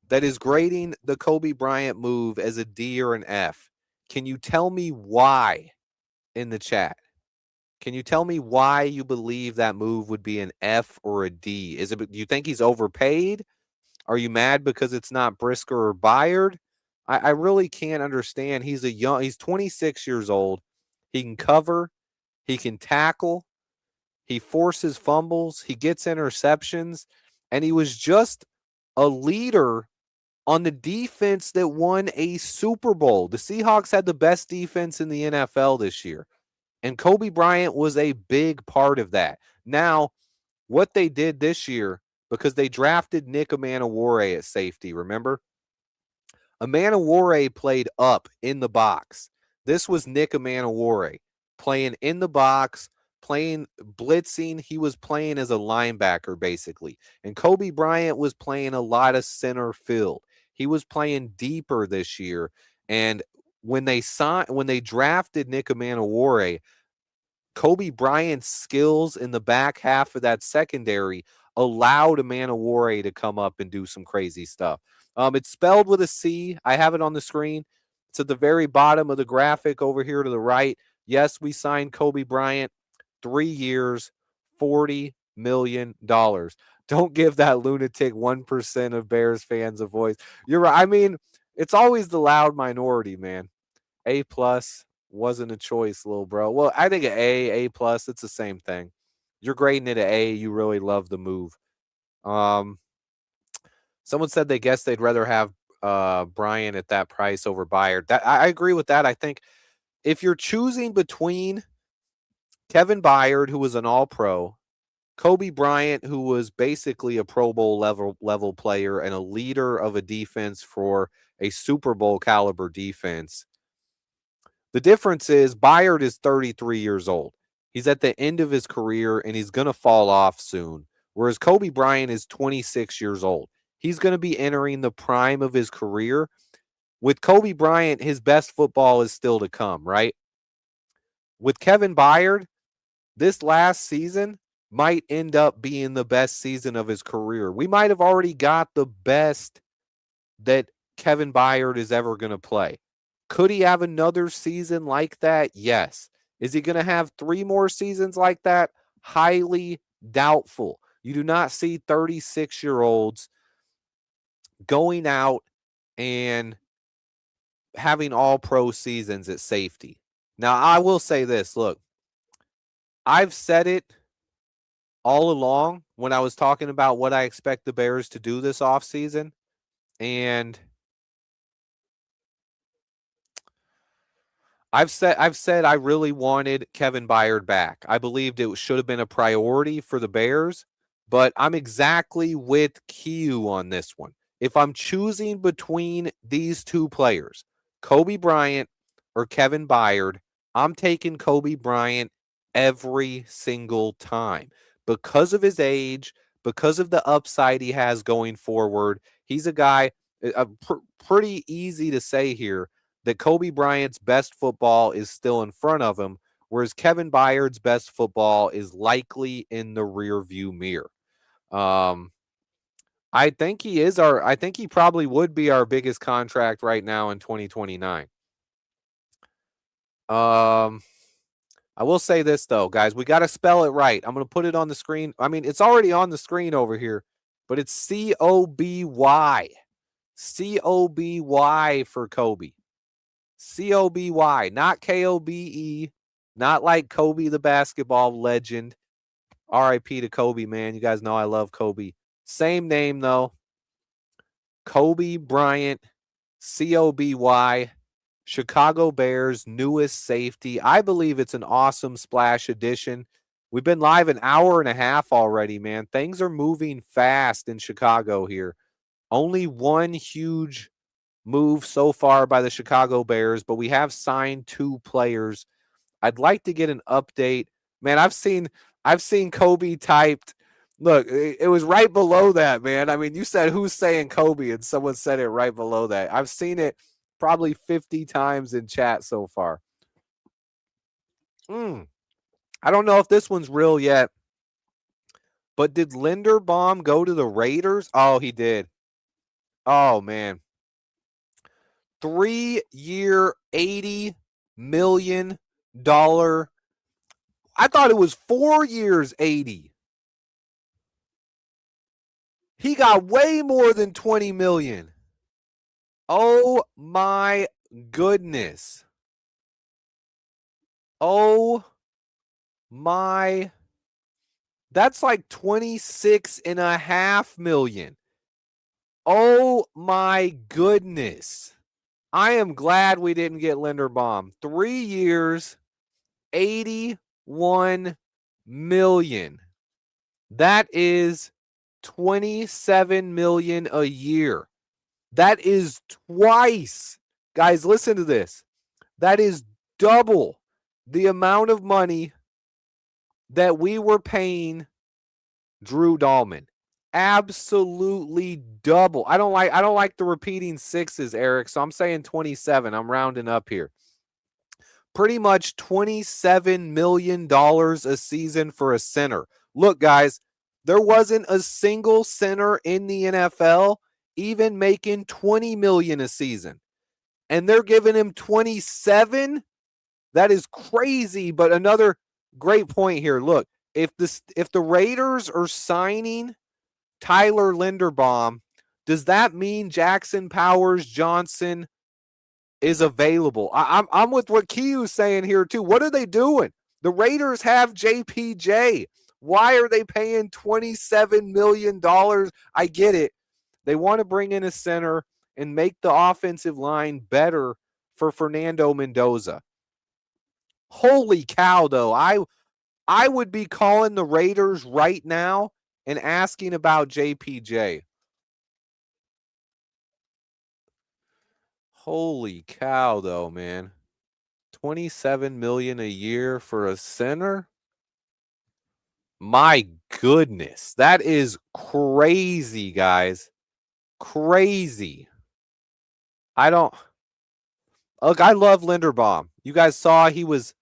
that is grading the Kobe Bryant move as a D or an F, can you tell me why in the chat? Can you tell me why you believe that move would be an F or a D? Do you think he's overpaid? Are you mad because it's not Brisker or Byard? I really can't understand. He's 26 years old. He can cover. He can tackle. He forces fumbles. He gets interceptions. And he was just a leader on the defense that won a Super Bowl. The Seahawks had the best defense in the NFL this year. And Kobe Bryant was a big part of that. Now, what they did this year, because they drafted Nick Amanawore at safety, remember? Amanawore played up in the box. This was Nick Amanawore playing in the box, playing blitzing. He was playing as a linebacker, basically. And Kobe Bryant was playing a lot of center field. He was playing deeper this year. And when they drafted Nick Amanawore, Kobe Bryant's skills in the back half of that secondary allowed Amanawore to come up and do some crazy stuff. It's spelled with a C. I have it on the screen. It's at the very bottom of the graphic over here to the right. Yes, we signed Kobe Bryant 3 years, $40 million. Don't give that lunatic 1% of Bears fans a voice. You're right. I mean, it's always the loud minority, man. A+ wasn't a choice, little bro. Well, I think an A+, it's the same thing. You're grading it an A. You really love the move. Someone said they guess they'd rather have Bryant at that price over Byard. I agree with that. I think if you're choosing between Kevin Byard, who was an All-Pro, Kobe Bryant, who was basically a Pro Bowl level player and a leader of a defense for a Super Bowl caliber defense, The difference is Byard is 33 years old. He's at the end of his career and he's going to fall off soon. Whereas Kobe Bryant is 26 years old. He's going to be entering the prime of his career. With Kobe Bryant, his best football is still to come, right? With Kevin Byard, this last season might end up being the best season of his career. We might have already got the best that Kevin Byard is ever going to play. Could he have another season like that? Yes. Is he going to have 3 more seasons like that? Highly doubtful. You do not see 36-year-olds going out and having all pro seasons at safety. Now, I will say this. Look, I've said it all along when I was talking about what I expect the Bears to do this offseason. And I've said I really wanted Kevin Byard back. I believed it should have been a priority for the Bears, but I'm exactly with Q on this one. If I'm choosing between these two players, Kobe Bryant or Kevin Byard, I'm taking Kobe Bryant every single time because of his age, because of the upside he has going forward. He's a guy pretty easy to say here that Kobe Bryant's best football is still in front of him, whereas Kevin Byard's best football is likely in the rearview mirror. I think he probably would be our biggest contract right now in 2029. I will say this though, guys, we got to spell it right. I'm going to put it on the screen. I mean, it's already on the screen over here, but it's C-O-B-Y. C-O-B-Y for Kobe. C-O-B-Y, not K-O-B-E, not like Kobe, the basketball legend. R.I.P. to Kobe, man. You guys know I love Kobe. Same name, though. Kobe Bryant, C-O-B-Y, Chicago Bears' newest safety. I believe it's an awesome splash addition. We've been live an hour and a half already, man. Things are moving fast in Chicago here. Only one huge move so far by the Chicago Bears, but we have signed 2 players. I'd like to get an update. Man, I've seen Kobe typed. Look, it was right below that, man. I mean, you said who's saying Kobe, and someone said it right below that. I've seen it probably 50 times in chat so far. I don't know if this one's real yet, but did Linderbaum go to the Raiders? Oh, he did. Oh, man. 3-year, $80 million. I thought it was 4 years, 80. He got way more than 20 million. Oh my goodness. Oh my. That's like 26.5 million. Oh my goodness. I am glad we didn't get Linderbaum. 3 years, 81 million. That is 27 million a year. That is twice. Guys, listen to this. That is double the amount of money that we were paying Drew Dalman. Absolutely double. I don't like the repeating sixes, Eric, so I'm saying 27. I'm rounding up here. Pretty much $27 million a season for a center. Look, guys, there wasn't a single center in the NFL even making $20 million a season. And they're giving him 27? That is crazy. But another great point here. Look, if the Raiders are signing Tyler Linderbaum, does that mean Jackson Powers Johnson is available? I'm with what Kiu's saying here too. What are they doing? The Raiders have JPJ. Why are they paying $27 million? I get it. They want to bring in a center and make the offensive line better for Fernando Mendoza. Holy cow, though. I would be calling the Raiders right now and asking about JPJ. Holy cow, though, man. $27 million a year for a center? My goodness, that is crazy, guys. Crazy. I don't look, I love Linderbaum. You guys saw he was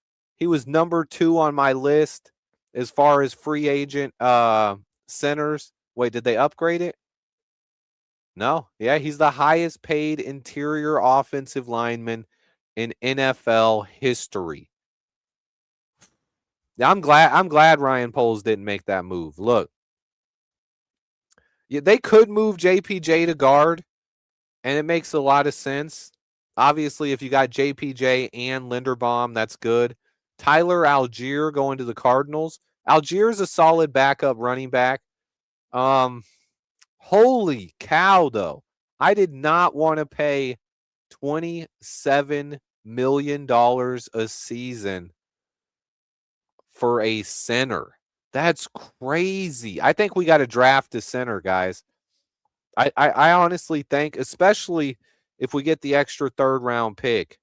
number 2 on my list as far as free agent centers. Wait, did they upgrade it? No. Yeah, he's the highest paid interior offensive lineman in NFL history. I'm glad Ryan Poles didn't make that move. Look, they could move JPJ to guard, and it makes a lot of sense. Obviously, if you got JPJ and Linderbaum, that's good. Tyler Algier going to the Cardinals. Algier's a solid backup running back. Holy cow, though. I did not want to pay $27 million a season for a center. That's crazy. I think we got to draft a center, guys. I honestly think, especially if we get the extra 3rd round pick,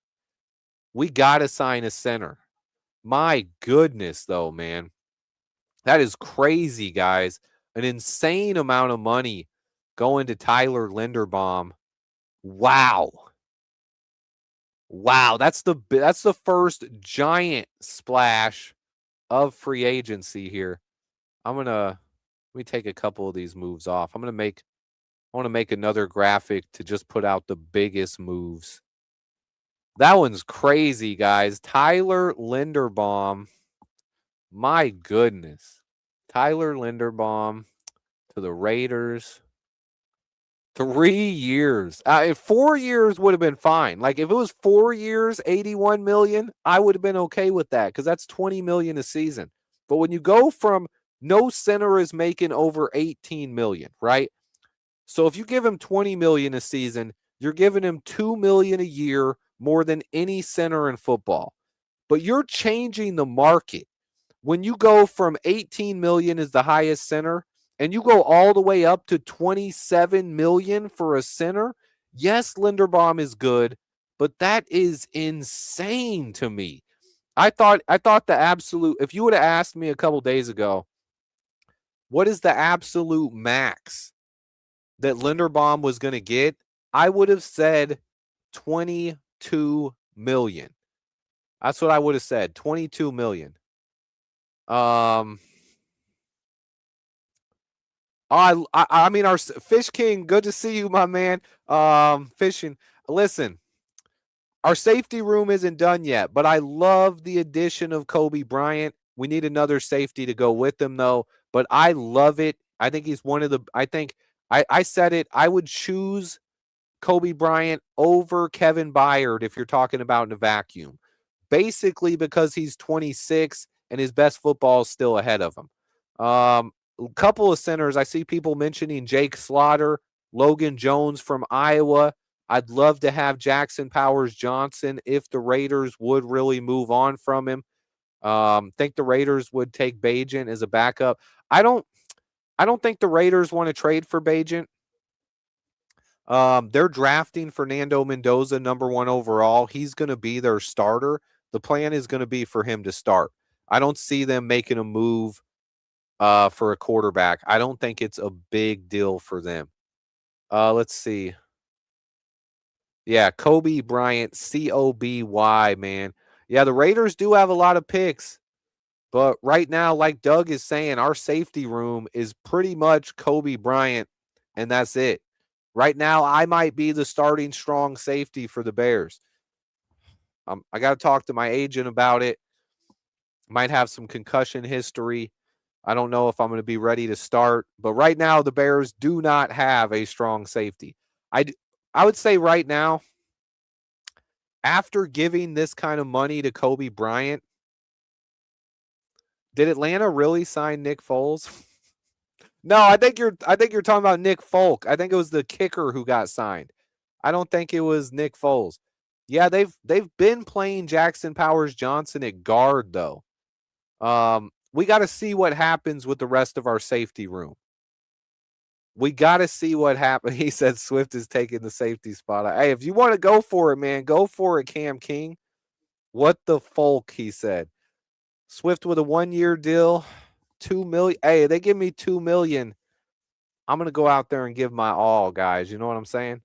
we got to sign a center. My goodness, though, man. That is crazy, guys. An insane amount of money going to Tyler Linderbaum. Wow. Wow, that's the first giant splash of free agency here. Let me take a couple of these moves off. I want to make another graphic to just put out the biggest moves. That one's crazy, guys. Tyler Linderbaum. My goodness. Tyler Linderbaum to the Raiders. 3 years. 4 years would have been fine. Like if it was 4 years, 81 million, I would have been okay with that because that's 20 million a season. But when you go from no center is making over 18 million, right? So if you give him 20 million a season, you're giving him 2 million a year more than any center in football. But you're changing the market. When you go from 18 million as the highest center and you go all the way up to 27 million for a center, yes, Linderbaum is good, but that is insane to me. I thought the absolute, if you would have asked me a couple days ago, what is the absolute max that Linderbaum was going to get, I would have said 22 million. That's what I would have said, 22 million. I mean, our Fish King, good to see you, my man. Fishing. Listen, our safety room isn't done yet, but I love the addition of Kobe Bryant. We need another safety to go with him, though. But I love it. I think he's one of the. I said it. I would choose Kobe Bryant over Kevin Byard if you're talking about in a vacuum. Basically because he's 26 and his best football is still ahead of him. A couple of centers, I see people mentioning Jake Slaughter, Logan Jones from Iowa. I'd love to have Jackson Powers Johnson if the Raiders would really move on from him. Think the Raiders would take Bagent as a backup. I don't think the Raiders want to trade for Bagent. They're drafting Fernando Mendoza, number 1 overall. He's going to be their starter. The plan is going to be for him to start. I don't see them making a move for a quarterback. I don't think it's a big deal for them. Let's see. Yeah, Kobe Bryant, COBY, man. Yeah, the Raiders do have a lot of picks. But right now, like Doug is saying, our safety room is pretty much Kobe Bryant, and that's it. Right now, I might be the starting strong safety for the Bears. I got to talk to my agent about it. Might have some concussion history. I don't know if I'm going to be ready to start. But right now, the Bears do not have a strong safety. I would say right now, after giving this kind of money to Kobe Bryant, did Atlanta really sign Nick Foles? No, I think you're talking about Nick Folk. I think it was the kicker who got signed. I don't think it was Nick Foles. Yeah, they've been playing Jackson Powers Johnson at guard though. We got to see what happens with the rest of our safety room. We got to see what happens. He said Swift is taking the safety spot. Hey, if you want to go for it, man, go for it, Cam King. What the folk, he said. Swift with a 1-year deal, $2 million. Hey, they give me $2 million. I'm going to go out there and give my all, guys. You know what I'm saying?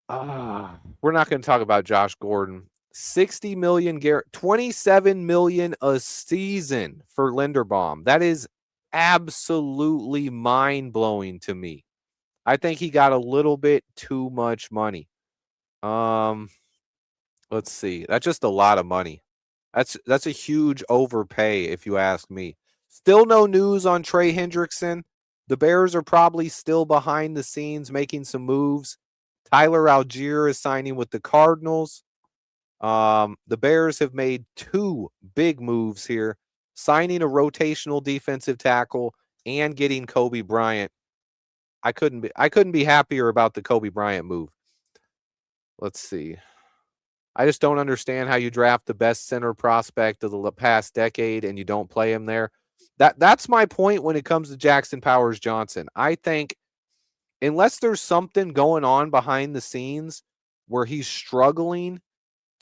We're not going to talk about Josh Gordon. $60 million, $27 million a season for Linderbaum. That is absolutely mind-blowing to me. I think he got a little bit too much money. Let's see. That's just a lot of money. That's a huge overpay, if you ask me. Still no news on Trey Hendrickson. The Bears are probably still behind the scenes making some moves. Tyler Algier is signing with the Cardinals. The Bears have made 2 big moves here, signing a rotational defensive tackle and getting Kobe Bryant. I couldn't be happier about the Kobe Bryant move. Let's see. I just don't understand how you draft the best center prospect of the past decade and you don't play him there. That's my point when it comes to Jackson Powers Johnson. I think unless there's something going on behind the scenes where he's struggling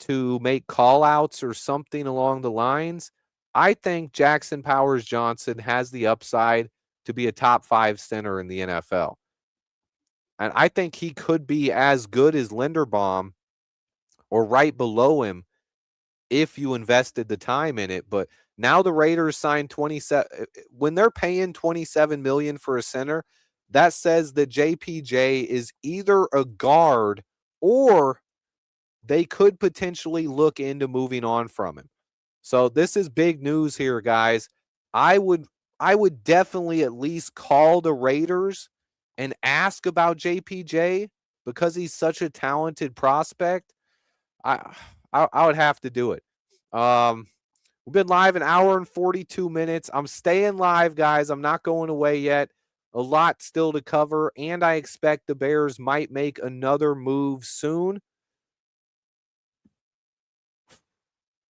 to make call-outs or something along the lines, I think Jackson Powers Johnson has the upside to be a top 5 center in the NFL. And I think he could be as good as Linderbaum or right below him if you invested the time in it. But now the Raiders signed 27. When they're paying $27 million for a center, that says that JPJ is either a guard or they could potentially look into moving on from him. So this is big news here, guys. I would definitely at least call the Raiders and ask about JPJ because he's such a talented prospect. I would have to do it. We've been live an hour and 42 minutes. I'm staying live, guys. I'm not going away yet. A lot still to cover, and I expect the Bears might make another move soon.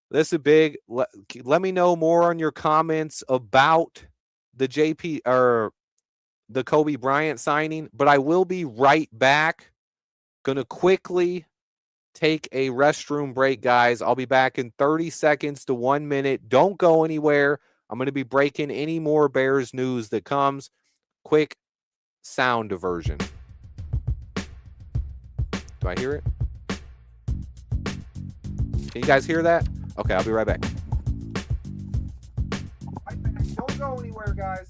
This is big. Let me know more on your comments about the the Kobe Bryant signing, but I will be right back. Going to quickly take a restroom break, guys. I'll be back in 30 seconds to 1 minute. Don't go anywhere. I'm going to be breaking any more Bears news that comes. Quick sound diversion. Do I hear it? Can you guys hear that? Okay, I'll be right back. Don't go anywhere, guys.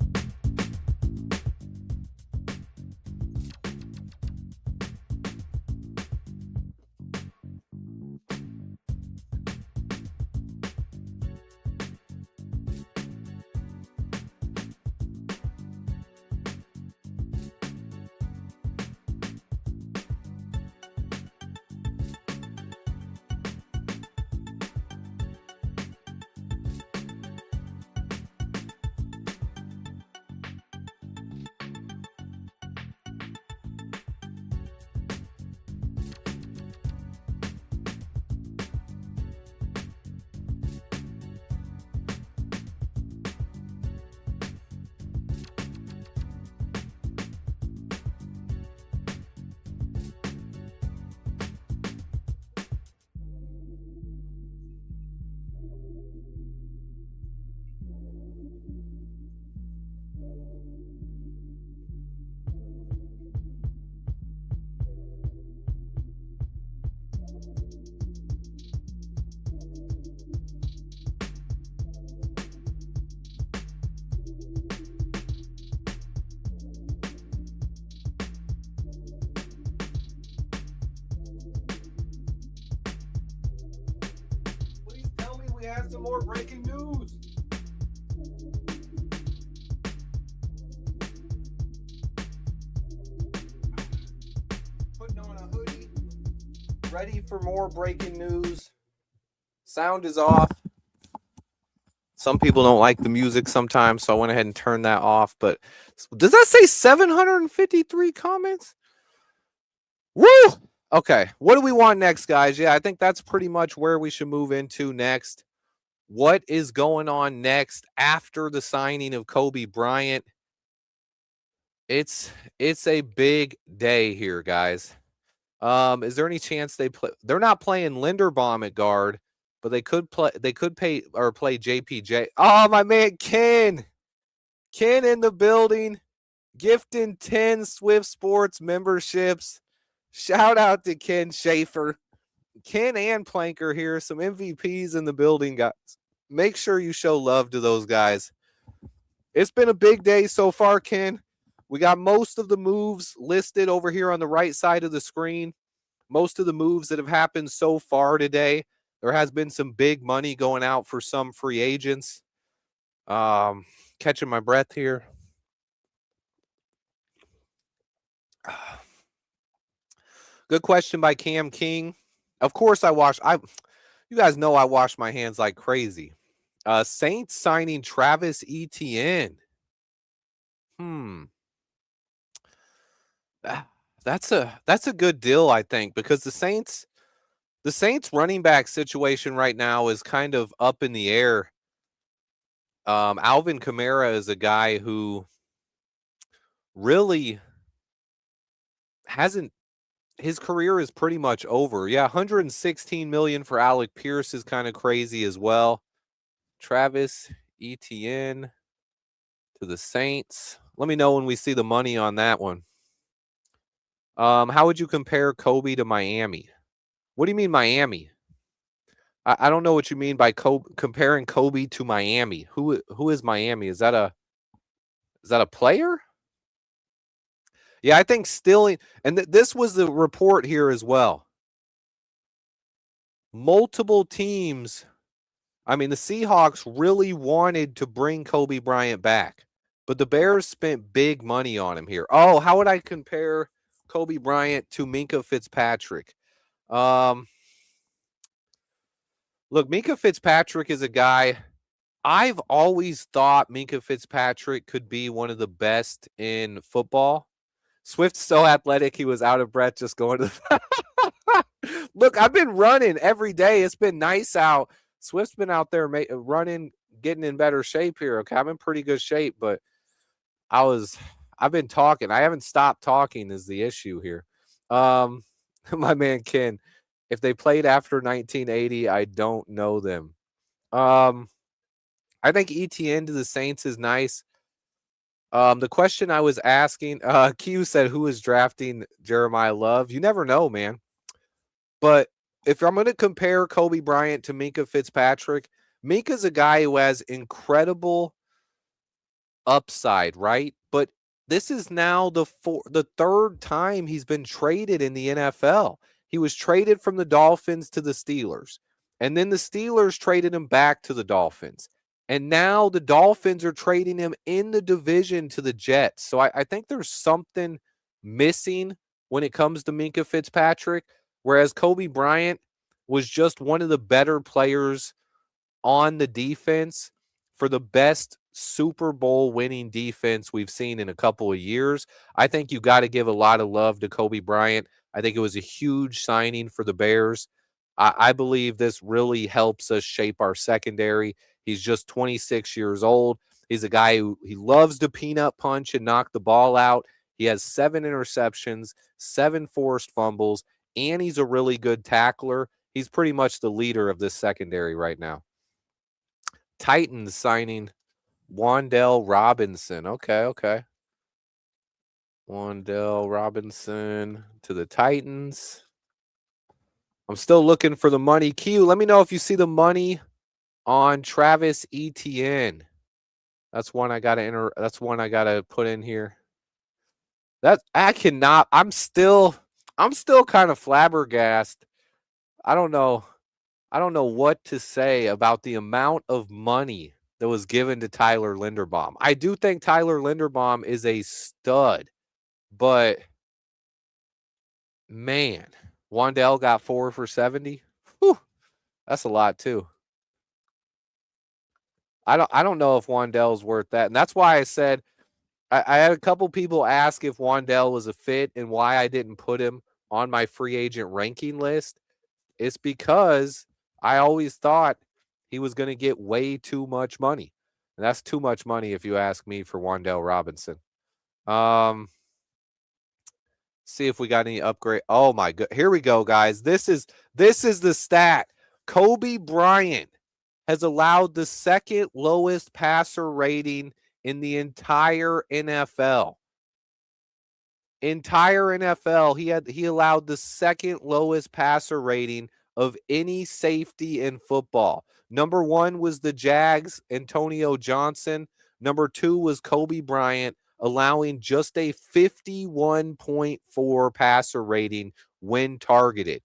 Have some more breaking news. Putting on a hoodie. Ready for more breaking news. Sound is off. Some people don't like the music sometimes, so I went ahead and turned that off. But does that say 753 comments? Woo! Okay, what do we want next, guys? Yeah, I think that's pretty much where we should move into next. What is going on next after the signing of Kobe Bryant? It's a big day here, guys. Is there any chance they play? They're not playing Linderbaum at guard, but they could play. They could play JPJ. Oh, my man Ken in the building, gifting 10 Swift Sports memberships. Shout out to Ken Schaefer. Ken and Planker here, some MVPs in the building, guys. Make sure you show love to those guys. It's been a big day so far, Ken. We got most of the moves listed over here on the right side of the screen. Most of the moves that have happened so far today. There has been some big money going out for some free agents. Catching my breath here. Good question by Cam King. Of course, you guys know I wash my hands like crazy. Saints signing Travis Etienne. That's a good deal, I think, because the Saints running back situation right now is kind of up in the air. Alvin Kamara is a guy who really hasn't. His career is pretty much over. Yeah, $116 million for Alec Pierce is kind of crazy as well. Travis Etienne to the Saints. Let me know when we see the money on that one. How would you compare Kobe to Miami? What do you mean Miami? I don't know what you mean by comparing Kobe to Miami. Who is Miami? Is that a player? Yeah, I think stealing, and this was the report here as well. Multiple teams, I mean, the Seahawks really wanted to bring Kobe Bryant back, but the Bears spent big money on him here. Oh, how would I compare Kobe Bryant to Minkah Fitzpatrick? Look, Minkah Fitzpatrick is a guy, I've always thought Minkah Fitzpatrick could be one of the best in football. Swift's so athletic, he was out of breath just going to the Look, I've been running every day. It's been nice out. Swift's been out there running, getting in better shape here. Okay, I'm in pretty good shape, but I've been talking. I haven't stopped talking is the issue here. My man Ken, if they played after 1980, I don't know them. I think ETN to the Saints is nice. The question I was asking, Q said, who is drafting Jeremiah Love? You never know, man. But if I'm going to compare Kobe Bryant to Minkah Fitzpatrick, Minka's a guy who has incredible upside, right? But this is now the third time he's been traded in the NFL. He was traded from the Dolphins to the Steelers, and then the Steelers traded him back to the Dolphins. And now the Dolphins are trading him in the division to the Jets. So I think there's something missing when it comes to Minkah Fitzpatrick, whereas Kobe Bryant was just one of the better players on the defense for the best Super Bowl winning defense we've seen in a couple of years. I think you got to give a lot of love to Kobe Bryant. I think it was a huge signing for the Bears. I believe this really helps us shape our secondary. He's just 26 years old. He's a guy who he loves to peanut punch and knock the ball out. He has 7 interceptions, 7 forced fumbles, and he's a really good tackler. He's pretty much the leader of this secondary right now. Titans signing Wan'Dale Robinson. Okay. Wan'Dale Robinson to the Titans. I'm still looking for the money. Q, let me know if you see the money on Travis Etienne. That's one I gotta put in here. I'm still kind of flabbergasted. I don't know what to say about the amount of money that was given to Tyler Linderbaum. I do think Tyler Linderbaum is a stud, but man, Wan'Dale got 4 for 70. Whew, that's a lot too. I don't know if Wan'Dale's worth that, and that's why I said I had a couple people ask if Wan'Dale was a fit and why I didn't put him on my free agent ranking list. It's because I always thought he was going to get way too much money. And that's too much money if you ask me for Wan'Dale Robinson. See if we got any upgrade. Oh my god. Here we go, guys. This is the stat. Kobe Bryant has allowed the second lowest passer rating in the entire NFL. He allowed the second lowest passer rating of any safety in football. Number 1 was the Jags, Antonio Johnson. Number 2 was Kobe Bryant, allowing just a 51.4 passer rating when targeted.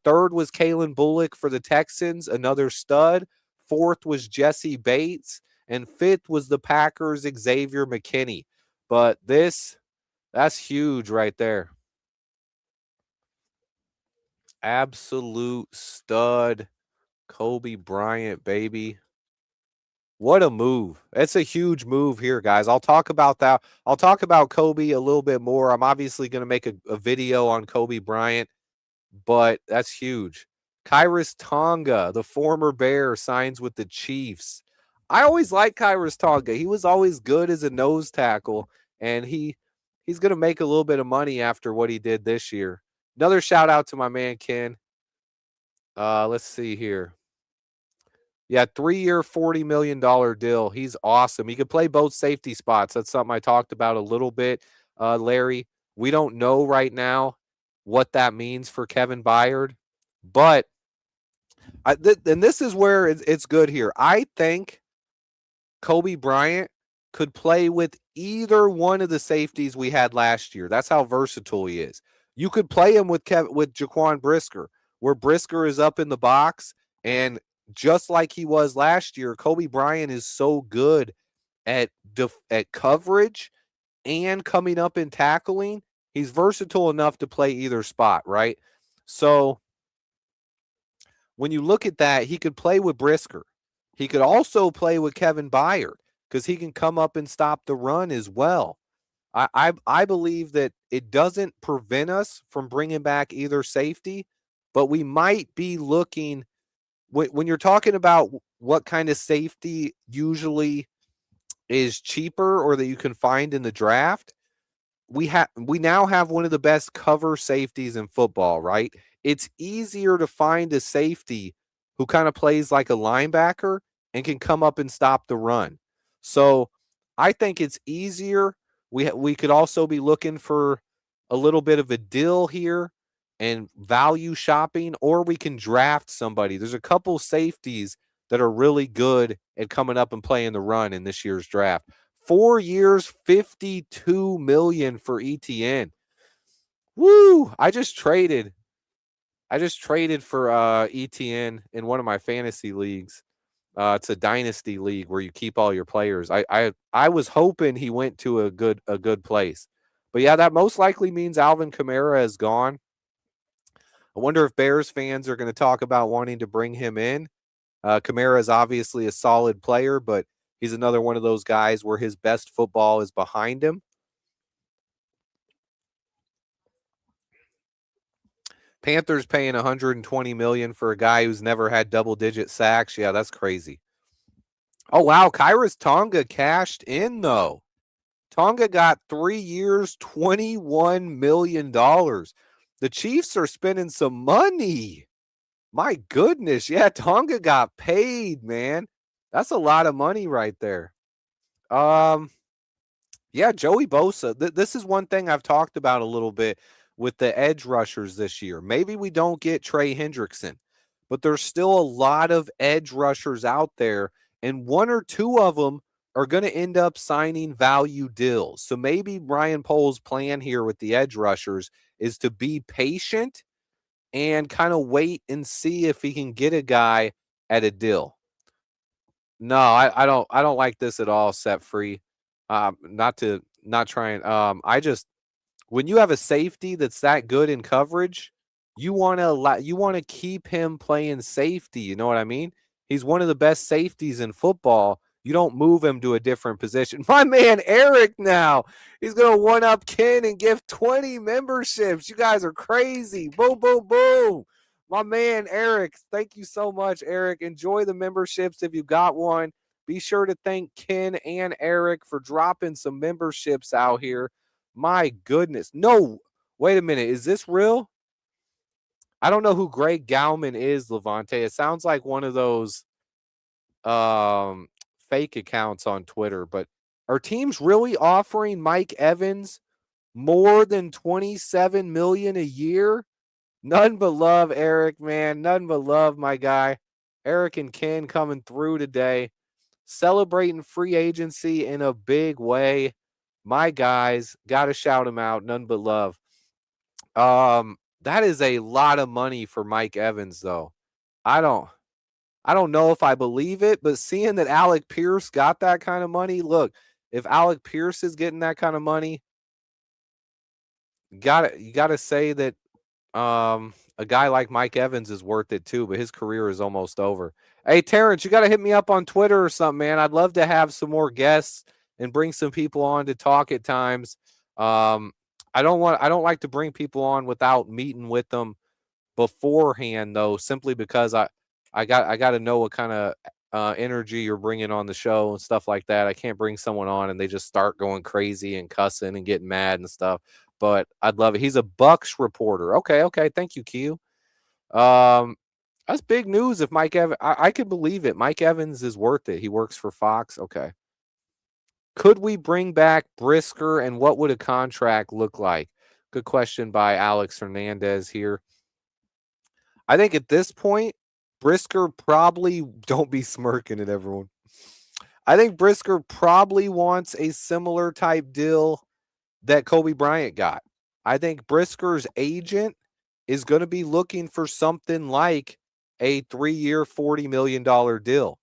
Third was Kalen Bullock for the Texans, another stud. Fourth was Jesse Bates, and fifth was the Packers' Xavier McKinney. But that's huge right there. Absolute stud. Kobe Bryant, baby. What a move. It's a huge move here, guys. I'll talk about that. I'll talk about Kobe a little bit more. I'm obviously going to make a video on Kobe Bryant, but that's huge. Kyrus Tonga, the former Bear, signs with the Chiefs. I always liked Kyrus Tonga. He was always good as a nose tackle, and he's going to make a little bit of money after what he did this year. Another shout out to my man Ken. Let's see here. Yeah, 3-year, $40 million deal. He's awesome. He could play both safety spots. That's something I talked about a little bit, Larry. We don't know right now what that means for Kevin Byard, but and this is where it's good here. I think Kobe Bryant could play with either one of the safeties we had last year. That's how versatile he is. You could play him with Jaquan Brisker, where Brisker is up in the box, and just like he was last year, Kobe Bryant is so good at coverage and coming up and tackling. He's versatile enough to play either spot, right? So when you look at that, he could play with Brisker. He could also play with Kevin Byard because he can come up and stop the run as well. I believe that it doesn't prevent us from bringing back either safety, but we might be looking when you're talking about what kind of safety usually is cheaper or that you can find in the draft. We now have one of the best cover safeties in football, right? It's easier to find a safety who kind of plays like a linebacker and can come up and stop the run. So I think it's easier. We could also be looking for a little bit of a deal here and value shopping, or we can draft somebody. There's a couple safeties that are really good at coming up and playing the run in this year's draft. 4 years, $52 million for ETN. Woo! I just traded for ETN in one of my fantasy leagues. It's a dynasty league where you keep all your players. I was hoping he went to a good place. But yeah, that most likely means Alvin Kamara is gone. I wonder if Bears fans are going to talk about wanting to bring him in. Kamara is obviously a solid player, but he's another one of those guys where his best football is behind him. Panthers paying $120 million for a guy who's never had double-digit sacks. Yeah, that's crazy. Oh, wow. Kyrus Tonga cashed in, though. Tonga got 3 years, $21 million. The Chiefs are spending some money. My goodness. Yeah, Tonga got paid, man. That's a lot of money right there. Yeah, Joey Bosa. This is one thing I've talked about a little bit with the edge rushers this year. Maybe we don't get Trey Hendrickson, but there's still a lot of edge rushers out there, and one or two of them are going to end up signing value deals. So maybe Ryan Poles' plan here with the edge rushers is to be patient and kind of wait and see if he can get a guy at a deal. No, I don't like this at all, set free. Not trying. When you have a safety that's that good in coverage, you want to keep him playing safety. You know what I mean? He's one of the best safeties in football. You don't move him to a different position. My man Eric now, he's going to one-up Ken and give 20 memberships. You guys are crazy. Boom, boom, boom. My man Eric, thank you so much, Eric. Enjoy the memberships if you got one. Be sure to thank Ken and Eric for dropping some memberships out here. My goodness. No, Wait a minute. Is this real? I don't know who Greg Gallimore is, Levante. It sounds like one of those fake accounts on Twitter, but are teams really offering Mike Evans more than $27 million a year? None but love, Eric, man. None but love, my guy. Eric and Ken coming through today, celebrating free agency in a big way. My guys, gotta shout them out. None but love. That is a lot of money for Mike Evans, though. I don't know if I believe it, but seeing that Alec Pierce got that kind of money, look, if Alec Pierce is getting that kind of money, you gotta say that a guy like Mike Evans is worth it too, but his career is almost over. Hey, Terrence, you got to hit me up on Twitter or something, man. I'd love to have some more guests and bring some people on to talk at times. I don't like to bring people on without meeting with them beforehand, though, simply because I got to know what kind of energy you're bringing on the show and stuff like that. I can't bring someone on and they just start going crazy and cussing and getting mad and stuff. But I'd love it. He's a Bucks reporter. Okay. Thank you, Q. That's big news. If Mike Evans, I could believe it. Mike Evans is worth it. He works for Fox. Okay. Could we bring back Brisker, and what would a contract look like? Good question by Alex Hernandez here. I think at this point, Brisker probably, don't be smirking at everyone. I think Brisker probably wants a similar type deal that Kobe Bryant got. I think Brisker's agent is going to be looking for something like a 3-year, $40 million deal.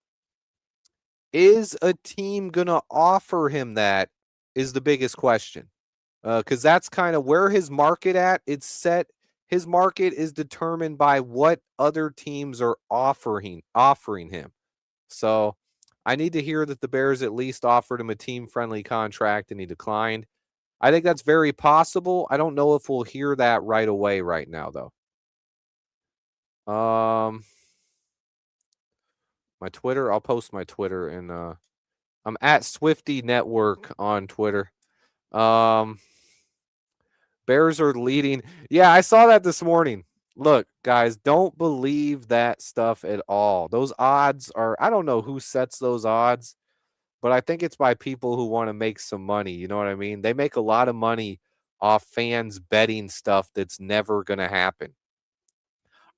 Is a team going to offer him that is the biggest question. Because that's kind of where his market at. It's set. His market is determined by what other teams are offering him. So I need to hear that the Bears at least offered him a team-friendly contract and he declined. I think that's very possible. I don't know if we'll hear that right away right now, though. My Twitter, I'll post my Twitter, and I'm at Swifty Network on Twitter. Bears are leading. Yeah, I saw that this morning. Look, guys, don't believe that stuff at all. Those odds are, I don't know who sets those odds, but I think it's by people who want to make some money. You know what I mean? They make a lot of money off fans betting stuff that's never going to happen.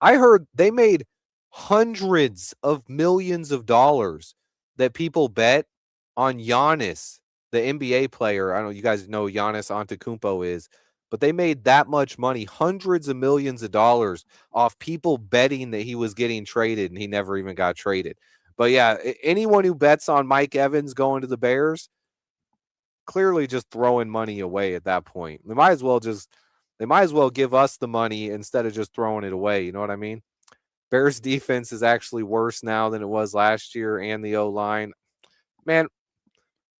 I heard they made hundreds of millions of dollars that people bet on Giannis, the NBA player. I don't know, you guys know Giannis Antetokounmpo is, but they made that much money, hundreds of millions of dollars off people betting that he was getting traded, and he never even got traded. But yeah, anyone who bets on Mike Evans going to the Bears, clearly just throwing money away at that point. They might as well give us the money instead of just throwing it away. You know what I mean? Bears defense is actually worse now than it was last year, and the O-line. Man,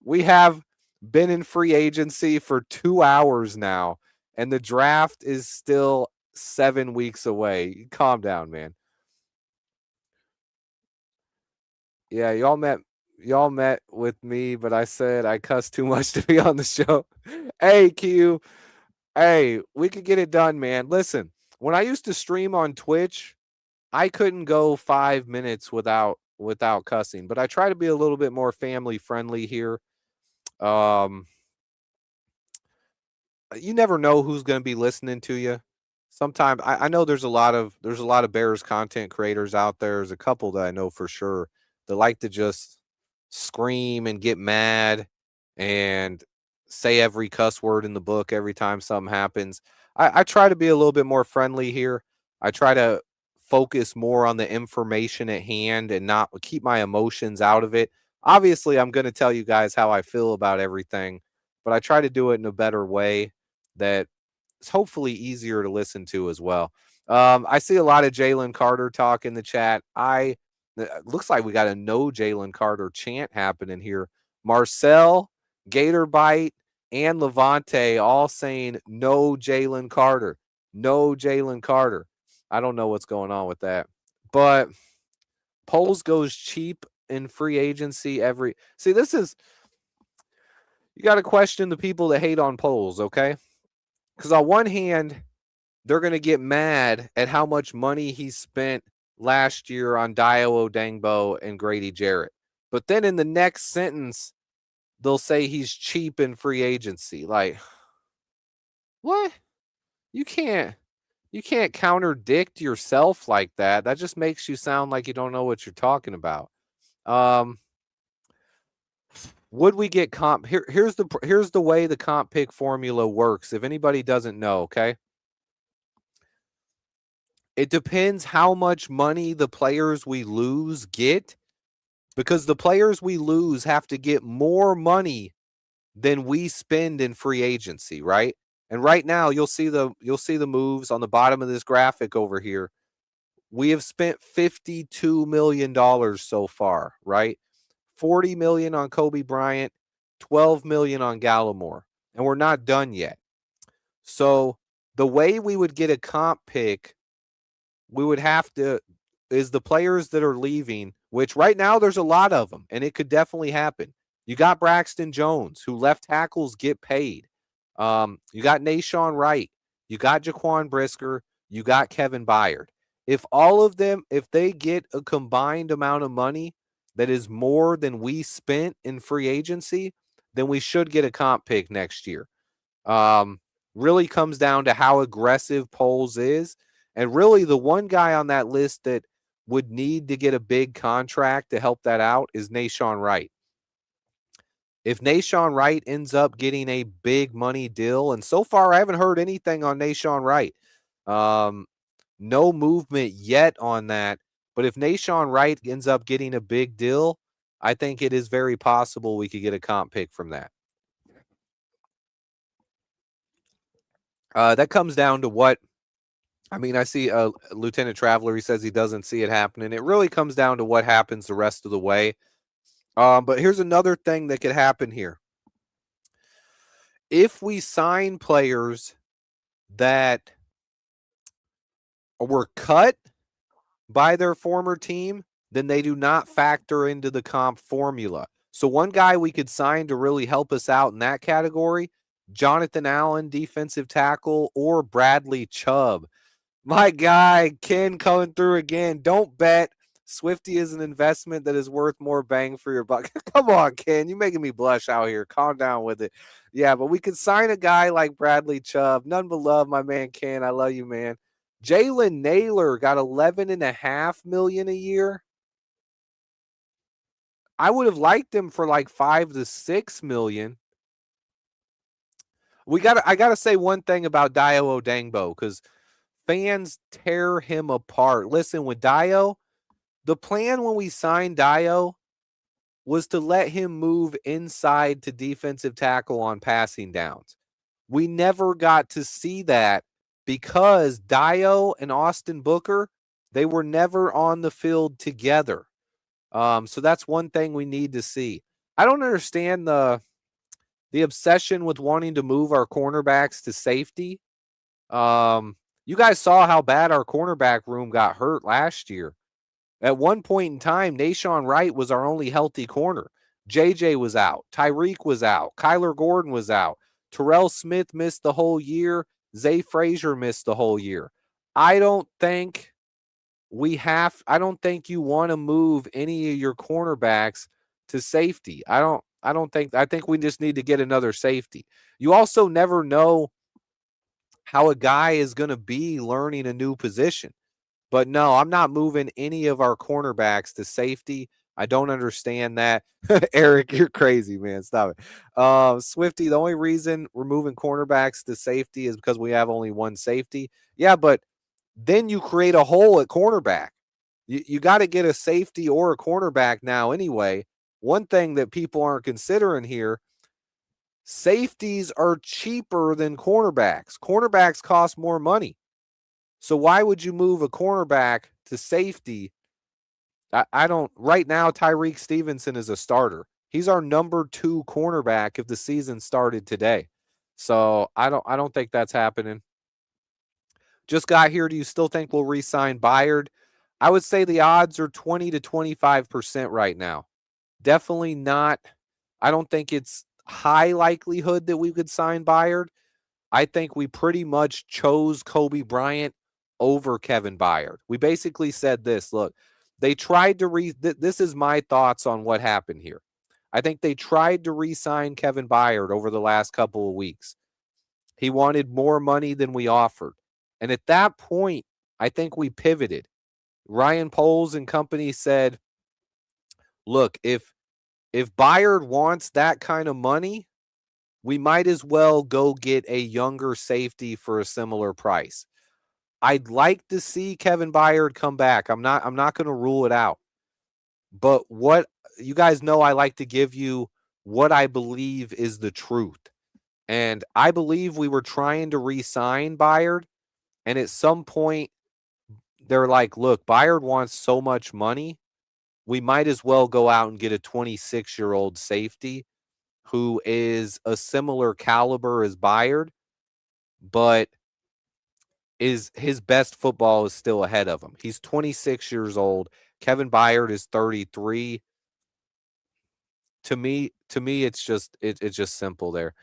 we have been in free agency for 2 hours now, and the draft is still 7 weeks away. Calm down, man. Yeah, y'all met with me, but I said I cussed too much to be on the show. Hey, Q. Hey, we could get it done, man. Listen, when I used to stream on Twitch, I couldn't go 5 minutes without cussing, but I try to be a little bit more family friendly here. You never know who's going to be listening to you. Sometimes I know there's a lot of Bears content creators out there. There's a couple that I know for sure that like to just scream and get mad and say every cuss word in the book every time something happens. I try to be a little bit more friendly here. I try to focus more on the information at hand and not keep my emotions out of it. Obviously, I'm going to tell you guys how I feel about everything, but I try to do it in a better way that is hopefully easier to listen to as well. I see a lot of Jalen Carter talk in the chat. Looks like we got a no Jalen Carter chant happening here. Marcel, Gator Bite, and Levante all saying no Jalen Carter. No Jalen Carter. I don't know what's going on with that. But Poles goes cheap in free agency this is, you got to question the people that hate on Poles, okay? Because on one hand, they're going to get mad at how much money he spent last year on Dio Odangbo and Grady Jarrett. But then in the next sentence, they'll say he's cheap in free agency. Like, what? You can't contradict yourself like that. That just makes you sound like you don't know what you're talking about. Would we get comp? Here's the way the comp pick formula works. If anybody doesn't know, okay? It depends how much money the players we lose get, because the players we lose have to get more money than we spend in free agency, right? And right now you'll see the moves on the bottom of this graphic over here. We have spent $52 million so far, right? $40 million on Kobe Bryant, $12 million on Gallimore, and we're not done yet. So the way we would get a comp pick, we would have to, is the players that are leaving, which right now there's a lot of them, and it could definitely happen. You got Braxton Jones, who left tackles get paid. You got Nashawn Wright. You got Jaquan Brisker. You got Kevin Byard. If all of them, if they get a combined amount of money that is more than we spent in free agency, then we should get a comp pick next year. Really comes down to how aggressive Poles is. And really the one guy on that list that would need to get a big contract to help that out is Nashawn Wright. If Nashawn Wright ends up getting a big money deal, and so far I haven't heard anything on Nashawn Wright. No movement yet on that. But if Nashawn Wright ends up getting a big deal, I think it is very possible we could get a comp pick from that. That comes down to what, I mean, I see Lieutenant Traveler, he says he doesn't see it happening. It really comes down to what happens the rest of the way. But here's another thing that could happen here. If we sign players that were cut by their former team, then they do not factor into the comp formula. So one guy we could sign to really help us out in that category, Jonathan Allen, defensive tackle, or Bradley Chubb. My guy, Ken, coming through again. Don't bet. Swifty is an investment that is worth more bang for your buck. Come on, Ken. You're making me blush out here. Calm down with it. Yeah, but we could sign a guy like Bradley Chubb. None but love, my man, Ken. I love you, man. Jalen Naylor got $11.5 million a year. I would have liked him for like $5 to $6 million. I gotta say one thing about Dio Odangbo, because fans tear him apart. Listen, with Dio, the plan when we signed Dio was to let him move inside to defensive tackle on passing downs. We never got to see that because Dio and Austin Booker, they were never on the field together. So that's one thing we need to see. I don't understand the obsession with wanting to move our cornerbacks to safety. You guys saw how bad our cornerback room got hurt last year. At one point in time, Nashawn Wright was our only healthy corner. JJ was out. Tyreek was out. Kyler Gordon was out. Terrell Smith missed the whole year. Zay Frazier missed the whole year. I don't think you want to move any of your cornerbacks to safety. I think we just need to get another safety. You also never know how a guy is going to be learning a new position. But no, I'm not moving any of our cornerbacks to safety. I don't understand that. Eric, you're crazy, man. Stop it. Swifty, the only reason we're moving cornerbacks to safety is because we have only one safety. Yeah, but then you create a hole at cornerback. You got to get a safety or a cornerback now anyway. One thing that people aren't considering here, safeties are cheaper than cornerbacks. Cornerbacks cost more money. So why would you move a cornerback to safety? I don't. Right now, Tyreek Stevenson is a starter. He's our number 2 cornerback if the season started today. So I don't think that's happening. Just got here. Do you still think we'll re-sign Byard? I would say the odds are 20 to 25% right now. Definitely not. I don't think it's high likelihood that we could sign Byard. I think we pretty much chose Kobe Bryant over Kevin Byard. We basically said this, look, they tried to this is my thoughts on what happened here. I think they tried to re-sign Kevin Byard over the last couple of weeks. He wanted more money than we offered. And at that point, I think we pivoted. Ryan Poles and company said, look, if Byard wants that kind of money, we might as well go get a younger safety for a similar price. I'd like to see Kevin Byard come back. I'm not going to rule it out. But what you guys know, I like to give you what I believe is the truth. And I believe we were trying to re-sign Byard, and at some point they're like, look, Byard wants so much money, we might as well go out and get a 26-year-old safety who is a similar caliber as Byard, but his best football is still ahead of him. He's 26 years old. Kevin Byard is 33. To me, it's just simple there.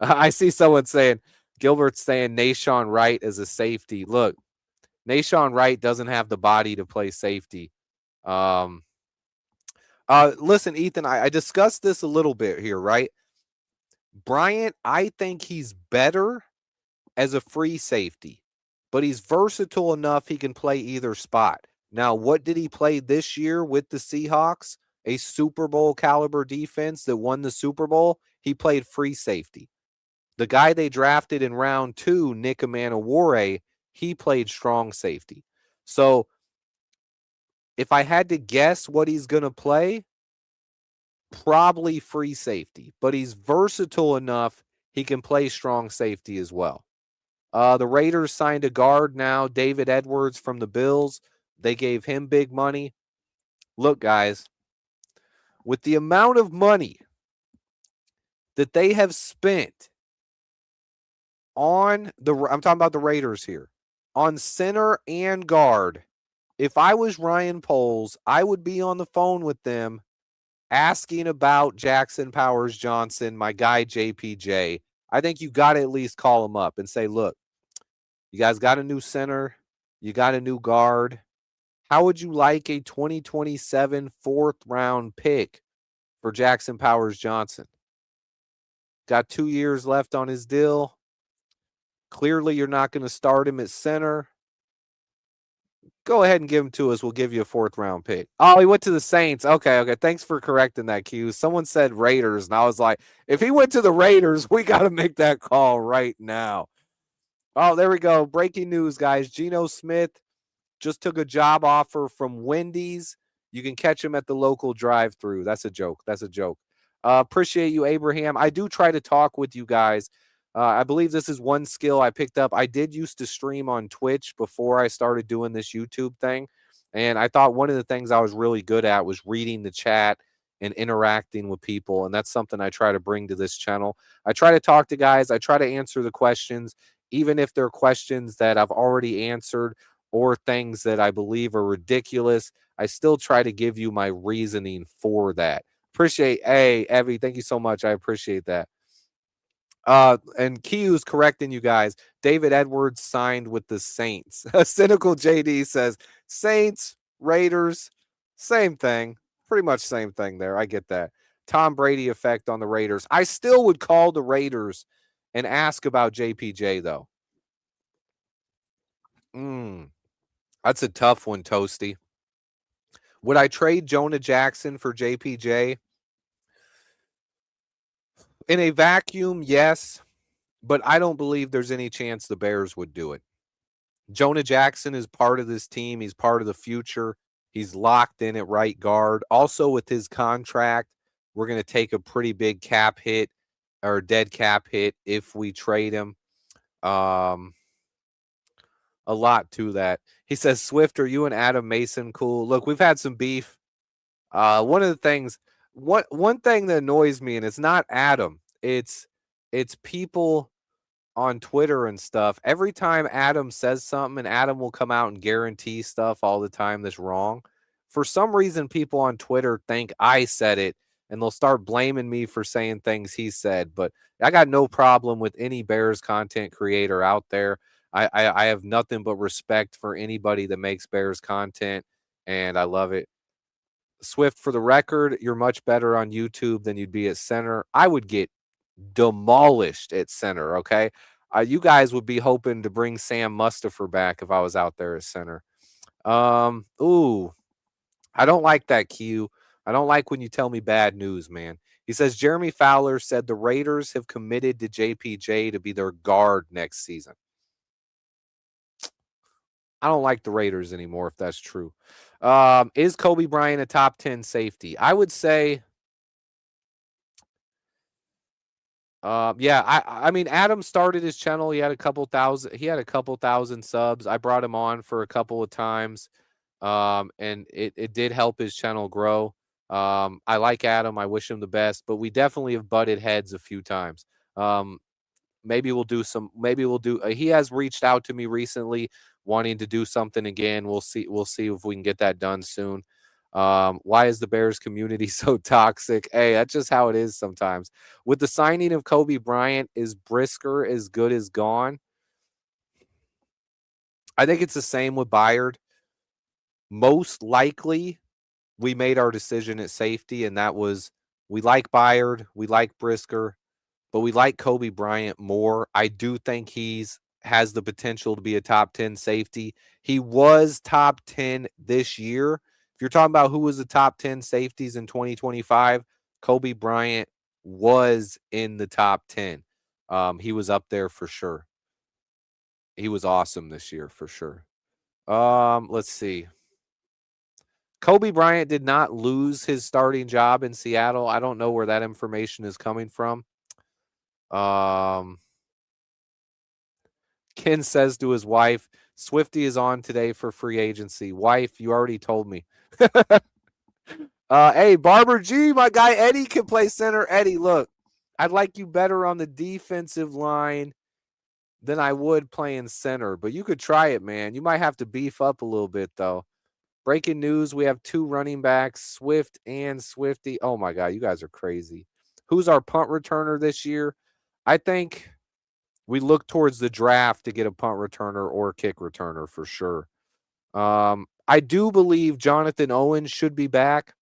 I see someone saying, Gilbert's saying Nahshon Wright as a safety. Look, Nahshon Wright doesn't have the body to play safety. Listen, Ethan, I discussed this a little bit here, right? Bryant, I think he's better as a free safety, but he's versatile enough he can play either spot. Now, what did he play this year with the Seahawks? A Super Bowl caliber defense that won the Super Bowl. He played free safety. The guy they drafted in round 2, Nick Amanawore, he played strong safety. So if I had to guess what he's going to play, probably free safety, but he's versatile enough he can play strong safety as well. The Raiders signed a guard now, David Edwards from the Bills. They gave him big money. Look, guys, with the amount of money that they have spent on I'm talking about the Raiders here, on center and guard, if I was Ryan Poles, I would be on the phone with them asking about Jackson Powers Johnson, my guy JPJ. I think you got to at least call him up and say, look, you guys got a new center, you got a new guard. How would you like a 2027 4th-round pick for Jackson Powers Johnson? Got 2 years left on his deal. Clearly, you're not going to start him at center. Go ahead and give him to us. We'll give you a 4th-round pick. Oh, he went to the Saints. Okay. Thanks for correcting that, Q. Someone said Raiders, and I was like, if he went to the Raiders, we got to make that call right now. Oh, there we go. Breaking news, guys. Geno Smith just took a job offer from Wendy's. You can catch him at the local drive-thru. That's a joke. Appreciate you, Abraham. I do try to talk with you guys. I believe this is one skill I picked up. I did used to stream on Twitch before I started doing this YouTube thing. And I thought one of the things I was really good at was reading the chat and interacting with people. And that's something I try to bring to this channel. I try to talk to guys. I try to answer the questions, even if they're questions that I've already answered or things that I believe are ridiculous. I still try to give you my reasoning for that. Hey, Evie, thank you so much. I appreciate that. And Kiyu's correcting you guys. David Edwards signed with the Saints. Cynical JD says Saints, Raiders, same thing. Pretty much same thing there. I get that. Tom Brady effect on the Raiders. I still would call the Raiders and ask about JPJ, though. That's a tough one, Toasty. Would I trade Jonah Jackson for JPJ? In a vacuum, yes, but I don't believe there's any chance the Bears would do it. Jonah Jackson is part of this team. He's part of the future. He's locked in at right guard. Also, with his contract, we're going to take a pretty big cap hit or dead cap hit if we trade him. A lot to that. He says, Swift, are you and Adam Mason cool? Look, we've had some beef. One of the things, one thing that annoys me, and it's not Adam, it's people on Twitter and stuff. Every time Adam says something, and Adam will come out and guarantee stuff all the time that's wrong. For some reason, people on Twitter think I said it and they'll start blaming me for saying things he said. But I got no problem with any Bears content creator out there. I have nothing but respect for anybody that makes Bears content, and I love it. Swift, for the record, you're much better on YouTube than you'd be at center. I would get demolished at center, okay? You guys would be hoping to bring Sam Mustipher back if I was out there at center. Ooh, I don't like that, Q. I don't like when you tell me bad news, man. He says Jeremy Fowler said the Raiders have committed to JPJ to be their guard next season. I don't like the Raiders anymore, if that's true. Is Kobe Bryant a top 10 safety? I would say, yeah, I mean, Adam started his channel. He had a couple thousand subs. I brought him on for a couple of times. And it did help his channel grow. I like Adam. I wish him the best, but we definitely have butted heads a few times. Maybe we'll do. He has reached out to me recently wanting to do something again. We'll see if we can get that done soon. Why is the Bears community so toxic? Hey, that's just how it is sometimes. With the signing of Kobe Bryant, is Brisker as good as gone? I think it's the same with Byard. Most likely, we made our decision at safety, and that was we like Byard, we like Brisker, but we like Kobe Bryant more. I do think has the potential to be a top 10 safety. He was top 10 this year. If you're talking about who was the top 10 safeties in 2025, Kobe Bryant was in the top 10. He was up there for sure. He was awesome this year for sure. Let's see. Kobe Bryant did not lose his starting job in Seattle. I don't know where that information is coming from. Ken says to his wife, Swifty is on today for free agency. Wife, you already told me. Hey, Barber G, my guy Eddie can play center. Eddie, look, I'd like you better on the defensive line than I would playing center, but you could try it, man. You might have to beef up a little bit, though. Breaking news, we have 2 running backs, Swift and Swifty. Oh, my God, you guys are crazy. Who's our punt returner this year? I think we look towards the draft to get a punt returner or a kick returner for sure. I do believe Jonathan Owens should be back.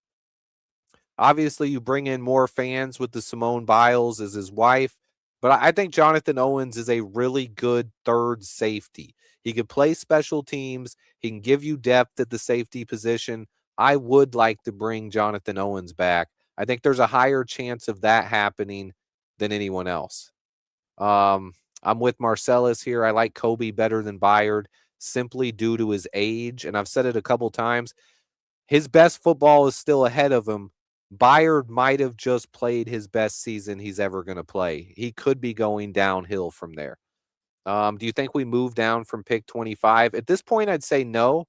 Obviously, you bring in more fans with the Simone Biles as his wife, but I think Jonathan Owens is a really good third safety. He could play special teams. He can give you depth at the safety position. I would like to bring Jonathan Owens back. I think there's a higher chance of that happening than anyone else. I'm with Marcellus here. I like Kobe better than Byard simply due to his age. And I've said it a couple times. His best football is still ahead of him. Byard might have just played his best season he's ever going to play. He could be going downhill from there. Do you think we move down from pick 25? At this point, I'd say no.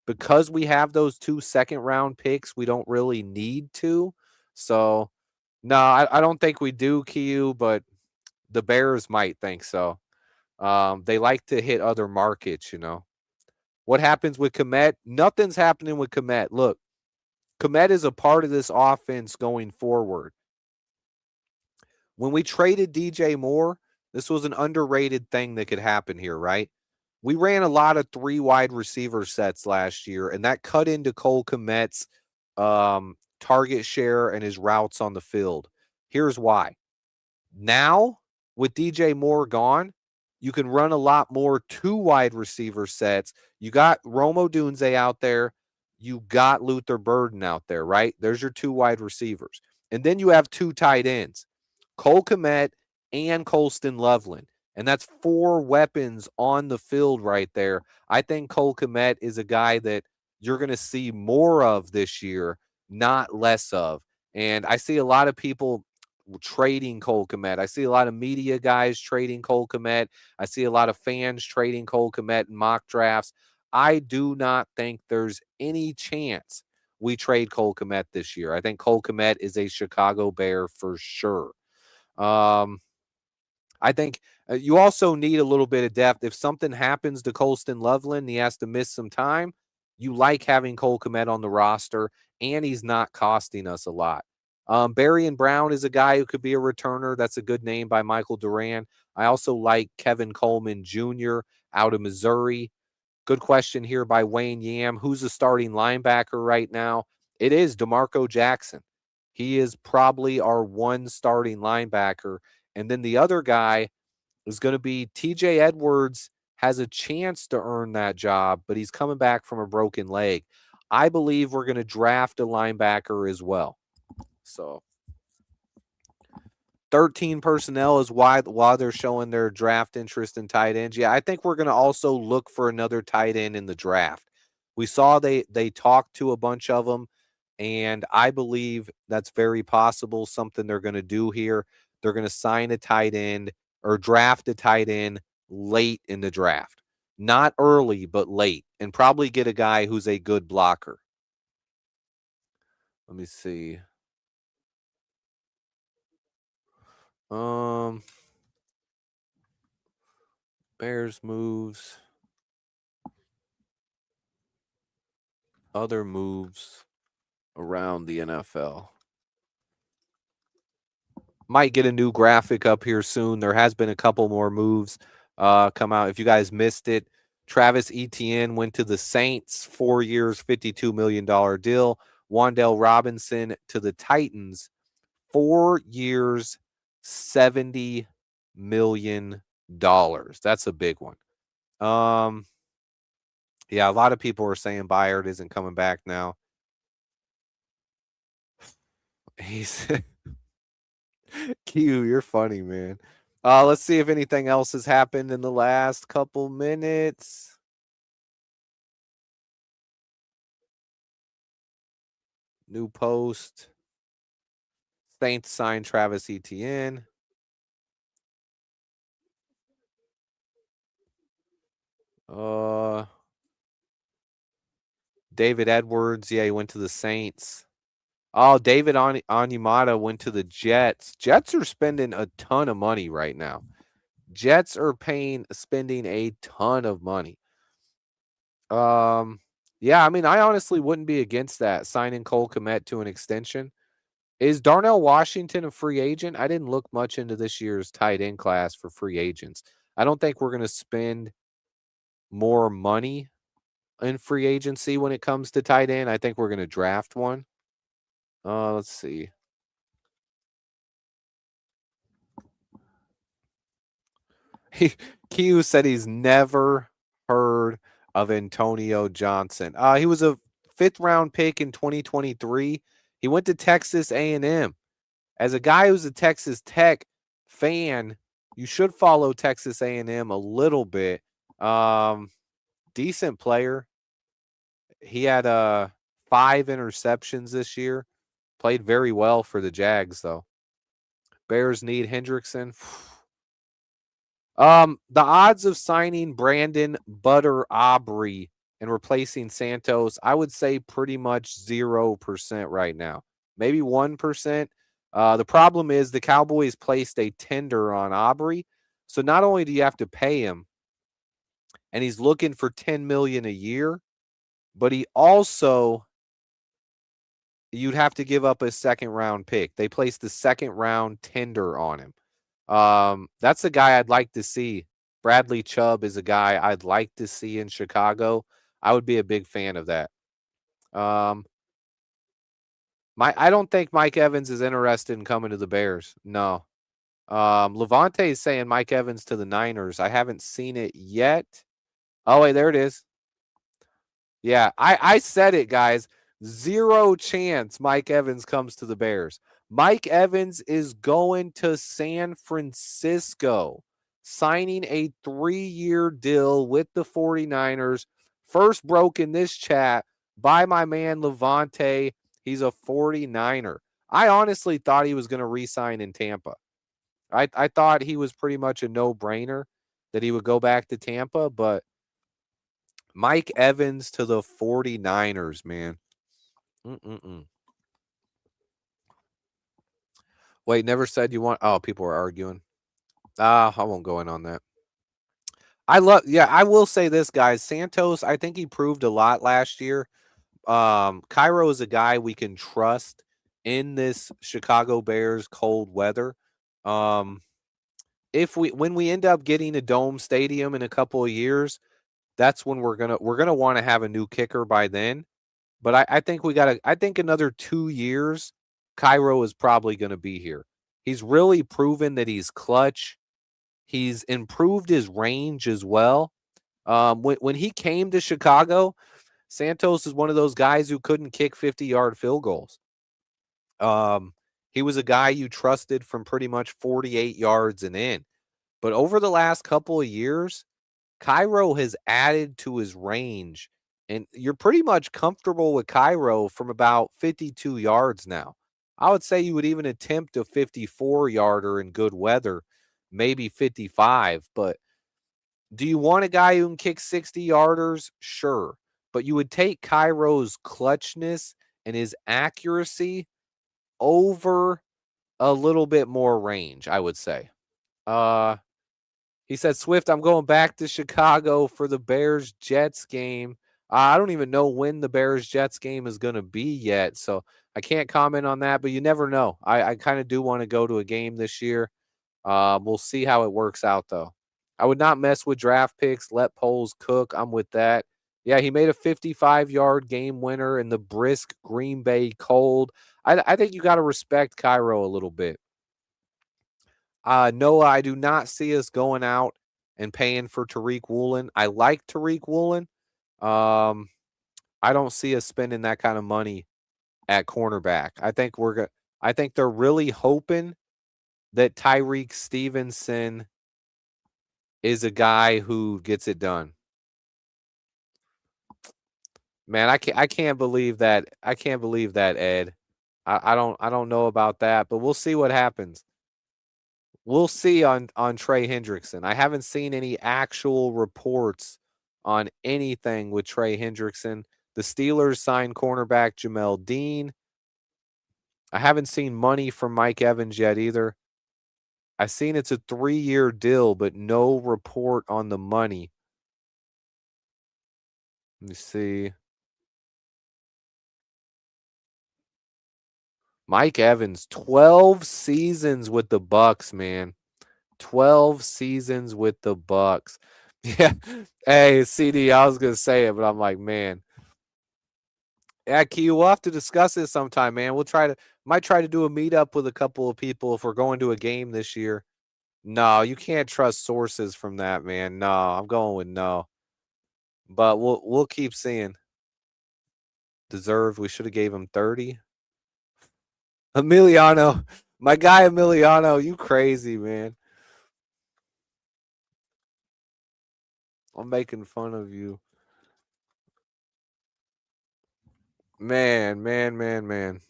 Because we have those 2 second-round picks, we don't really need to. So, no, I don't think we do, Q, but the Bears might think so. They like to hit other markets, you know. What happens with Komet? Nothing's happening with Komet. Look, Komet is a part of this offense going forward. When we traded DJ Moore, this was an underrated thing that could happen here, right? We ran a lot of 3 wide receiver sets last year, and that cut into Cole Komet's target share and his routes on the field. Here's why. Now, with DJ Moore gone, you can run a lot more 2 wide receiver sets. You got Rome Odunze out there. You got Luther Burden out there, right? There's your 2 wide receivers. And then you have 2 tight ends, Cole Kmet and Colston Loveland. And that's 4 weapons on the field right there. I think Cole Kmet is a guy that you're going to see more of this year, not less of. And I see a lot of people trading Cole Kmet. I see a lot of media guys trading Cole Kmet. I see a lot of fans trading Cole Kmet in mock drafts. I do not think there's any chance we trade Cole Kmet this year. I think Cole Kmet is a Chicago Bear for sure. I think you also need a little bit of depth. If something happens to Colston Loveland, he has to miss some time. You like having Cole Kmet on the roster, and he's not costing us a lot. Barry Brown is a guy who could be a returner. That's a good name by Michael Duran. I also like Kevin Coleman Jr. out of Missouri. Good question here by Wayne Yam. Who's the starting linebacker right now? It is DeMarco Jackson. He is probably our one starting linebacker. And then the other guy is going to be TJ Edwards. Has a chance to earn that job, but he's coming back from a broken leg. I believe we're going to draft a linebacker as well. So 13 personnel is why they're showing their draft interest in tight ends. Yeah, I think we're going to also look for another tight end in the draft. We saw they talked to a bunch of them, and I believe that's very possible, something they're going to do here. They're going to sign a tight end or draft a tight end late in the draft. Not early, but late, and probably get a guy who's a good blocker. Let me see. Bears moves. Other moves around the NFL. Might get a new graphic up here soon. There has been a couple more moves come out. If you guys missed it, Travis Etienne went to the Saints, 4 years, $52 million deal. Wan'Dale Robinson to the Titans, 4 years, $70 million. That's a big one. Yeah, a lot of people are saying Byard isn't coming back now. He's Q, you're funny, man. Let's see if anything else has happened in the last couple minutes. New post. Saints signed Travis Etienne. David Edwards, yeah, he went to the Saints. Oh, David Onyemata went to the Jets. Jets are spending a ton of money right now. Jets are spending a ton of money. Yeah, I mean, I honestly wouldn't be against that, signing Cole Kmet to an extension. Is Darnell Washington a free agent? I didn't look much into this year's tight end class for free agents. I don't think we're going to spend more money in free agency when it comes to tight end. I think we're going to draft one. Let's see. Q said he's never heard of Antonio Johnson. He was a 5th round pick in 2023. He went to Texas A&M. As a guy who's a Texas Tech fan, you should follow Texas A&M a little bit. Decent player. He had 5 interceptions this year. Played very well for the Jags, though. Bears need Hendrickson. The odds of signing Brandon Butter Aubrey and replacing Santos, I would say pretty much 0% right now. Maybe 1%. The problem is the Cowboys placed a tender on Aubrey. So not only do you have to pay him, and he's looking for $10 million a year, but he also, you'd have to give up a 2nd round pick. They placed the 2nd round tender on him. That's a guy I'd like to see. Bradley Chubb is a guy I'd like to see in Chicago. I would be a big fan of that. I don't think Mike Evans is interested in coming to the Bears. No. Levante is saying Mike Evans to the Niners. I haven't seen it yet. Oh, wait, there it is. Yeah, I said it, guys. 0 chance Mike Evans comes to the Bears. Mike Evans is going to San Francisco, signing a 3-year deal with the 49ers. First broke in this chat by my man Levante. He's a 49er. I honestly thought he was going to re-sign in Tampa. I thought he was pretty much a no-brainer that he would go back to Tampa, but Mike Evans to the 49ers, man. Wait, never said you want. Oh, people are arguing. I won't go in on that. I will say this, guys. Santos, I think he proved a lot last year. Cairo is a guy we can trust. in this Chicago Bears cold weather. When we end up getting a dome stadium in a couple of years, that's when we're gonna want to have a new kicker by then. But I think I think another 2 years, Cairo is probably gonna be here. He's really proven that he's clutch. He's improved his range as well. When he came to Chicago, Santos is one of those guys who couldn't kick 50-yard field goals. He was a guy you trusted from pretty much 48 yards and in. But over the last couple of years, Cairo has added to his range, and you're pretty much comfortable with Cairo from about 52 yards now. I would say you would even attempt a 54-yarder in good weather, maybe 55. But do you want a guy who can kick 60-yarders? Sure. But you would take Cairo's clutchness and his accuracy over a little bit more range, I would say. He said, Swift, I'm going back to Chicago for the Bears-Jets game. I don't even know when the Bears-Jets game is going to be yet, so I can't comment on that, but you never know. I kind of do want to go to a game this year. We'll see how it works out, though. I would not mess with draft picks. Let polls cook. I'm with that. Yeah, he made a 55-yard game winner in the brisk Green Bay cold. I think you got to respect Cairo a little bit. Noah, I do not see us going out and paying for Tariq Woolen. I like Tariq Woolen. I don't see us spending that kind of money at cornerback. I think they're really hoping that Tyreek Stevenson is a guy who gets it done. Man, I can't believe that. I can't believe that, Ed. I don't know about that, but we'll see what happens. We'll see on Trey Hendrickson. I haven't seen any actual reports on anything with Trey Hendrickson. The Steelers signed cornerback Jamel Dean. I haven't seen money from Mike Evans yet either. I've seen it's a 3-year deal, but no report on the money. Let me see. Mike Evans, 12 seasons with the Bucks, man. 12 seasons with the Bucks. Yeah. Hey, CD, I was going to say it, but I'm like, man. Yeah, Q, we'll have to discuss it sometime, man. Might try to do a meetup with a couple of people if we're going to a game this year. No, you can't trust sources from that, man. No, I'm going with no. But we'll keep seeing. Deserved. We should have gave him 30. Emiliano, my guy Emiliano, you crazy, man. I'm making fun of you. Man.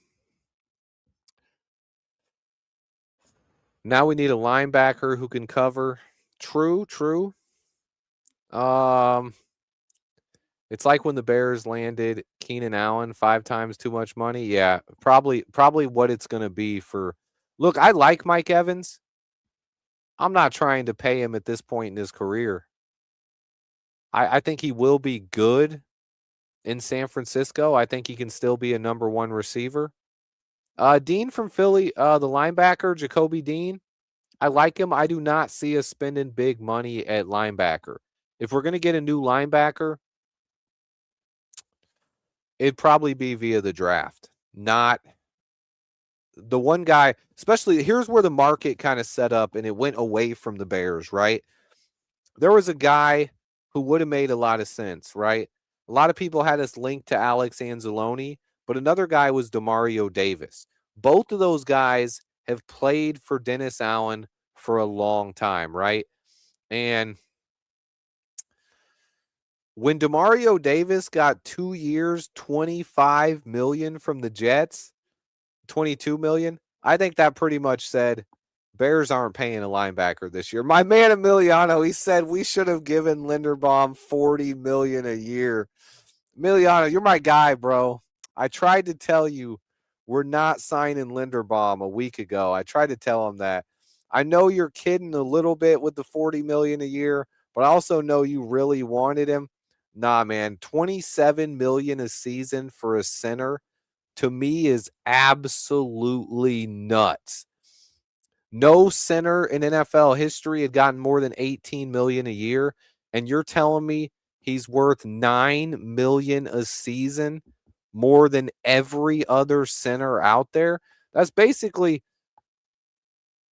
Now we need a linebacker who can cover. True. It's like when the Bears landed Keenan Allen 5 times too much money. Yeah, probably what it's going to be for. Look, I like Mike Evans. I'm not trying to pay him at this point in his career. I think he will be good in San Francisco. I think he can still be a number 1 receiver. Dean from Philly, the linebacker, Jacoby Dean. I like him. I do not see us spending big money at linebacker. If we're going to get a new linebacker, it'd probably be via the draft, not the one guy, especially here's where the market kind of set up and it went away from the Bears, right? There was a guy who would have made a lot of sense, right? A lot of people had us linked to Alex Anzalone, but another guy was Demario Davis. Both of those guys have played for Dennis Allen for a long time, right? And when Demario Davis got 2 years, $25 million from the Jets, $22 million, I think that pretty much said Bears aren't paying a linebacker this year. My man Emiliano, he said we should have given Linderbaum $40 million a year. Emiliano, you're my guy, bro. I tried to tell you we're not signing Linderbaum a week ago. I tried to tell him that. I know you're kidding a little bit with the $40 million a year, but I also know you really wanted him. Nah, man, $27 million a season for a center. to me is absolutely nuts. No center in NFL history had gotten more than $18 million a year, and you're telling me he's worth $9 million a season, more than every other center out there? That's basically,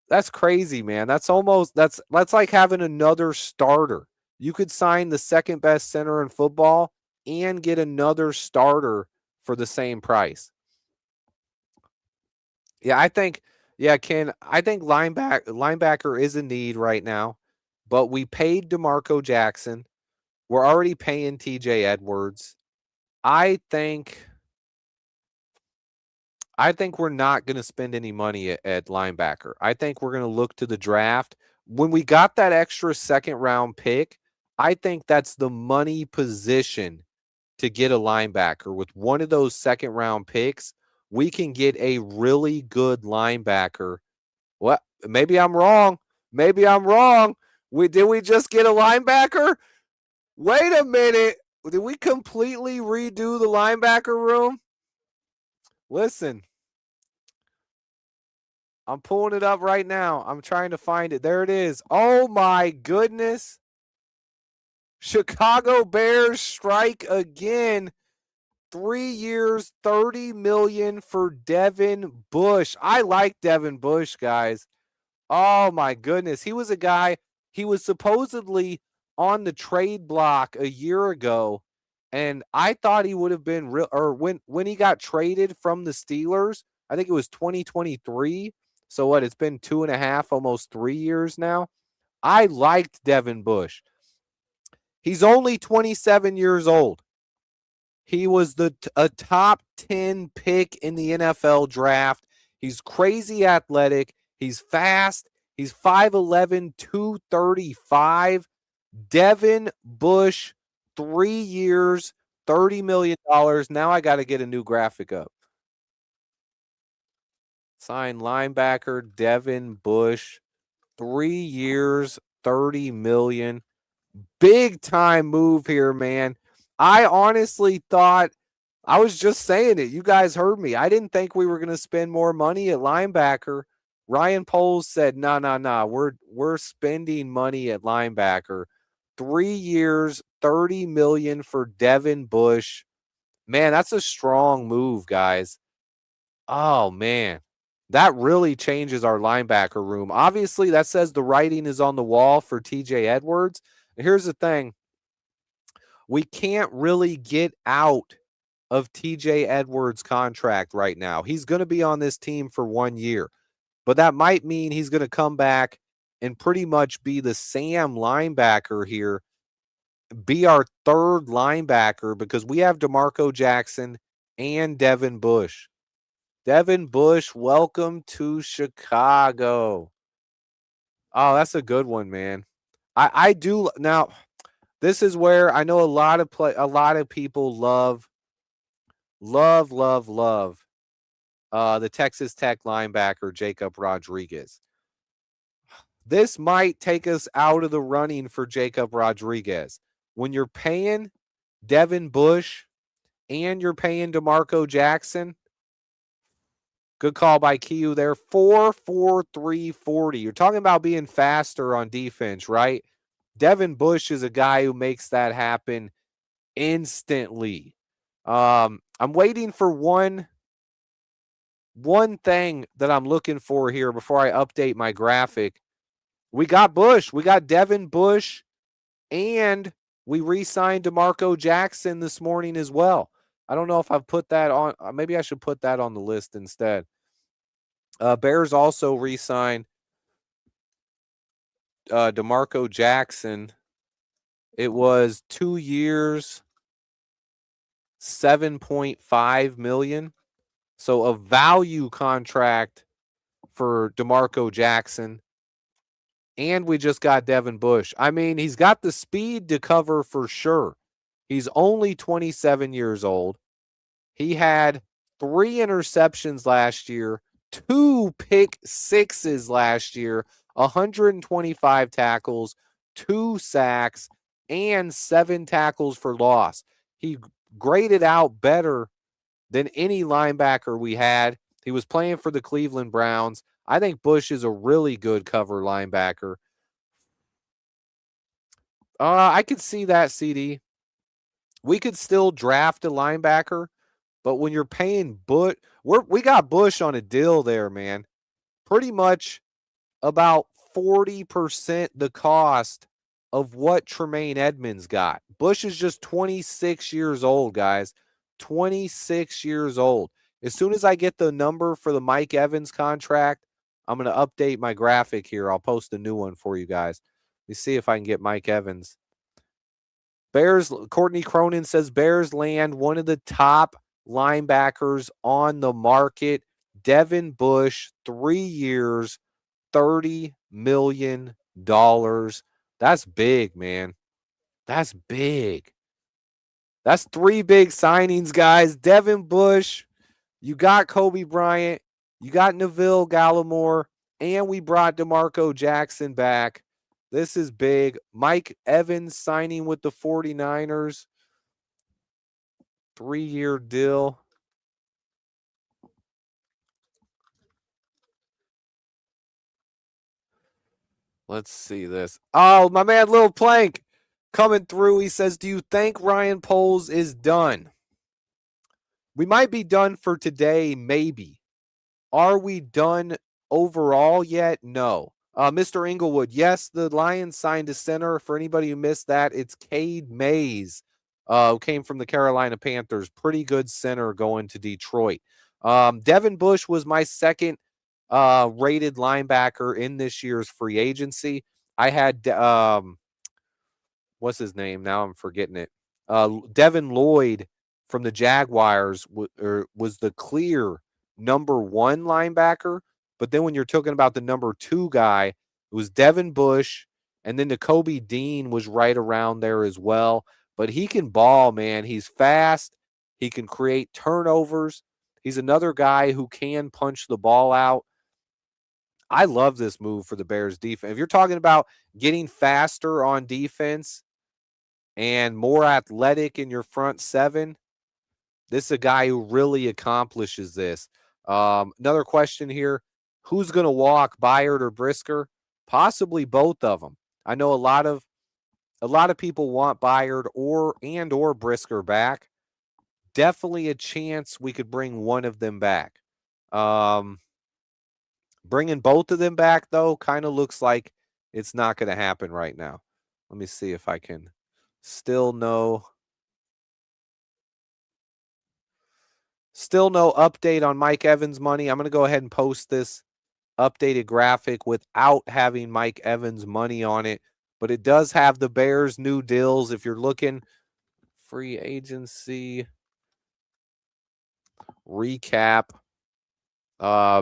that's crazy, man. That's like having another starter. You could sign the second best center in football and get another starter for the same price. Yeah, Ken, I think linebacker is a need right now, but we paid DeMarco Jackson. We're already paying TJ Edwards. I think we're not going to spend any money at linebacker. I think we're going to look to the draft. When we got that extra second round pick, I think that's the money position to get a linebacker. With one of those second round picks, we can get a really good linebacker. What? Maybe I'm wrong. Did we just get a linebacker? Wait a minute. Did we completely redo the linebacker room? Listen, I'm pulling it up right now. I'm trying to find it. There it is. Oh my goodness. Chicago Bears strike again. 3 years, $30 million for Devin Bush. I like Devin Bush, guys. Oh my goodness. He was a guy, he was supposedly on the trade block a year ago, and I thought he would have been real, or when he got traded from the Steelers, I think it was 2023. So what, it's been 2.5, almost 3 years now. I liked Devin Bush. He's only 27 years old. He was a top 10 pick in the NFL draft. He's crazy athletic. He's fast. He's 5'11", 235. Devin Bush, 3 years, $30 million. Now I got to get a new graphic up. Sign linebacker Devin Bush, 3 years, $30 million. Big time move here, man. I honestly thought, I was just saying it. You guys heard me. I didn't think we were going to spend more money at linebacker. Ryan Poles said, no. We're spending money at linebacker. 3 years, $30 million for Devin Bush. Man, that's a strong move, guys. Oh, man. That really changes our linebacker room. Obviously, that says the writing is on the wall for TJ Edwards. Here's the thing. We can't really get out of TJ Edwards' contract right now. He's going to be on this team for 1 year, but that might mean he's going to come back and pretty much be the Sam linebacker here, be our third linebacker, because we have DeMarco Jackson and Devin Bush. Devin Bush, welcome to Chicago. Oh, that's a good one, man. I do now. This is where I know a lot of people love the Texas Tech linebacker Jacob Rodriguez. This might take us out of the running for Jacob Rodriguez. When you're paying Devin Bush and you're paying DeMarco Jackson, good call by Kiyu there, 4.43 40. You're talking about being faster on defense, right? Devin Bush is a guy who makes that happen instantly. I'm waiting for one thing that I'm looking for here before I update my graphic. We got Bush. We got Devin Bush, and we re-signed DeMarco Jackson this morning as well. I don't know if I've put that on. Maybe I should put that on the list instead. Bears also re-signed DeMarco Jackson. It was 2 years, $7.5 million. So a value contract for DeMarco Jackson. And we just got Devin Bush. I mean, he's got the speed to cover for sure. He's only 27 years old. He had 3 interceptions last year, 2 pick sixes last year, 125 tackles, 2 sacks, and 7 tackles for loss. He graded out better than any linebacker we had. He was playing for the Cleveland Browns. I think Bush is a really good cover linebacker. I could see that, CD. We could still draft a linebacker, but when you're paying Bush, we got Bush on a deal there, man. Pretty much about 40% the cost of what Tremaine Edmunds got. Bush is just 26 years old, guys. 26 years old. As soon as I get the number for the Mike Evans contract, I'm going to update my graphic here. I'll post a new one for you guys. Let me see if I can get Mike Evans. Bears, Courtney Cronin says Bears land one of the top linebackers on the market. Devin Bush, 3 years, $30 million. That's big, man. That's big. That's 3 big signings, guys. Devin Bush, you got Kobe Bryant, you got Neville Gallimore, and we brought DeMarco Jackson back. This is big. Mike Evans signing with the 49ers. 3-year deal. Let's see this. Oh, my man Lil Plank coming through. He says, do you think Ryan Poles is done? We might be done for today, maybe. Are we done overall yet? No. Mr. Inglewood, yes, the Lions signed a center. For anybody who missed that, it's Cade Mays, who came from the Carolina Panthers. Pretty good center going to Detroit. Devin Bush was my second rated linebacker in this year's free agency. I had, what's his name? Now I'm forgetting it. Devin Lloyd from the Jaguars was the clear number 1 linebacker. But then when you're talking about the number 2 guy, it was Devin Bush. And then the Kobe Dean was right around there as well. But he can ball, man. He's fast. He can create turnovers. He's another guy who can punch the ball out. I love this move for the Bears defense. If you're talking about getting faster on defense and more athletic in your front 7, this is a guy who really accomplishes this. Another question here. Who's going to walk, Byard or Brisker? Possibly both of them. I know a lot of people want Byard or Brisker back. Definitely a chance we could bring one of them back. Bringing both of them back, though, kind of looks like it's not going to happen right now. Let me see if I can still no update on Mike Evans' money. I'm going to go ahead and post this updated graphic without having Mike Evans' money on it. But it does have the Bears' new deals. If you're looking, free agency recap.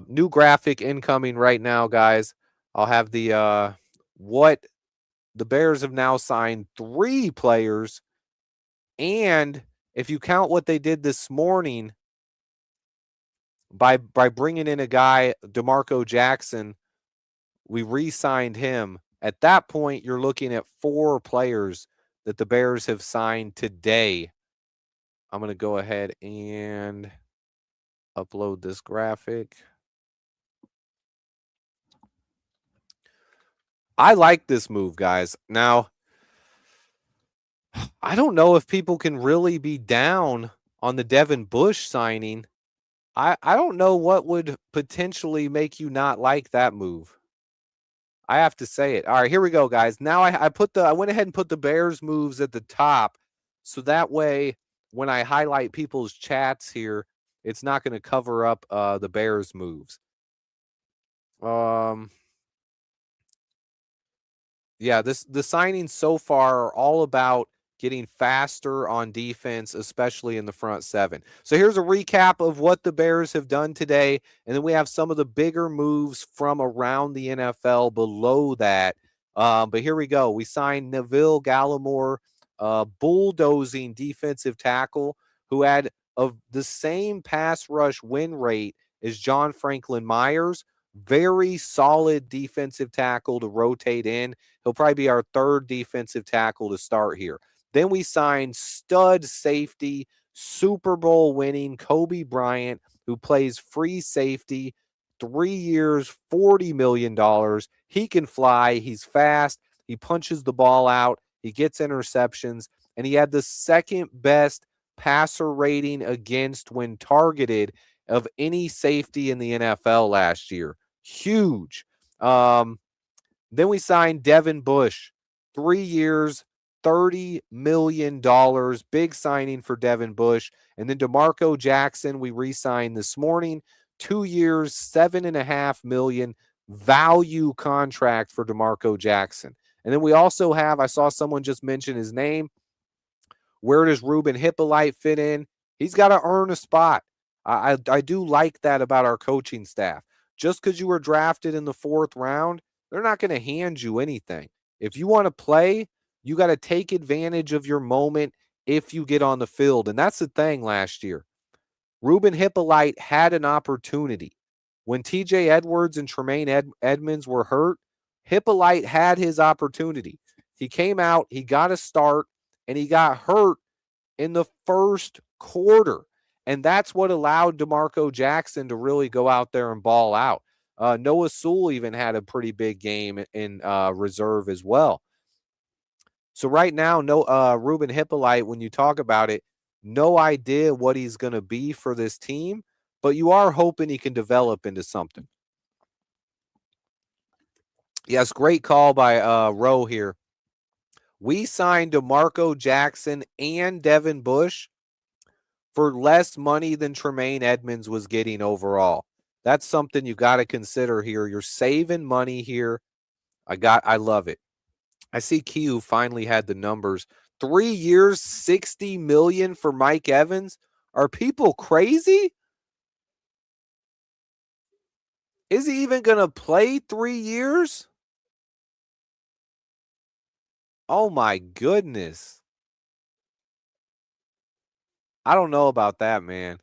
New graphic incoming right now, guys. I'll have the what the Bears have now signed 3 players. And if you count what they did this morning by bringing in a guy, DeMarco Jackson, we re-signed him. At that point, you're looking at 4 players that the Bears have signed today. I'm going to go ahead and upload this graphic. I like this move, guys. Now, I don't know if people can really be down on the Devin Bush signing. I don't know what would potentially make you not like that move. I have to say it. All right, here we go, guys. Now I went ahead and put the Bears moves at the top, so that way when I highlight people's chats here, it's not going to cover up the Bears moves. Yeah, the signings so far are all about getting faster on defense, especially in the front 7. So here's a recap of what the Bears have done today, and then we have some of the bigger moves from around the NFL below that. But here we go. We signed Neville Gallimore, bulldozing defensive tackle who had the same pass rush win rate as John Franklin Myers. Very solid defensive tackle to rotate in. He'll probably be our 3rd defensive tackle to start here. Then we signed stud safety Super Bowl winning Kobe Bryant, who plays free safety, 3 years, $40 million. He can fly. He's fast. He punches the ball out. He gets interceptions. And he had the second best passer rating against when targeted of any safety in the NFL last year. Huge. Then we signed Devin Bush, 3 years, $30 million. Big signing for Devin Bush. And then DeMarco Jackson, we re-signed this morning, 2 years, $7.5 million value contract for DeMarco Jackson. And then we also have, I saw someone just mention his name. Where does Ruben Hippolyte fit in? He's got to earn a spot. I do like that about our coaching staff. Just because you were drafted in the 4th round, they're not going to hand you anything. If you want to play, you got to take advantage of your moment if you get on the field. And that's the thing last year. Ruben Hippolyte had an opportunity. When TJ Edwards and Tremaine Edmonds were hurt, Hippolyte had his opportunity. He came out, he got a start, and he got hurt in the first quarter. And that's what allowed DeMarco Jackson to really go out there and ball out. Noah Sewell even had a pretty big game in reserve as well. So right now, Ruben Hippolyte, when you talk about it, no idea what he's going to be for this team, but you are hoping he can develop into something. Yes, great call by Rowe here. We signed DeMarco Jackson and Devin Bush for less money than Tremaine Edmonds was getting overall. That's something you got to consider here. You're saving money here. I love it. I see Q finally had the numbers. 3 years, $60 million for Mike Evans. Are people crazy? Is he even going to play 3 years? Oh my goodness. I don't know about that, man.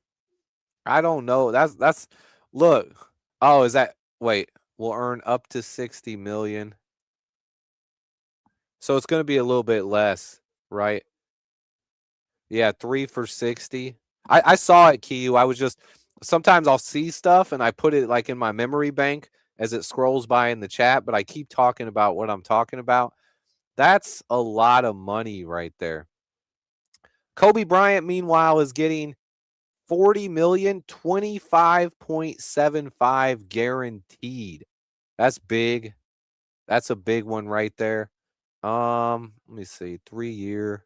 I don't know. That's look. Oh, is that wait, we'll earn up to 60 million. So it's going to be a little bit less, right? Yeah, 3 for 60. I saw it, Q. I was just sometimes I'll see stuff and I put it like in my memory bank as it scrolls by in the chat, but I keep talking about what I'm talking about. That's a lot of money right there. Kobe Bryant, meanwhile, is getting 40 million, 25.75 guaranteed. That's big. That's a big one right there. Let me see. 3 years,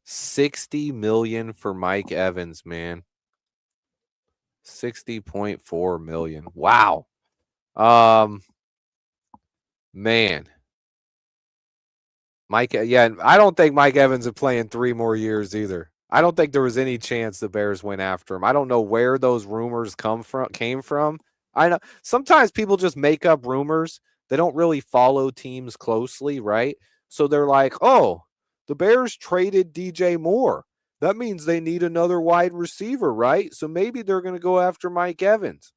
60 million for Mike Evans, man. 60.4 million. Wow. Man. I don't think Mike Evans is playing 3 more years either. I don't think there was any chance the Bears went after him. I don't know where those rumors came from. I know sometimes people just make up rumors. They don't really follow teams closely, right? So they're like, "Oh, the Bears traded DJ Moore. That means they need another wide receiver, right? So maybe they're going to go after Mike Evans."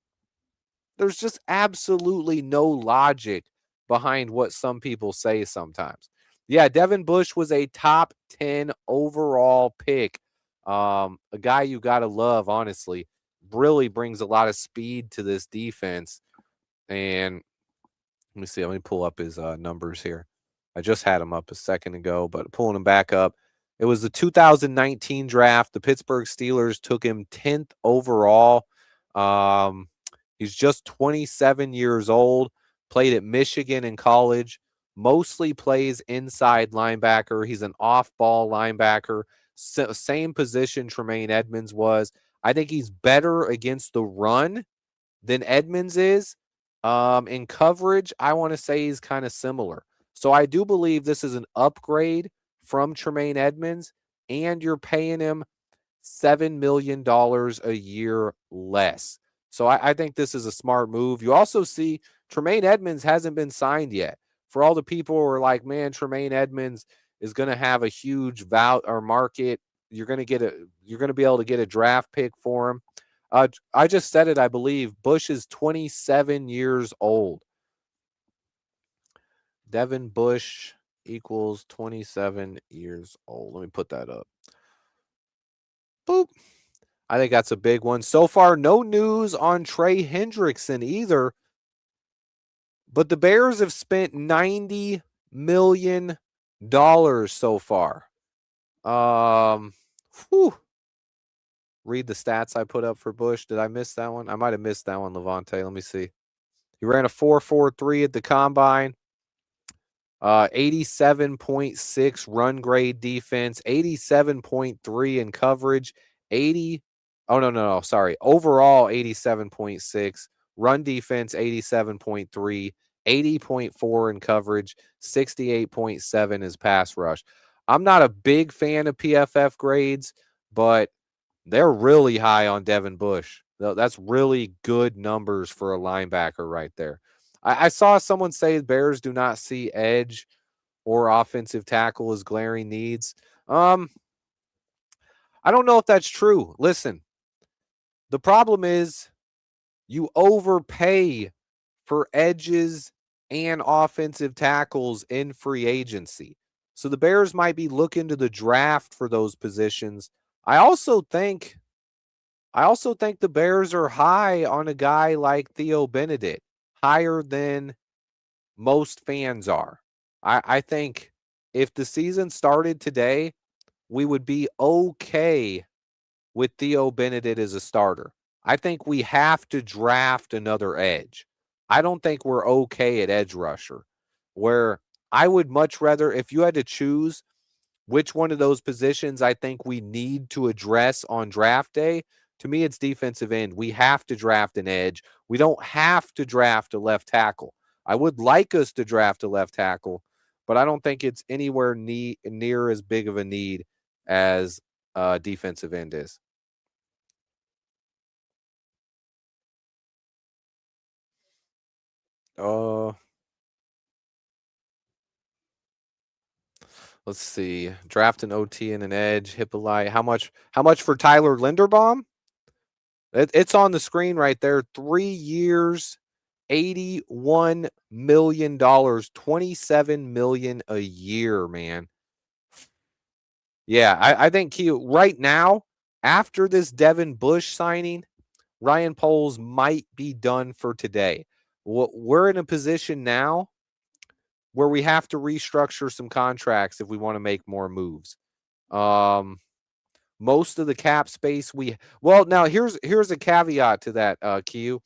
There's just absolutely no logic behind what some people say sometimes. Yeah, Devin Bush was a top 10 overall pick. A guy you got to love, honestly. Really brings a lot of speed to this defense. And let me see. Let me pull up his numbers here. I just had him up a second ago, but pulling him back up. It was the 2019 draft. The Pittsburgh Steelers took him 10th overall. He's just 27 years old, played at Michigan in college, mostly plays inside linebacker. He's an off-ball linebacker, same position Tremaine Edmonds was. I think he's better against the run than Edmonds is. In coverage, I want to say he's kind of similar. So I do believe this is an upgrade from Tremaine Edmonds, and you're paying him $7 million a year less. So I think this is a smart move. You also see Tremaine Edmonds hasn't been signed yet. For all the people who are like, man, Tremaine Edmonds is going to have a huge market. You're going to be able to get a draft pick for him. I just said it, I believe. Bush is 27 years old. Devin Bush equals 27 years old. Let me put that up. Boop. I think that's a big one. So far, no news on Trey Hendrickson either. But the Bears have spent $90 million so far. Whew. Read the stats I put up for Bush. Did I miss that one? I might have missed that one, Levante. Let me see. He ran a 4.43 at the combine. 87.6 run grade defense, 87.3 in coverage, 80. Oh, no. Sorry. Overall, 87.6. Run defense, 87.3. 80.4 in coverage, 68.7 is pass rush. I'm not a big fan of PFF grades, but they're really high on Devin Bush. That's really good numbers for a linebacker right there. I saw someone say Bears do not see edge or offensive tackle as glaring needs. I don't know if that's true. Listen, the problem is you overpay for edges and offensive tackles in free agency. So the Bears might be looking to the draft for those positions. I also think the Bears are high on a guy like Theo Benedict, higher than most fans are. I think if the season started today, we would be okay with Theo Benedict as a starter. I think we have to draft another edge. I don't think we're okay at edge rusher, where I would much rather, if you had to choose which one of those positions I think we need to address on draft day, to me, it's defensive end. We have to draft an edge. We don't have to draft a left tackle. I would like us to draft a left tackle, but I don't think it's anywhere near as big of a need as defensive end is. Uh, let's see. Draft an OT and an edge. Hippolyte. How much for Tyler Linderbaum? It's on the screen right there. 3 years, $81 million, $27 million a year, man. Yeah, I think right now, after this Devin Bush signing, Ryan Poles might be done for today. We're in a position now where we have to restructure some contracts if we want to make more moves. Most of the cap space now here's a caveat to that, Q.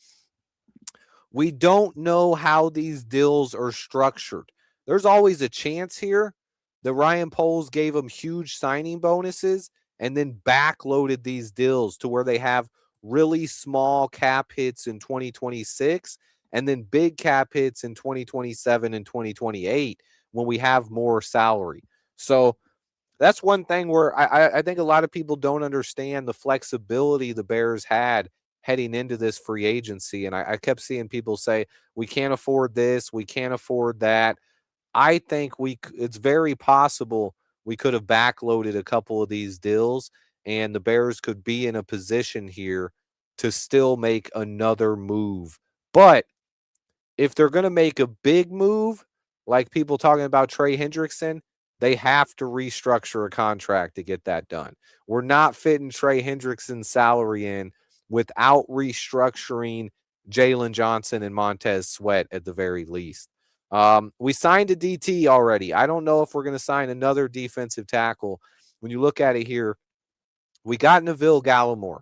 We don't know how these deals are structured. There's always a chance here that Ryan Poles gave them huge signing bonuses and then backloaded these deals to where they have really small cap hits in 2026 and then big cap hits in 2027 and 2028 when we have more salary. So that's one thing where I think a lot of people don't understand the flexibility the Bears had heading into this free agency. And I kept seeing people say, we can't afford this, we can't afford that. I think it's very possible we could have backloaded a couple of these deals and the Bears could be in a position here to still make another move. But if they're going to make a big move, like people talking about Trey Hendrickson, they have to restructure a contract to get that done. We're not fitting Trey Hendrickson's salary in without restructuring Jalen Johnson and Montez Sweat at the very least. We signed a DT already. I don't know if we're going to sign another defensive tackle. When you look at it here, we got Neville Gallimore.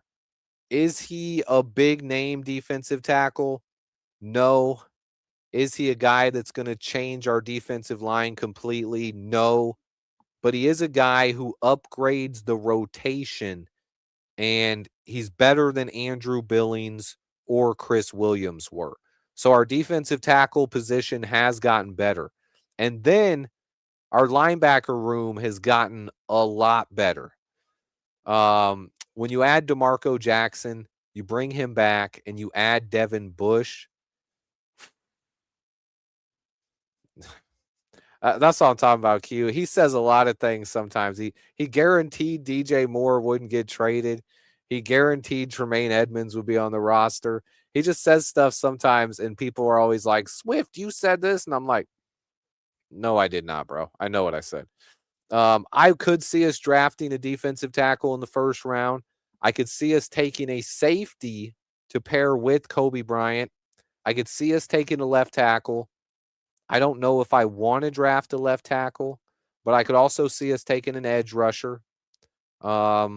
Is he a big name defensive tackle? No. Is he a guy that's going to change our defensive line completely? No. But he is a guy who upgrades the rotation, and he's better than Andrew Billings or Chris Williams were. So our defensive tackle position has gotten better. And then our linebacker room has gotten a lot better. When you add DeMarco Jackson, you bring him back, and you add Devin Bush, that's all I'm talking about, Q. He says a lot of things sometimes. He guaranteed DJ Moore wouldn't get traded. He guaranteed Tremaine Edmonds would be on the roster. He just says stuff sometimes, and people are always like, Swift, you said this. And I'm like, No, I did not, bro. I know what I said. I could see us drafting a defensive tackle in the first round. I could see us taking a safety to pair with Kobe Bryant. I could see us taking a left tackle. I don't know if I want to draft a left tackle, but I could also see us taking an edge rusher. A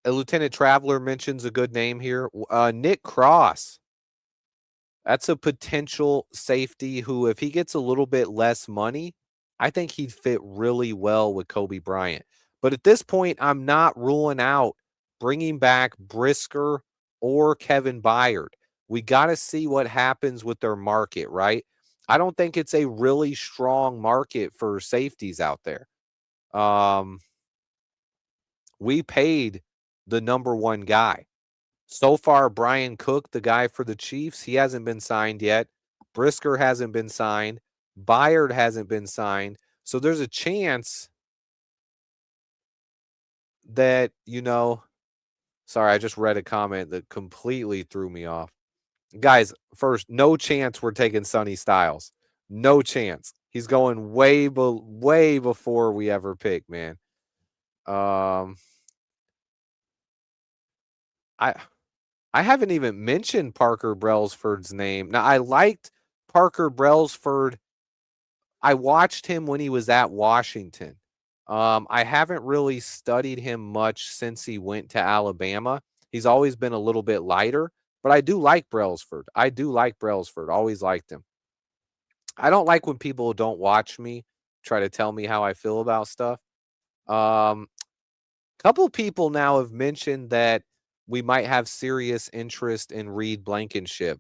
Lieutenant Traveler mentions a good name here. Nick Cross. That's a potential safety who, if he gets a little bit less money, I think he'd fit really well with Kobe Bryant. But at this point, I'm not ruling out bringing back Brisker or Kevin Byard. We got to see what happens with their market, right? I don't think it's a really strong market for safeties out there. We paid the number one guy. So far, Brian Cook, the guy for the Chiefs, he hasn't been signed yet. Brisker hasn't been signed. Byard hasn't been signed. So there's a chance that, sorry, I just read a comment that completely threw me off. Guys, first, no chance we're taking Sonny Styles. No chance. He's going way before we ever pick, man. I haven't even mentioned Parker Brailsford's name. Now, I liked Parker Brailsford. I watched him when he was at Washington. I haven't really studied him much since he went to Alabama. He's always been a little bit lighter, but I do like Brailsford. Always liked him. I don't like when people don't watch me try to tell me how I feel about stuff. Couple people now have mentioned that we might have serious interest in Reed Blankenship.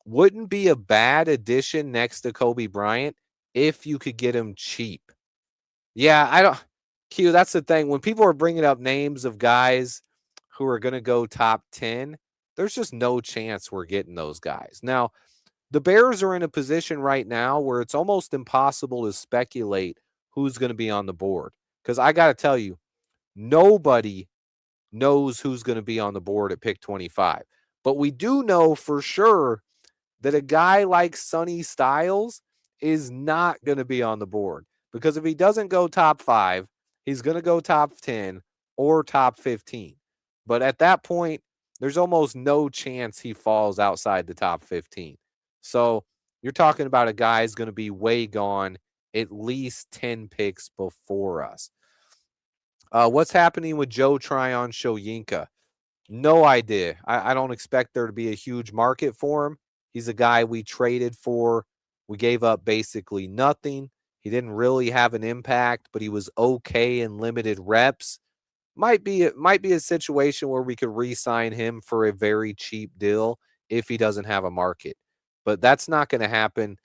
Wouldn't be a bad addition next to Kobe Bryant if you could get him cheap. Yeah, I don't. Q, that's the thing. When people are bringing up names of guys who are going to go top 10, there's just no chance we're getting those guys. Now, the Bears are in a position right now where it's almost impossible to speculate who's going to be on the board. Because I got to tell you, nobody knows who's going to be on the board at pick 25. But we do know for sure that a guy like Sonny Styles is not going to be on the board. Because if he doesn't go top 5, he's going to go top 10 or top 15. But at that point, there's almost no chance he falls outside the top 15. So you're talking about a guy who's going to be way gone at least 10 picks before us. What's happening with Joe Tryon-Shoyinka? No idea. I don't expect there to be a huge market for him. He's a guy we traded for. We gave up basically nothing. He didn't really have an impact, but he was okay in limited reps. Might be a situation where we could re-sign him for a very cheap deal if he doesn't have a market. But that's not going to happen.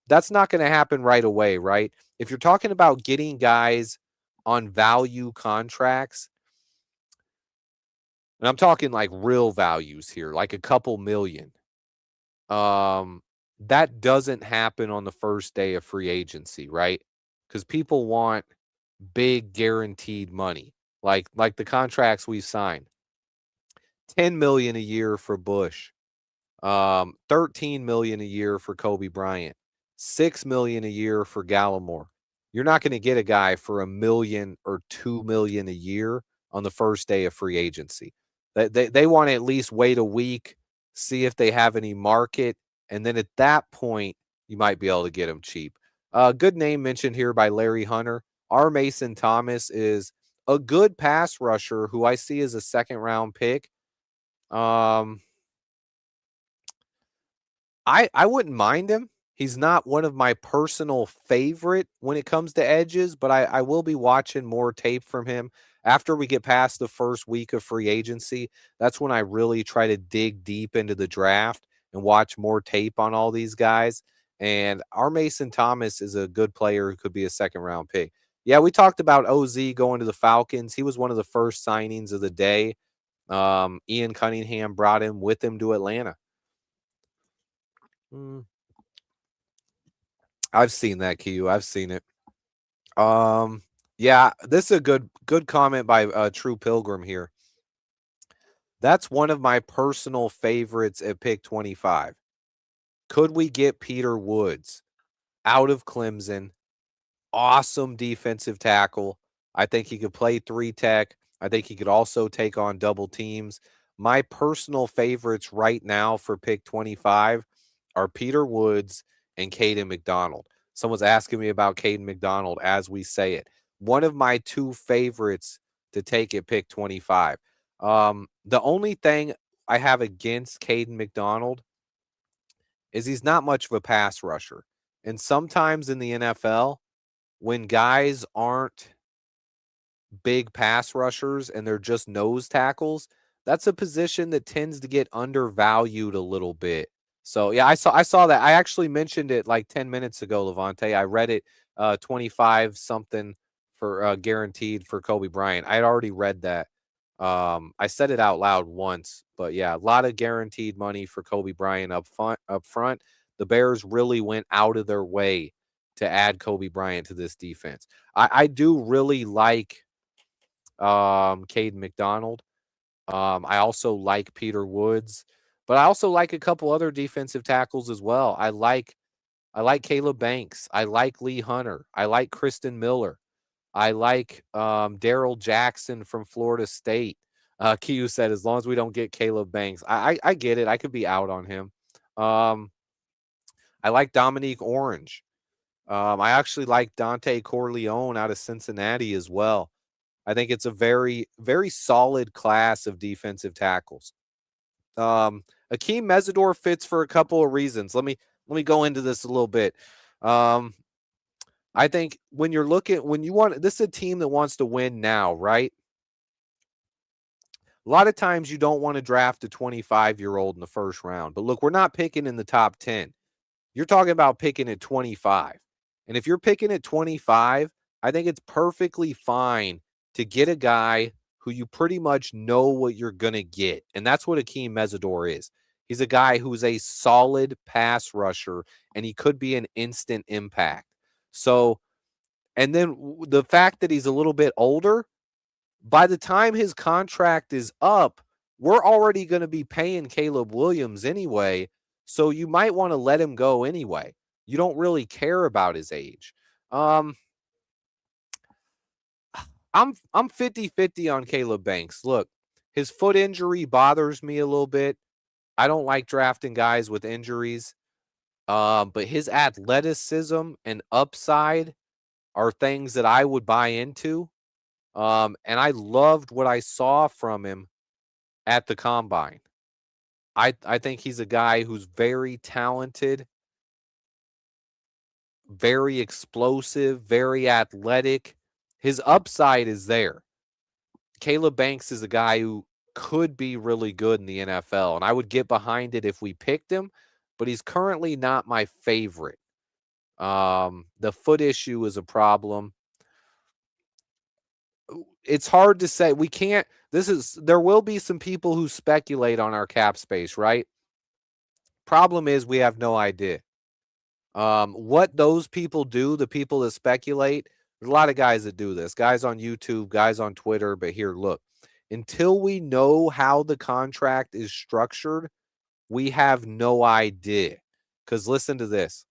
That's not going to happen right away, right? If you're talking about getting guys on value contracts, and I'm talking like real values here, like a couple million. That doesn't happen on the first day of free agency, right? Because people want big guaranteed money, like the contracts we signed. $10 million a year for Bush, $13 million a year for Kobe Bryant, $6 million a year for Gallimore. You're not going to get a guy for $1 million or $2 million a year on the first day of free agency. They want to at least wait a week, see if they have any market, and then at that point, you might be able to get them cheap. Good name mentioned here by Larry Hunter. R. Mason Thomas is a good pass rusher who I see as a second-round pick. I wouldn't mind him. He's not one of my personal favorite when it comes to edges, but I will be watching more tape from him. After we get past the first week of free agency, that's when I really try to dig deep into the draft and watch more tape on all these guys. And our Mason Thomas is a good player who could be a second-round pick. Yeah, we talked about OZ going to the Falcons. He was one of the first signings of the day. Ian Cunningham brought him with him to Atlanta. I've seen that, Q. I've seen it. Yeah, this is a good comment by True Pilgrim here. That's one of my personal favorites at pick 25. Could we get Peter Woods? out of Clemson. Awesome defensive tackle. I think he could play 3-tech. I think he could also take on double teams. My personal favorites right now for pick 25 are Peter Woods and Caden McDonald. Someone's asking me about Caden McDonald as we say it. One of my two favorites to take at pick 25. The only thing I have against Caden McDonald is he's not much of a pass rusher. And sometimes in the NFL, when guys aren't big pass rushers and they're just nose tackles, that's a position that tends to get undervalued a little bit. So yeah, I saw that. I actually mentioned it like 10 minutes ago, Levante. I read it 25 something for guaranteed for Kobe Bryant. I had already read that. I said it out loud once, but yeah, a lot of guaranteed money for Kobe Bryant up front. The Bears really went out of their way to add Kobe Bryant to this defense. I do really like Caden McDonald. I also like Peter Woods, but I also like a couple other defensive tackles as well. I like Caleb Banks. I like Lee Hunter. I like Kristen Miller. I like Daryl Jackson from Florida State. Kiyu said, as long as we don't get Caleb Banks. I get it. I could be out on him. I like Dominique Orange. I actually like Dante Corleone out of Cincinnati as well. I think it's a very, very solid class of defensive tackles. Akeem Mesidor fits for a couple of reasons. Let me go into this a little bit. I think when you want, this is a team that wants to win now, right? A lot of times you don't want to draft a 25-year-old in the first round. But look, we're not picking in the top 10. You're talking about picking at 25. And if you're picking at 25, I think it's perfectly fine to get a guy who you pretty much know what you're going to get. And that's what Akeem Mesidor is. He's a guy who's a solid pass rusher, and he could be an instant impact. So, and then the fact that he's a little bit older, by the time his contract is up, we're already going to be paying Caleb Williams anyway. So you might want to let him go anyway. You don't really care about his age. I'm 50-50 on Caleb Banks. Look, his foot injury bothers me a little bit. I don't like drafting guys with injuries. But his athleticism and upside are things that I would buy into. And I loved what I saw from him at the combine. I think he's a guy who's very talented, very explosive, very athletic. His upside is there. Caleb Banks is a guy who could be really good in the NFL, and I would get behind it if we picked him, but he's currently not my favorite. The foot issue is a problem. It's hard to say. We can't, there will be some people who speculate on our cap space, right? Problem is we have no idea. What those people do, the people that speculate, there's a lot of guys that do this, guys on YouTube, guys on Twitter, but here, look, until we know how the contract is structured, we have no idea. Because listen to this.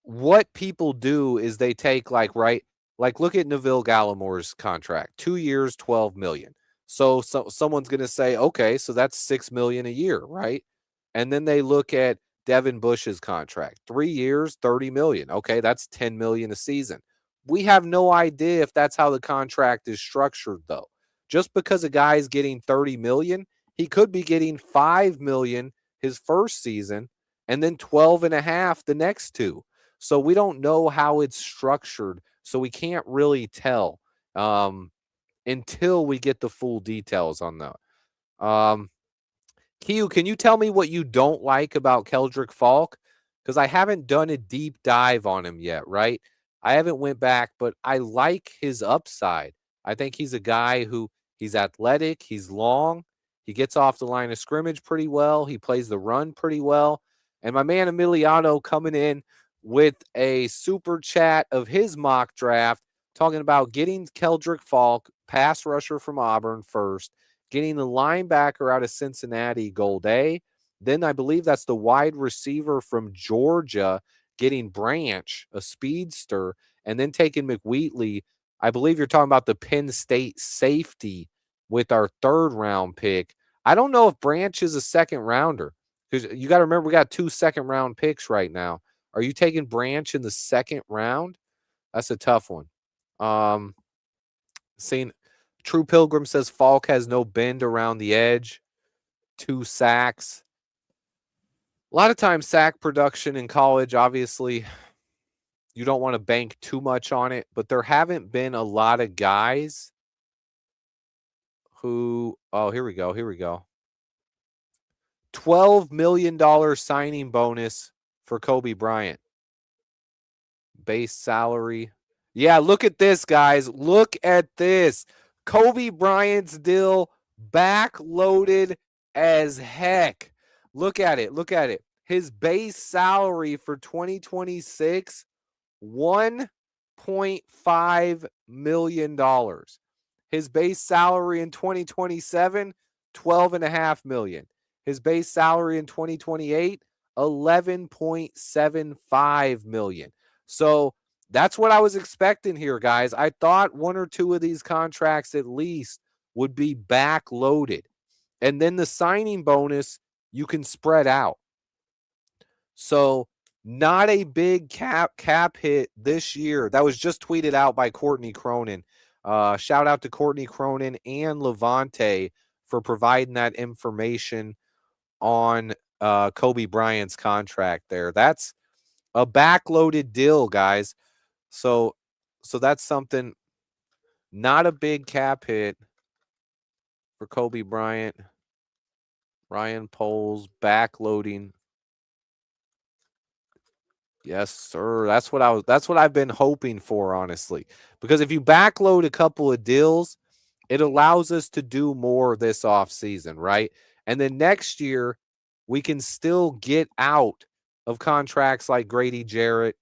What people do is they take like look at Neville Gallimore's contract, 2 years, $12 million. So someone's going to say, okay, so that's $6 million a year, right? And then they look at Devin Bush's contract, 3 years, $30 million. Okay, that's $10 million a season. We have no idea if that's how the contract is structured, though. Just because a guy is getting $30 million, he could be getting $5 million his first season and then 12.5 the next two. So we don't know how it's structured. So we can't really tell until we get the full details on that. Kiyu, can you tell me what you don't like about Keldrick Falk? Because I haven't done a deep dive on him yet, right? I haven't went back, but I like his upside. I think he's a guy who he's athletic, he's long, he gets off the line of scrimmage pretty well, he plays the run pretty well. And my man Emiliano coming in with a super chat of his mock draft, talking about getting Keldrick Falk, pass rusher from Auburn first, getting the linebacker out of Cincinnati, Gold A, Then I believe that's the wide receiver from Georgia getting Branch, a speedster, and then taking McWheatley. I believe you're talking about the Penn State safety with our 3rd round pick. I don't know if Branch is a 2nd rounder, because you got to remember we got 2 2nd round picks right now. Are you taking Branch in the 2nd round? That's a tough one. True Pilgrim says Falk has no bend around the edge. 2 sacks. A lot of times sack production in college, obviously, you don't want to bank too much on it, but there haven't been a lot of guys who, here we go. $12 million signing bonus for Kobe Bryant. Base salary. Yeah, look at this, guys. Look at this. Kobe Bryant's deal backloaded as heck. Look at it. Look at it. His base salary for 2026, $1.5 million. His base salary in 2027, $12.5 million. His base salary in 2028, $11.75 million. So that's what I was expecting here, guys. I thought 1 or 2 of these contracts at least would be backloaded. And then the signing bonus, you can spread out. So not a big cap hit this year. That was just tweeted out by Courtney Cronin. Shout out to Courtney Cronin and Levante for providing that information on Kobe Bryant's contract there. That's a backloaded deal, guys. So that's something, not a big cap hit for Kobe Bryant. Ryan Poles backloading. Yes, sir. That's what I've been hoping for, honestly. Because if you backload a couple of deals, it allows us to do more this offseason, right? And then next year, we can still get out of contracts like Grady Jarrett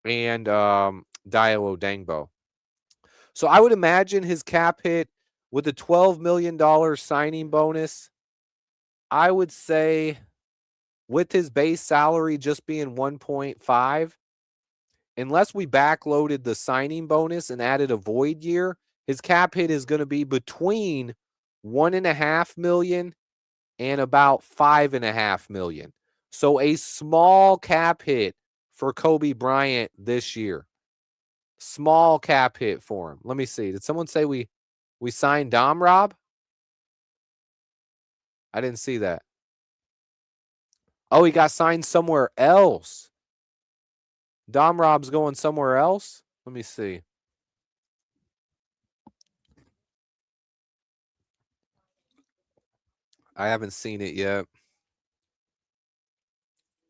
and Dio Odengbo. So I would imagine his cap hit with a $12 million signing bonus, I would say with his base salary just being 1.5, unless we backloaded the signing bonus and added a void year, his cap hit is going to be between $1.5 million and about $5.5 million. So a small cap hit for Kobe Bryant this year. Small cap hit for him. Let me see. Did someone say we signed Dom Rob? I didn't see that. Oh, he got signed somewhere else. Dom Rob's going somewhere else? Let me see. I haven't seen it yet.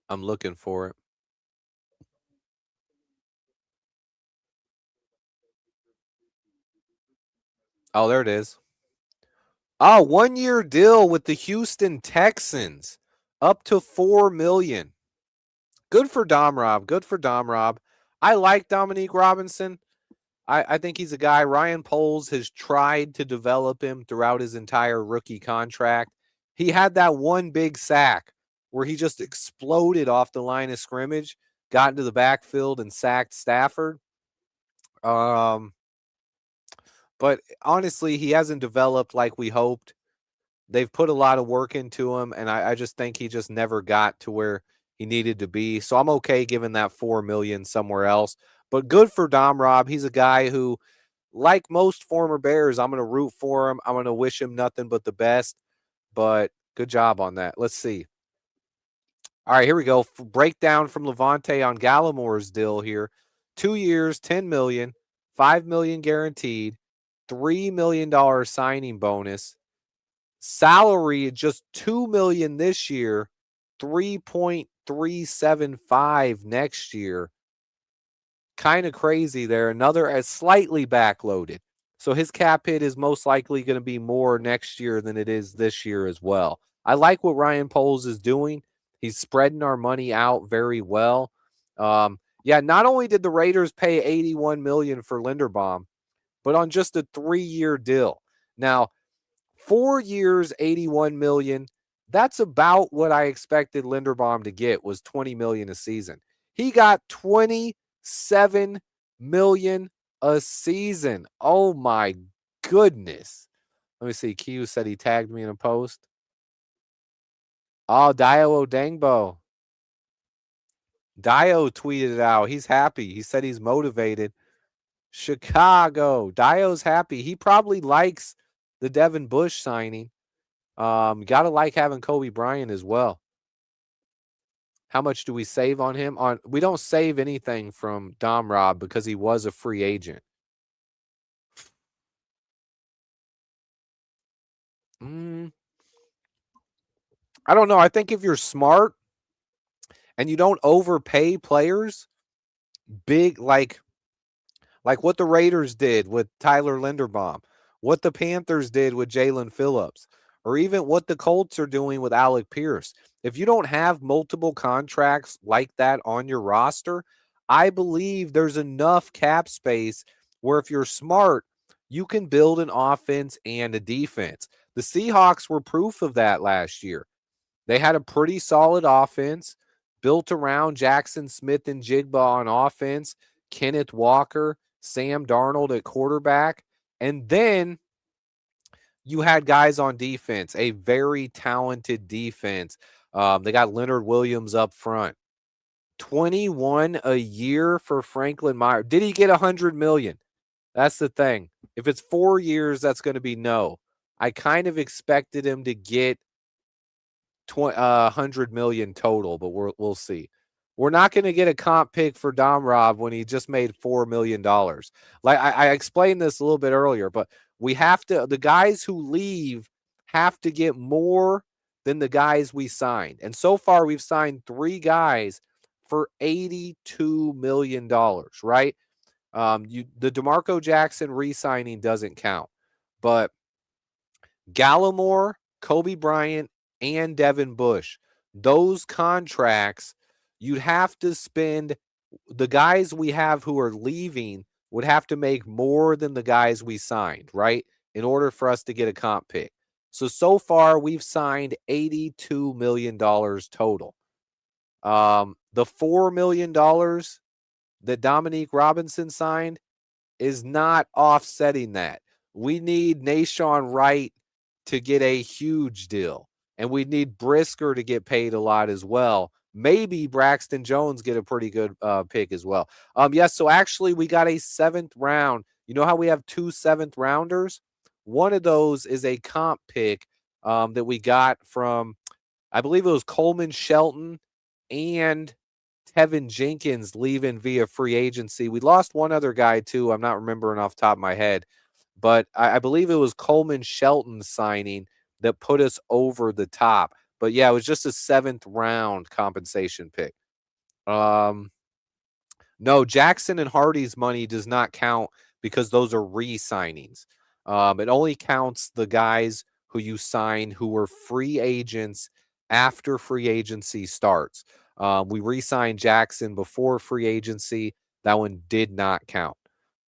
I'm looking for it. Oh, there it is. Oh, 1-year deal with the Houston Texans. Up to $4 million. Good for Dom Rob. Good for Dom Rob. I like Dominique Robinson. I think he's a guy. Ryan Poles has tried to develop him throughout his entire rookie contract. He had that one big sack where he just exploded off the line of scrimmage, got into the backfield and sacked Stafford. But honestly, he hasn't developed like we hoped. They've put a lot of work into him, and I just think he just never got to where he needed to be. So I'm okay giving that $4 million somewhere else. But good for Dom Rob. He's a guy who, like most former Bears, I'm going to root for him. I'm going to wish him nothing but the best. But good job on that. Let's see. All right, here we go. Breakdown from Levante on Gallimore's deal here. 2 years, $10 million, $5 million guaranteed, $3 million signing bonus. Salary just $2 million this year, 3.375 next year. Kind of crazy there. Another slightly backloaded. So his cap hit is most likely going to be more next year than it is this year as well. I like what Ryan Poles is doing. He's spreading our money out very well. Not only did the Raiders pay $81 million for Linderbaum, but on just a 3-year deal. Now, 4 years, $81 million. That's about what I expected Linderbaum to get, was $20 million a season. He got $27 million a season. Oh my goodness. Let me see. Q said he tagged me in a post. Oh, Dio Odengbo. Dio tweeted it out. He's happy. He said he's motivated. Chicago. Dio's happy. He probably likes the Devin Bush signing. Gotta like having Kobe Bryant as well. How much do we save on him? We don't save anything from Dom Rob because he was a free agent. I don't know. I think if you're smart and you don't overpay players, big like what the Raiders did with Tyler Linderbaum, what the Panthers did with Jalen Phillips, or even what the Colts are doing with Alec Pierce. If you don't have multiple contracts like that on your roster, I believe there's enough cap space where if you're smart, you can build an offense and a defense. The Seahawks were proof of that last year. They had a pretty solid offense built around Jackson Smith and Jigba on offense, Kenneth Walker, Sam Darnold at quarterback, and then you had guys on defense, a very talented defense. They got Leonard Williams up front. 21 a year for Franklin Myers. Did he get $100 million? That's the thing. If it's 4 years, that's going to be no. I kind of expected him to get 100 million total, but we'll see. We're not going to get a comp pick for Dom Rob when he just made $4 million. Like I explained this a little bit earlier, but we have to, the guys who leave have to get more than the guys we signed. And so far, we've signed 3 guys for $82 million, right? The DeMarco Jackson re-signing doesn't count, but Gallimore, Kobe Bryant, and Devin Bush, those contracts, you'd have to spend, the guys we have who are leaving would have to make more than the guys we signed, right? In order for us to get a comp pick. So far, we've signed $82 million total. The $4 million that Dominique Robinson signed is not offsetting that. We need Nashawn Wright to get a huge deal, and we need Brisker to get paid a lot as well. Maybe Braxton Jones get a pretty good pick as well. Yes, so actually we got a 7th round. You know how we have 2 7th rounders? One of those is a comp pick that we got from, I believe it was Coleman Shelton and Tevin Jenkins leaving via free agency. We lost one other guy too. I'm not remembering off the top of my head, but I believe it was Coleman Shelton signing that put us over the top. But yeah, it was just a 7th round compensation pick. No, Jackson and Hardy's money does not count because those are re-signings. It only counts the guys who you sign who were free agents after free agency starts. We re-signed Jackson before free agency. That one did not count.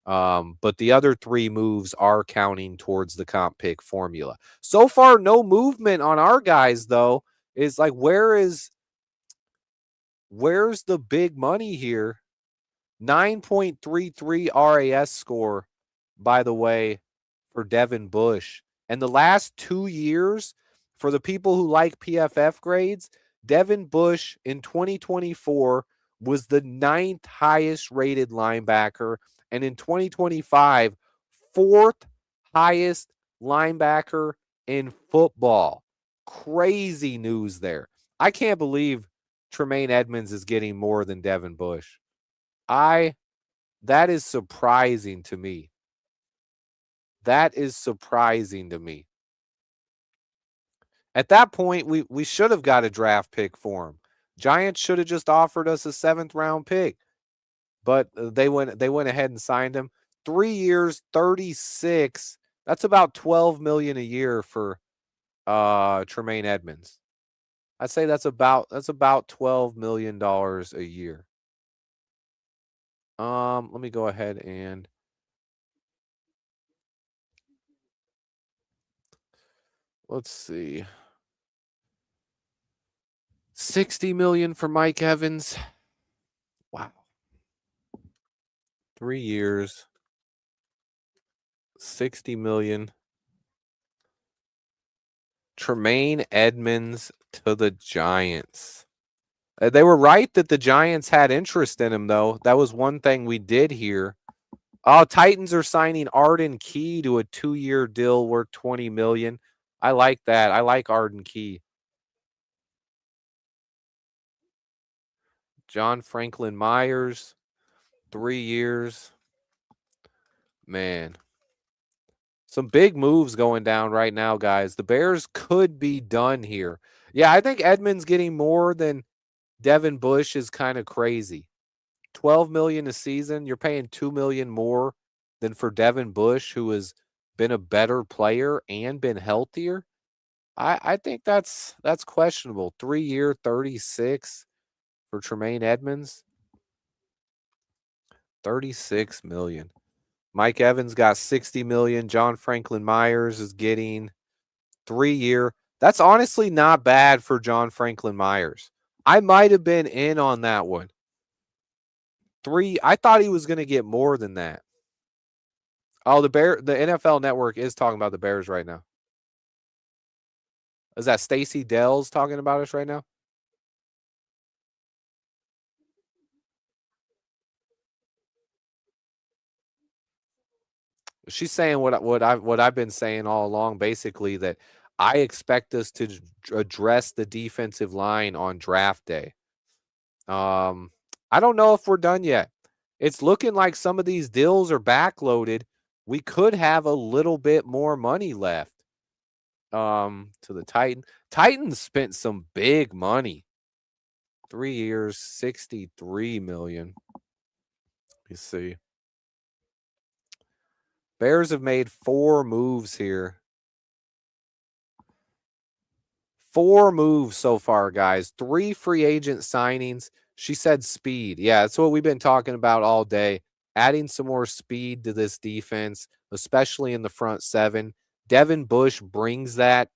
But the other 3 moves are counting towards the comp pick formula. So far, no movement on our guys, though. Is like, where's the big money here? 9.33 RAS score, by the way, for Devin Bush. And the last 2 years, for the people who like PFF grades, Devin Bush in 2024 was the 9th highest rated linebacker. And in 2025, 4th highest linebacker in football. Crazy news there. I can't believe Tremaine Edmonds is getting more than Devin Bush. That is surprising to me. That is surprising to me. At that point, we should have got a draft pick for him. Giants should have just offered us a 7th round pick, but they went ahead and signed him. 3 years, 36. That's about $12 million a year for Tremaine Edmonds. I'd say that's about $12 million a year. Let me go ahead and let's see. $60 million for Mike Evans. Wow. 3 years. $60 million. Tremaine Edmonds to the Giants. They were right that the Giants had interest in him, though. That was one thing we did hear. Oh, Titans are signing Arden Key to a 2-year deal worth $20 million. I like that. I like Arden Key. John Franklin Myers, 3 years. Man. Some big moves going down right now, guys. The Bears could be done here. Yeah, I think Edmonds getting more than Devin Bush is kind of crazy. $12 million a season. You're paying $2 million more than for Devin Bush, who has been a better player and been healthier. I think that's questionable. 3-year, 36 for Tremaine Edmonds. 36 million. Mike Evans got 60 million. John Franklin Myers is getting 3-year. That's honestly not bad for John Franklin Myers. I might have been in on that one. I thought he was going to get more than that. Oh, the NFL Network is talking about the Bears right now. Is that Stacey Dell's talking about us right now? She's saying what I've been saying all along, basically, that I expect us to address the defensive line on draft day. I don't know if we're done yet. It's looking like some of these deals are backloaded. We could have a little bit more money left. To the Titans spent some big money. 3 years, 63 million. Let me see. Bears have made 4 moves here. 4 moves so far, guys. 3 free agent signings. She said speed. Yeah, that's what we've been talking about all day. Adding some more speed to this defense, especially in the front 7. Devin Bush brings that.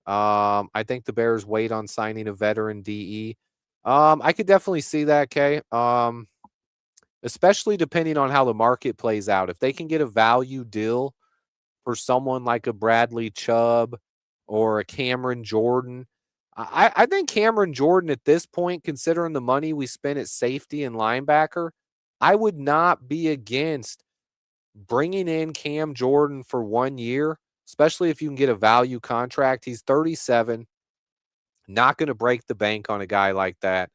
I think the Bears wait on signing a veteran DE. I could definitely see that, Kay. Especially depending on how the market plays out. If they can get a value deal for someone like a Bradley Chubb or a Cameron Jordan. I think Cameron Jordan at this point, considering the money we spent at safety and linebacker, I would not be against bringing in Cam Jordan for 1 year, especially if you can get a value contract. He's 37, not going to break the bank on a guy like that.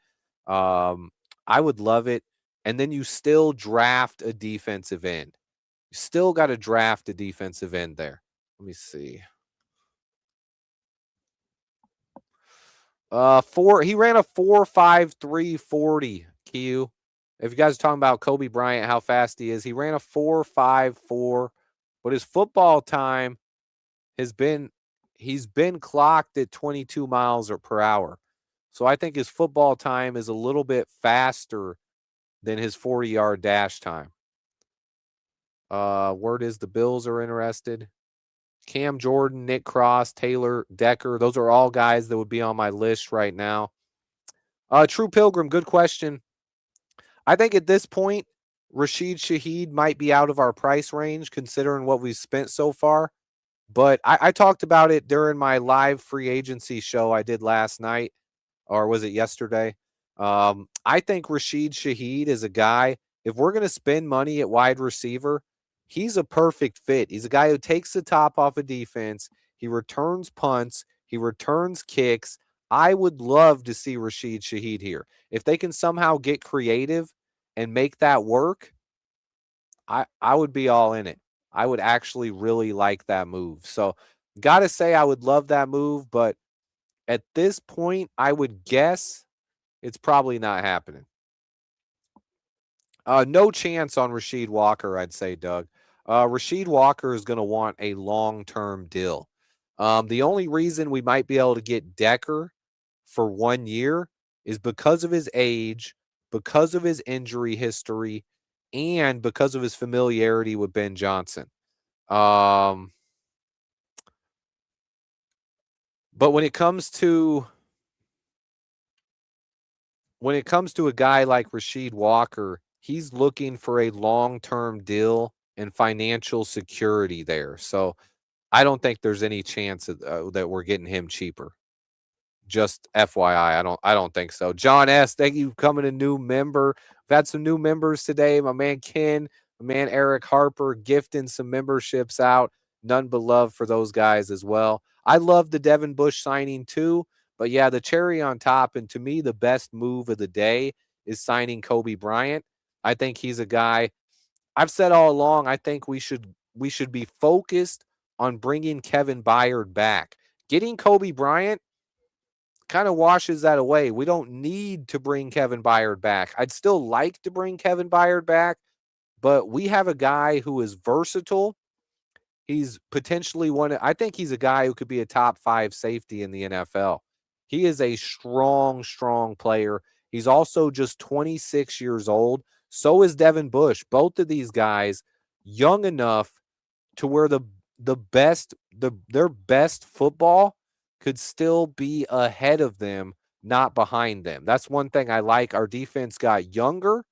I would love it. And then you still draft a defensive end. You still got to draft a defensive end there. Let me see. He ran a 4.53 40. Q. If you guys are talking about Kobe Bryant, how fast he is, he ran a 4.54, but his football time he's been clocked at 22 miles per hour. So I think his football time is a little bit faster than his 40-yard dash time. Word is the Bills are interested. Cam Jordan, Nick Cross, Taylor Decker. Those are all guys that would be on my list right now. True Pilgrim, good question. I think at this point, Rashid Shaheed might be out of our price range considering what we've spent so far. But I talked about it during my live free agency show I did last night, or was it yesterday? I think Rashid Shaheed is a guy, if we're going to spend money at wide receiver, he's a perfect fit. He's a guy who takes the top off of defense. He returns punts. He returns kicks. I would love to see Rashid Shaheed here. If they can somehow get creative and make that work, I would be all in it. I would actually really like that move. So, got to say I would love that move, but at this point, I would guess it's probably not happening. No chance on Rasheed Walker, I'd say, Doug. Rasheed Walker is going to want a long-term deal. The only reason we might be able to get Decker for 1 year is because of his age, because of his injury history, and because of his familiarity with Ben Johnson. But when it comes to when it comes to a guy like Rasheed Walker, he's looking for a long-term deal and financial security there. So I don't think there's any chance that we're getting him cheaper. Just FYI, I don't think so. John S., thank you for becoming a new member. We've had some new members today. My man Ken, my man Eric Harper gifting some memberships out. None but love for those guys as well. I love the Devin Bush signing too. But yeah, the cherry on top, and to me, the best move of the day is signing Kobe Bryant. I think he's a guy. I've said all along, I think we should be focused on bringing Kevin Byard back. Getting Kobe Bryant kind of washes that away. We don't need to bring Kevin Byard back. I'd still like to bring Kevin Byard back, but we have a guy who is versatile. He's potentially I think he's a guy who could be a top 5 safety in the NFL. He is a strong, strong player. He's also just 26 years old. So is Devin Bush. Both of these guys young enough to where their best football could still be ahead of them, not behind them. That's one thing I like. Our defense got younger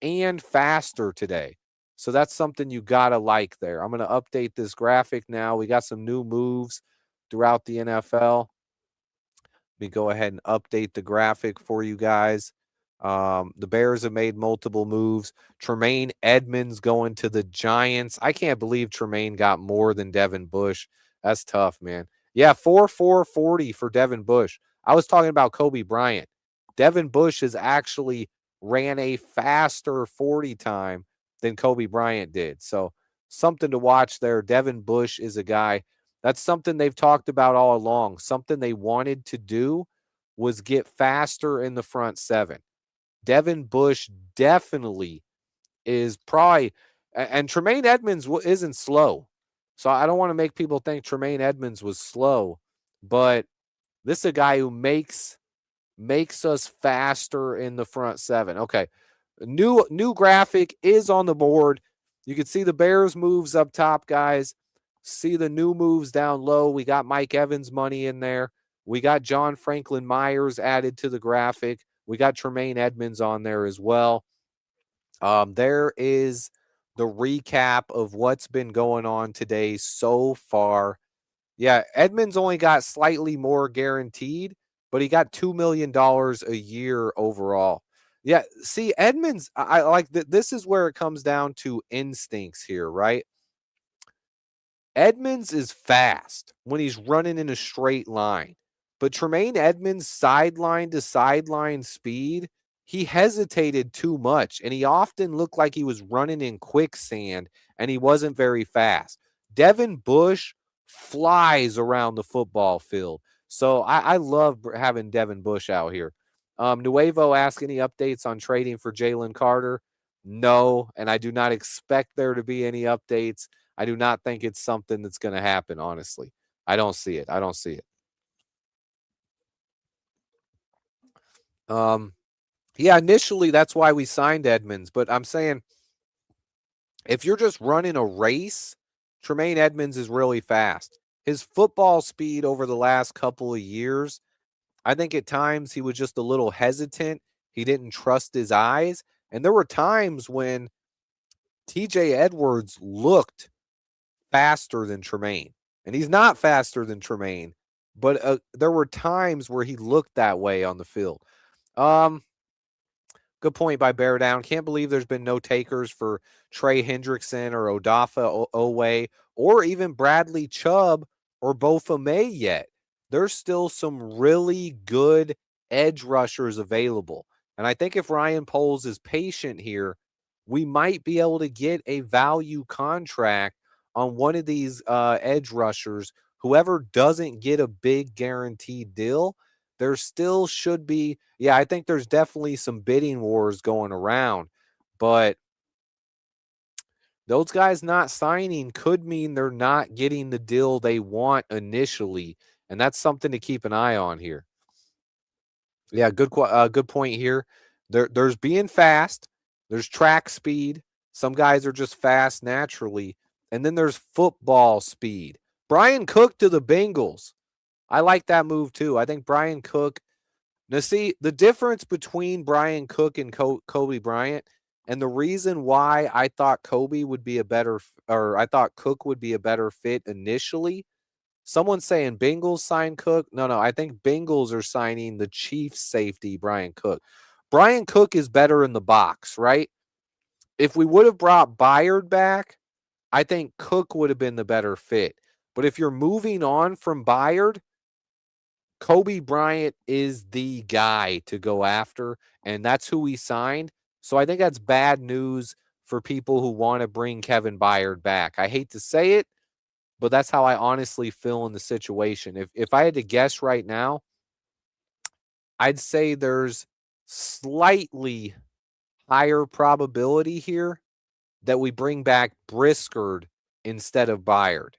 and faster today. So that's something you got to like there. I'm going to update this graphic now. We got some new moves throughout the NFL. Let me go ahead and update the graphic for you guys. The Bears have made multiple moves. Tremaine Edmonds going to the Giants. I can't believe Tremaine got more than Devin Bush. That's tough, man. Yeah, 4.40 for Devin Bush. I was talking about Kobe Bryant. Devin Bush has actually ran a faster 40 time than Kobe Bryant did. So something to watch there. Devin Bush is a guy. That's something they've talked about all along. Something they wanted to do was get faster in the front seven. Devin Bush definitely is probably, and Tremaine Edmonds isn't slow. So I don't want to make people think Tremaine Edmonds was slow, but this is a guy who makes us faster in the front seven. Okay. New graphic is on the board. You can see the Bears moves up top, guys. See the new moves down low. We got Mike Evans money in there. We got John Franklin Myers added to the graphic. We got Tremaine Edmonds on there as well. There is the recap of what's been going on today so far. Yeah, Edmonds only got slightly more guaranteed, but he got $2 million a year overall. Yeah, see, Edmonds, I like that. This is where it comes down to instincts here, right? Edmonds is fast when he's running in a straight line, but Tremaine Edmonds' sideline to sideline speed, he hesitated too much, and he often looked like he was running in quicksand, and he wasn't very fast. Devin Bush flies around the football field. So I love having Devin Bush out here. Nuevo asked any updates on trading for Jalen Carter. No, and I do not expect there to be any updates. I do not think it's something that's going to happen, honestly. I don't see it. Yeah, initially that's why we signed Edmonds, but I'm saying if you're just running a race, Tremaine Edmonds is really fast. His football speed over the last couple of years, I think at times he was just a little hesitant. He didn't trust his eyes. And there were times when TJ Edwards looked faster than Tremaine. And he's not faster than Tremaine, but there were times where he looked that way on the field. Good point by Bear Down. Can't believe there's been no takers for Trey Hendrickson or Odafe Oweh or even Bradley Chubb or Bofa May yet. There's still some really good edge rushers available. And I think if Ryan Poles is patient here, we might be able to get a value contract on one of these edge rushers. Whoever doesn't get a big guaranteed deal, there still should be. Yeah, I think there's definitely some bidding wars going around, but those guys not signing could mean they're not getting the deal they want initially, and that's something to keep an eye on here. Yeah, good point here. There's being fast, there's track speed. Some guys are just fast naturally, and then there's football speed. Brian Cook to the Bengals. I like that move too. I think Brian Cook Now, see, the difference between Brian Cook and Kobe Bryant, and the reason why I thought Kobe would be a better, or I thought Cook would be a better fit initially. Someone's saying Bengals sign Cook. No, I think Bengals are signing the Chiefs safety, Brian Cook. Brian Cook is better in the box, right? If we would have brought Byard back, I think Cook would have been the better fit. But if you're moving on from Byard, Kobe Bryant is the guy to go after, and that's who he signed. So I think that's bad news for people who want to bring Kevin Byard back. I hate to say it, but that's how I honestly feel in the situation. If I had to guess right now, I'd say there's slightly higher probability here that we bring back Briskard instead of Byard,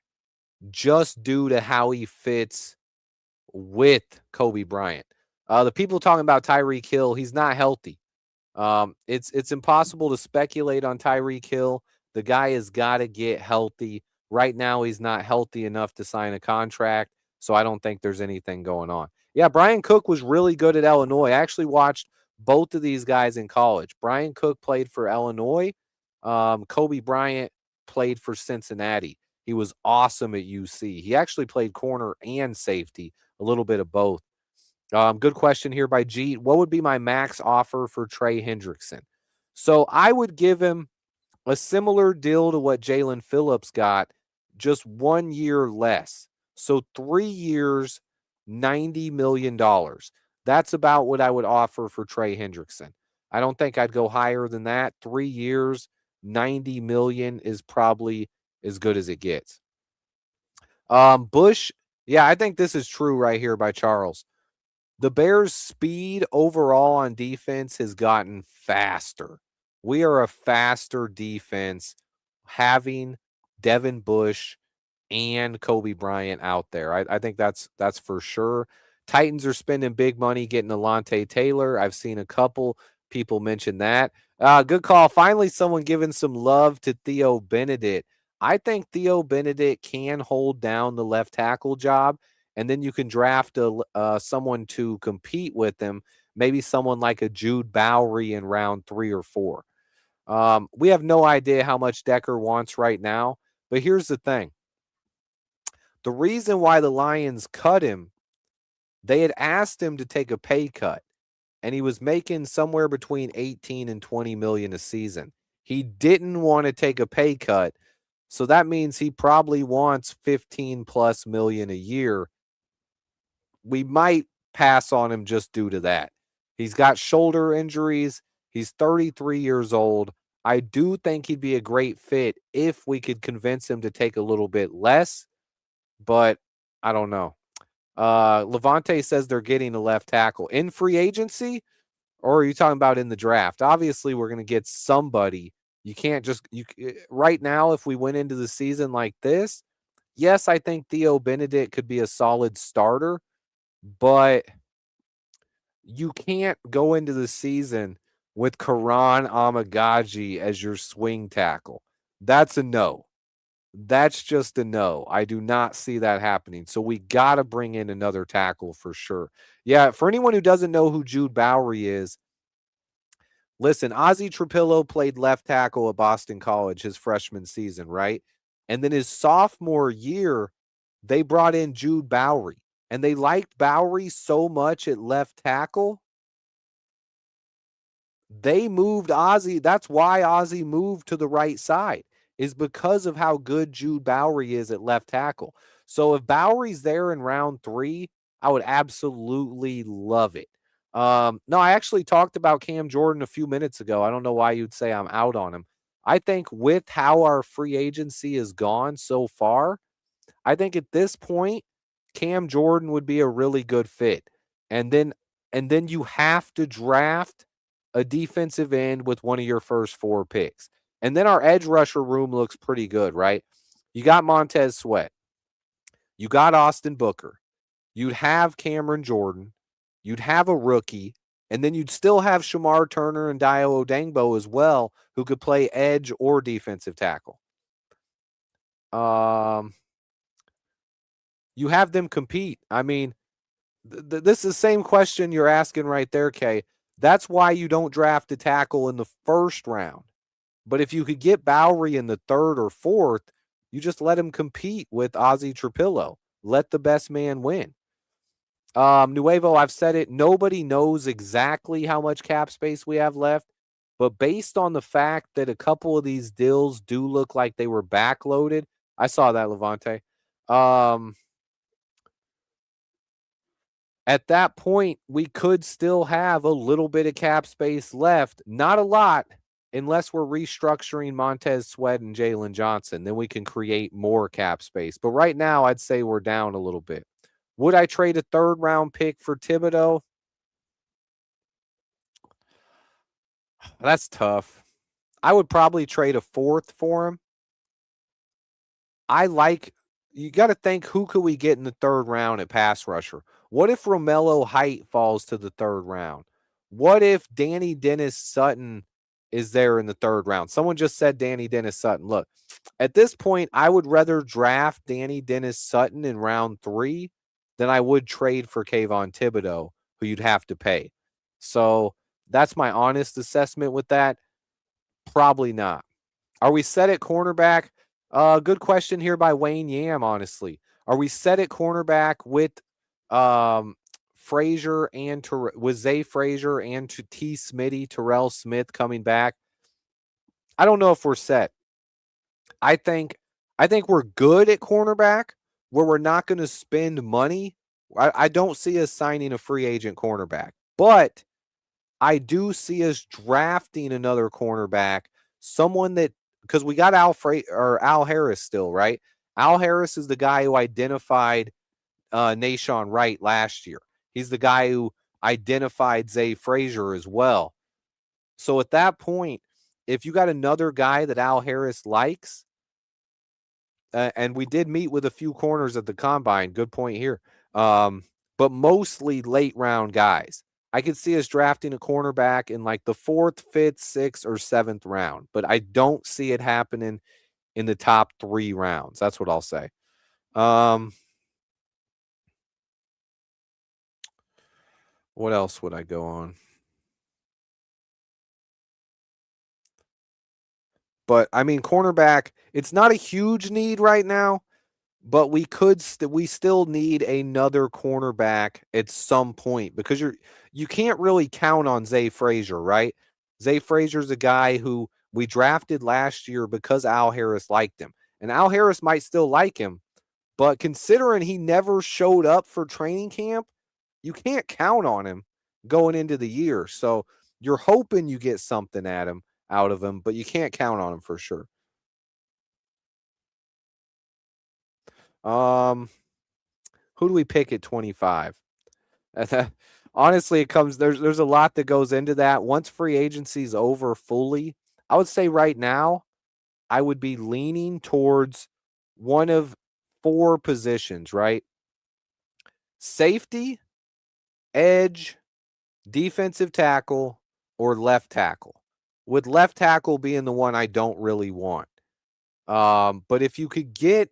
just due to how he fits with Kobe Bryant. The people talking about Tyreek Hill, he's not healthy. It's impossible to speculate on Tyreek Hill. The guy has got to get healthy. Right now, he's not healthy enough to sign a contract, so I don't think there's anything going on. Yeah, Brian Cook was really good at Illinois. I actually watched both of these guys in college. Brian Cook played for Illinois. Kobe Bryant played for Cincinnati. He was awesome at UC. He actually played corner and safety, a little bit of both. Good question here by G. What would be my max offer for Trey Hendrickson? So I would give him a similar deal to what Jalen Phillips got, just 1 year less. So 3 years, $90 million. That's about what I would offer for Trey Hendrickson. I don't think I'd go higher than that. 3 years, $90 million is probably as good as it gets. Bush, yeah, I think this is true right here by Charles. The Bears' speed overall on defense has gotten faster. We are a faster defense having Devin Bush and Kobe Bryant out there. I think that's for sure. Titans are spending big money getting Alontae Taylor. I've seen a couple people mention that. Good call. Finally, someone giving some love to Theo Benedict. I think Theo Benedict can hold down the left tackle job, and then you can draft someone to compete with him, maybe someone like a Jude Bowery in round 3 or 4. We have no idea how much Decker wants right now, but here's the thing. The reason why the Lions cut him, they had asked him to take a pay cut, and he was making somewhere between 18 and 20 million a season. He didn't want to take a pay cut, so that means he probably wants 15 plus million a year. We might pass on him just due to that. He's got shoulder injuries. He's 33 years old. I do think he'd be a great fit if we could convince him to take a little bit less, but I don't know. Levante says they're getting a left tackle in free agency, or are you talking about in the draft? Obviously, we're going to get somebody. You can't just right now. If we went into the season like this, yes, I think Theo Benedict could be a solid starter, but you can't go into the season with Karan Amagaji as your swing tackle. That's a no. That's just a no. I do not see that happening. So we got to bring in another tackle for sure. Yeah, for anyone who doesn't know who Jude Bowery is, listen, Ozzie Trapillo played left tackle at Boston College his freshman season, right? And then his sophomore year, they brought in Jude Bowery. And they liked Bowery so much at left tackle, they moved Ozzie. That's why Ozzie moved to the right side, is because of how good Jude Bowery is at left tackle. So if Bowery's there in round 3, I would absolutely love it. No, I actually talked about Cam Jordan a few minutes ago. I don't know why you'd say I'm out on him. I think with how our free agency has gone so far, I think at this point, Cam Jordan would be a really good fit. And then you have to draft a defensive end with one of your first 4 picks. And then our edge rusher room looks pretty good, right? You got Montez Sweat. You got Austin Booker. You'd have Cameron Jordan. You'd have a rookie. And then you'd still have Shamar Turner and Dio Odangbo as well, who could play edge or defensive tackle. You have them compete. I mean, This is the same question you're asking right there, Kay. That's why you don't draft a tackle in the first round. But if you could get Bowery in the third or fourth, you just let him compete with Ozzie Trapillo. Let the best man win. Nuevo, I've said it. Nobody knows exactly how much cap space we have left. But based on the fact that a couple of these deals do look like they were backloaded, I saw that, Levante. At that point, we could still have a little bit of cap space left. Not a lot, unless we're restructuring Montez Sweat and Jalen Johnson. Then we can create more cap space. But right now, I'd say we're down a little bit. Would I trade a third-round pick for Thibodeau? That's tough. I would probably trade a fourth for him. You got to think, who could we get in the third round at pass rusher? What if Romello Height falls to the third round? What if Danny Dennis Sutton is there in the third round? Someone just said Danny Dennis Sutton. Look, at this point, I would rather draft Danny Dennis Sutton in round 3 than I would trade for Kayvon Thibodeau, who you'd have to pay. So that's my honest assessment with that. Probably not. Are we set at cornerback? Good question here by Wayne Yam, honestly. Are we set at cornerback with Frazier and with Zay Frazier and to T. Smitty, Terrell Smith coming back? I don't know if we're set. I think we're good at cornerback where we're not going to spend money. I don't see us signing a free agent cornerback, but I do see us drafting another cornerback, someone that, because we got Al Harris still, right? Al Harris is the guy who identified Nahshon Wright last year. He's the guy who identified Zay Frazier as well. So at that point, if you got another guy that Al Harris likes, and we did meet with a few corners at the combine, good point here, but mostly late round guys. I could see us drafting a cornerback in like the 4th, 5th, 6th, or 7th round, but I don't see it happening in the top 3 rounds. That's what I'll say. What else would I go on? But I mean, cornerback, it's not a huge need right now, but we still need another cornerback at some point, because you can't really count on Zay Frazier, right? Zay Frazier's a guy who we drafted last year because Al Harris liked him. And Al Harris might still like him, but considering he never showed up for training camp, you can't count on him going into the year. So you're hoping you get something out of him, but you can't count on him for sure. Who do we pick at 25? Honestly, there's a lot that goes into that. Once free agency's over fully, I would say right now, I would be leaning towards one of 4 positions, right? Safety, edge, defensive tackle, or left tackle. With left tackle being the one I don't really want. But if you could get,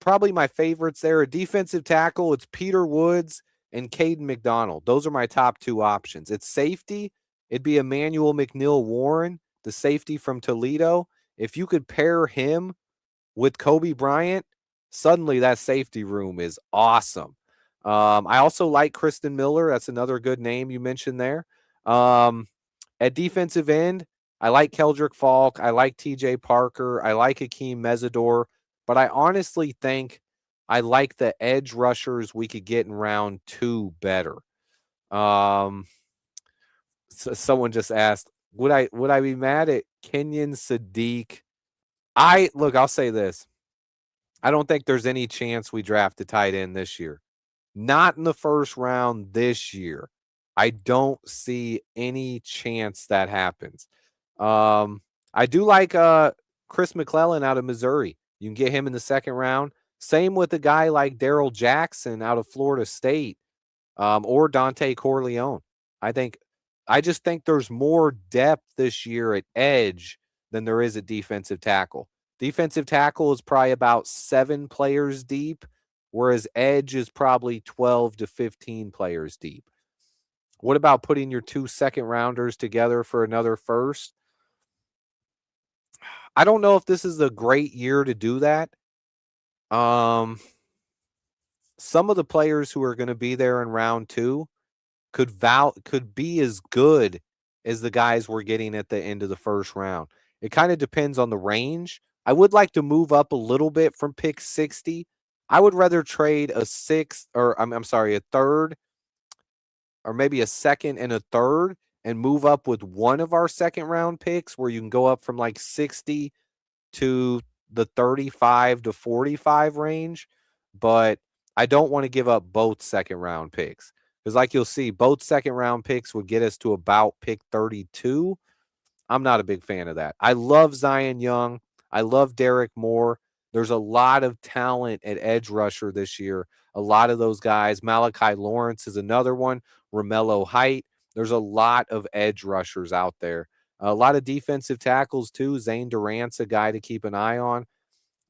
probably my favorites there, a defensive tackle, it's Peter Woods and Caden McDonald. Those are my top 2 options. It's safety, it'd be Emmanuel McNeil Warren, the safety from Toledo. If you could pair him with Kobe Bryant, suddenly that safety room is awesome. I also like Kristen Miller. That's another good name you mentioned there. At defensive end, I like Keldrick Falk. I like TJ Parker. I like Akeem Mesidor. But I honestly think I like the edge rushers we could get in round 2 better. Someone just asked, would I be mad at Kenyon Sadiq? I'll say this. I don't think there's any chance we draft a tight end this year. Not in the first round this year. I don't see any chance that happens. I do like Chris McClellan out of Missouri. You can get him in the 2nd round. Same with a guy like Daryl Jackson out of Florida State, or Dante Corleone. I just think there's more depth this year at edge than there is at defensive tackle. Defensive tackle is probably about 7 players deep, whereas edge is probably 12 to 15 players deep. What about putting your 2 second rounders together for another first? I don't know if this is a great year to do that. Some of the players who are going to be there in round 2 could be as good as the guys we're getting at the end of the first round. It kind of depends on the range. I would like to move up a little bit from pick 60. I would rather trade a sixth, or I'm sorry, a third, or maybe a second and a third, and move up with one of our second round picks, where you can go up from like 60 to the 35 to 45 range. But I don't want to give up both second round picks, because like you'll see, both second round picks would get us to about pick 32. I'm not a big fan of that. I love Zion Young. I love Derek Moore. There's a lot of talent at edge rusher this year. A lot of those guys. Malachi Lawrence is another one. Romello Height. There's a lot of edge rushers out there. A lot of defensive tackles too. Zane Durant's a guy to keep an eye on.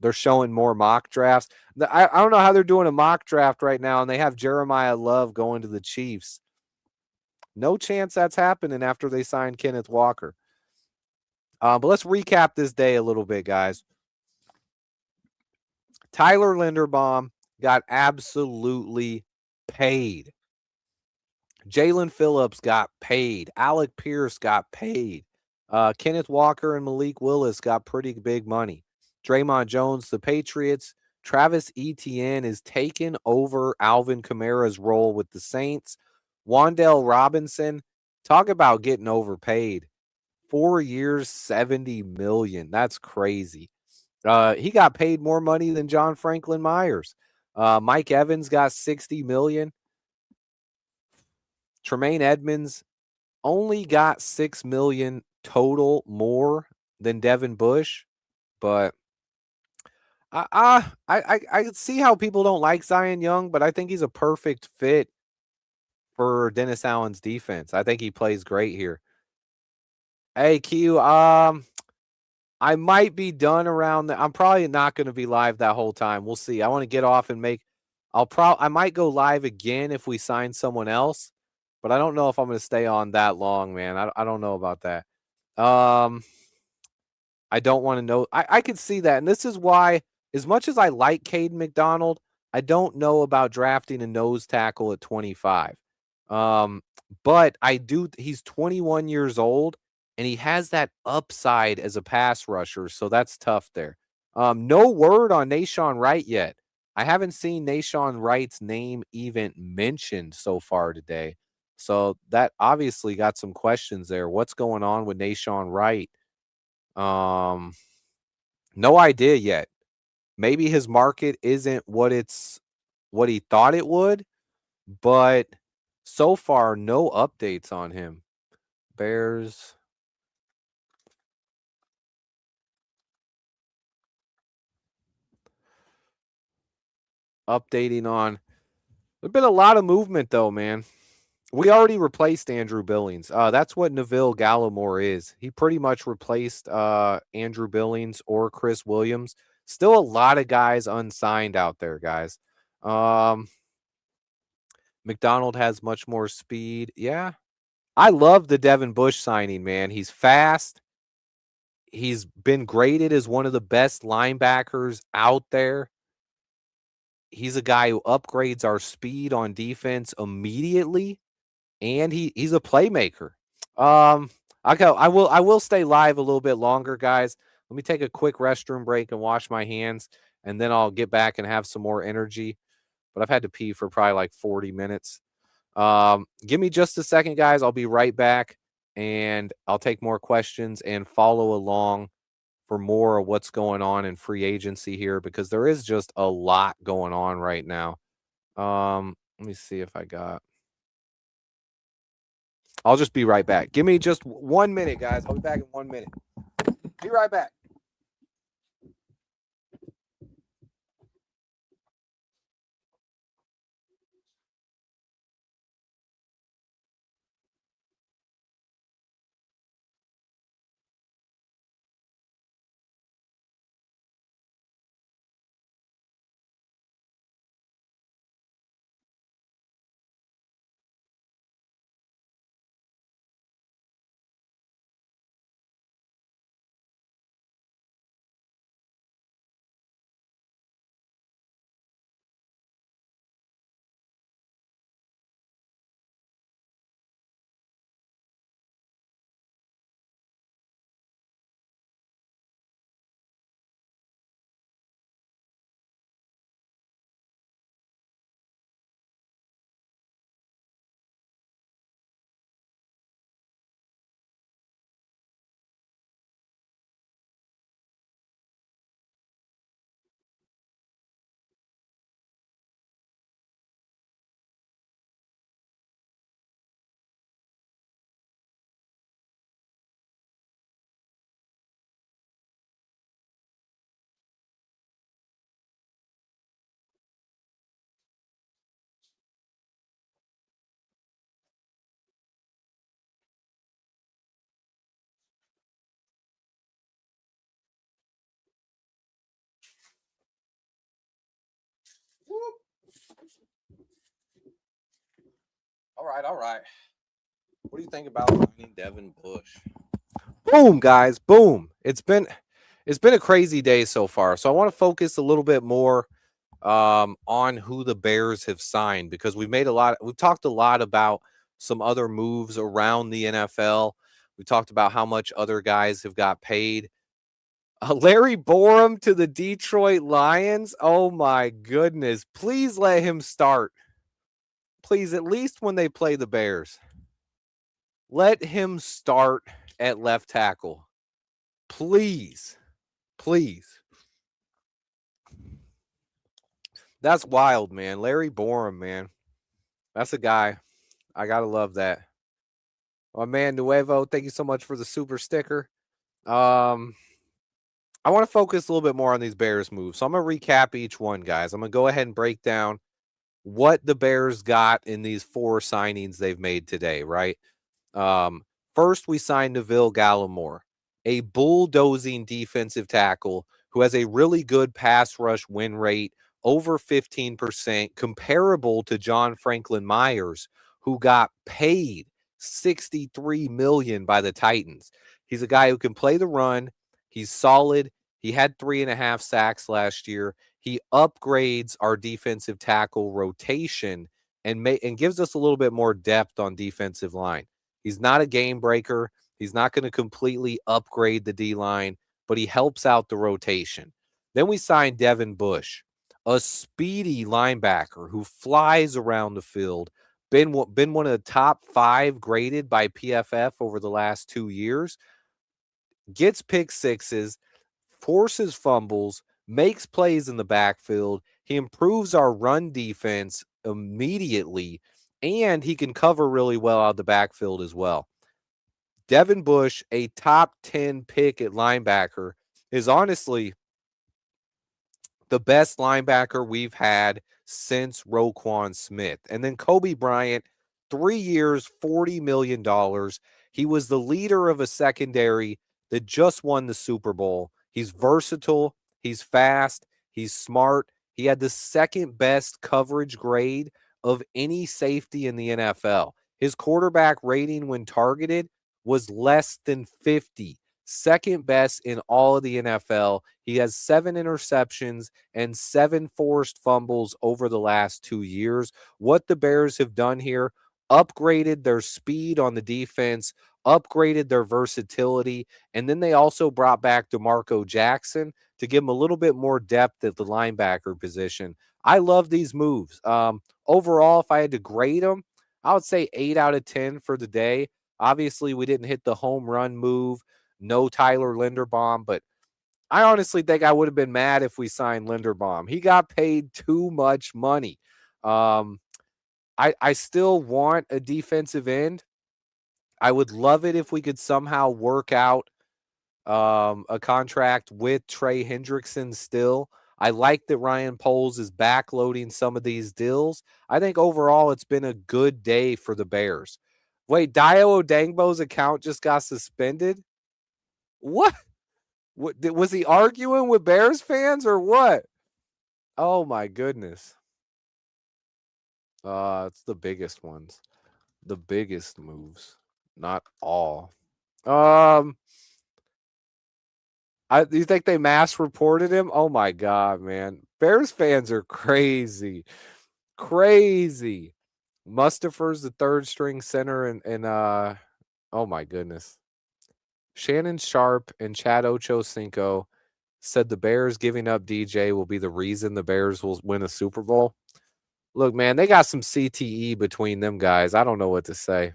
They're showing more mock drafts. I don't know how they're doing a mock draft right now, and they have Jeremiah Love going to the Chiefs. No chance that's happening after they signed Kenneth Walker. But let's recap this day a little bit, guys. Tyler Linderbaum got absolutely paid. Jalen Phillips got paid. Alec Pierce got paid. Kenneth Walker and Malik Willis got pretty big money. Dre'Mont Jones, the Patriots. Travis Etienne is taking over Alvin Kamara's role with the Saints. Wan'Dale Robinson, talk about getting overpaid. 4 years, $70 million. That's crazy. He got paid more money than John Franklin Myers. Mike Evans got $60 million. Tremaine Edmonds only got $6 million total more than Devin Bush, but I see how people don't like Zion Young, but I think he's a perfect fit for Dennis Allen's defense. I think he plays great here. Hey Q, I might be done around I'm probably not going to be live that whole time. We'll see. I want to get off and I might go live again if we sign someone else, but I don't know if I'm going to stay on that long, man. I don't know about that. I don't want to know. I could see that. And this is why, as much as I like Caden McDonald, I don't know about drafting a nose tackle at 25. But I do. He's 21 years old, and he has that upside as a pass rusher, so that's tough there. No word on Nahshon Wright yet. I haven't seen Nahshon Wright's name even mentioned so far today. So that obviously got some questions there. What's going on with Nahshon Wright? No idea yet. Maybe his market isn't what he thought it would, but so far no updates on him. Bears updating on. There's been a lot of movement though, man. We already replaced Andrew Billings. That's what Neville Gallimore is. He pretty much replaced Andrew Billings or Chris Williams. Still a lot of guys unsigned out there, guys. McDonald has much more speed. Yeah. I love the Devin Bush signing, man. He's fast. He's been graded as one of the best linebackers out there. He's a guy who upgrades our speed on defense immediately, and he's a playmaker. I will stay live a little bit longer, guys. Let me take a quick restroom break and wash my hands, and then I'll get back and have some more energy. But I've had to pee for probably like 40 minutes. Give me just a second, guys. I'll be right back, and I'll take more questions and follow along for more of what's going on in free agency here, because there is just a lot going on right now. Let me see if I got. I'll just be right back. Give me just 1 minute, guys. I'll be back in 1 minute. Be right back. All right. What do you think about signing Devin Bush? Boom, guys, boom. It's been a crazy day so far. So I want to focus a little bit more on who the Bears have signed, because we've talked a lot about some other moves around the NFL. We talked about how much other guys have got paid. Larry Borum to the Detroit Lions. Oh my goodness. Please let him start. Please, at least when they play the Bears. Let him start at left tackle. Please. That's wild, man. Larry Borum, man. That's a guy. I got to love that. My man Nuevo, thank you so much for the super sticker. I want to focus a little bit more on these Bears moves. So I'm going to recap each one, guys. I'm going to go ahead and break down what the Bears got in these 4 signings they've made today, right? First, we signed Neville Gallimore, a bulldozing defensive tackle who has a really good pass rush win rate, over 15%, comparable to John Franklin Myers, who got paid $63 million by the Titans. He's a guy who can play the run. He's solid. He had 3.5 sacks last year. He upgrades our defensive tackle rotation and gives us a little bit more depth on defensive line. He's not a game breaker. He's not going to completely upgrade the D-line, but he helps out the rotation. Then we signed Devin Bush, a speedy linebacker who flies around the field, been one of the top 5 graded by PFF over the last 2 years, gets pick sixes, forces fumbles, makes plays in the backfield. He improves our run defense immediately, and he can cover really well out of the backfield as well. Devin Bush, a top 10 pick at linebacker, is honestly the best linebacker we've had since Roquan Smith. And then Kobe Bryant, 3 years, $40 million. He was the leader of a secondary that just won the Super Bowl. He's versatile. He's fast. He's smart. He had the second best coverage grade of any safety in the NFL. His quarterback rating when targeted was less than 50. Second best in all of the NFL. He has 7 interceptions and 7 forced fumbles over the last 2 years. What the Bears have done here, upgraded their speed on the defense, upgraded their versatility, and then they also brought back DeMarco Jackson to give him a little bit more depth at the linebacker position. I love these moves. Overall, if I had to grade them, I would say 8 out of 10 for the day. Obviously, we didn't hit the home run move. No Tyler Linderbaum, but I honestly think I would have been mad if we signed Linderbaum. He got paid too much money. I still want a defensive end. I would love it if we could somehow work out a contract with Trey Hendrickson still. I like that Ryan Poles is backloading some of these deals. I think overall it's been a good day for the Bears. Wait, Dio Odangbo's account just got suspended? What? Was he arguing with Bears fans or what? Oh my goodness. It's the biggest ones. The biggest moves. Not all. You think they mass reported him? Oh my god, man. Bears fans are crazy. Crazy. Mustafer's the 3rd string center and oh my goodness. Shannon Sharp and Chad Ochocinco said the Bears giving up DJ will be the reason the Bears will win a Super Bowl. Look, man, they got some CTE between them guys. I don't know what to say.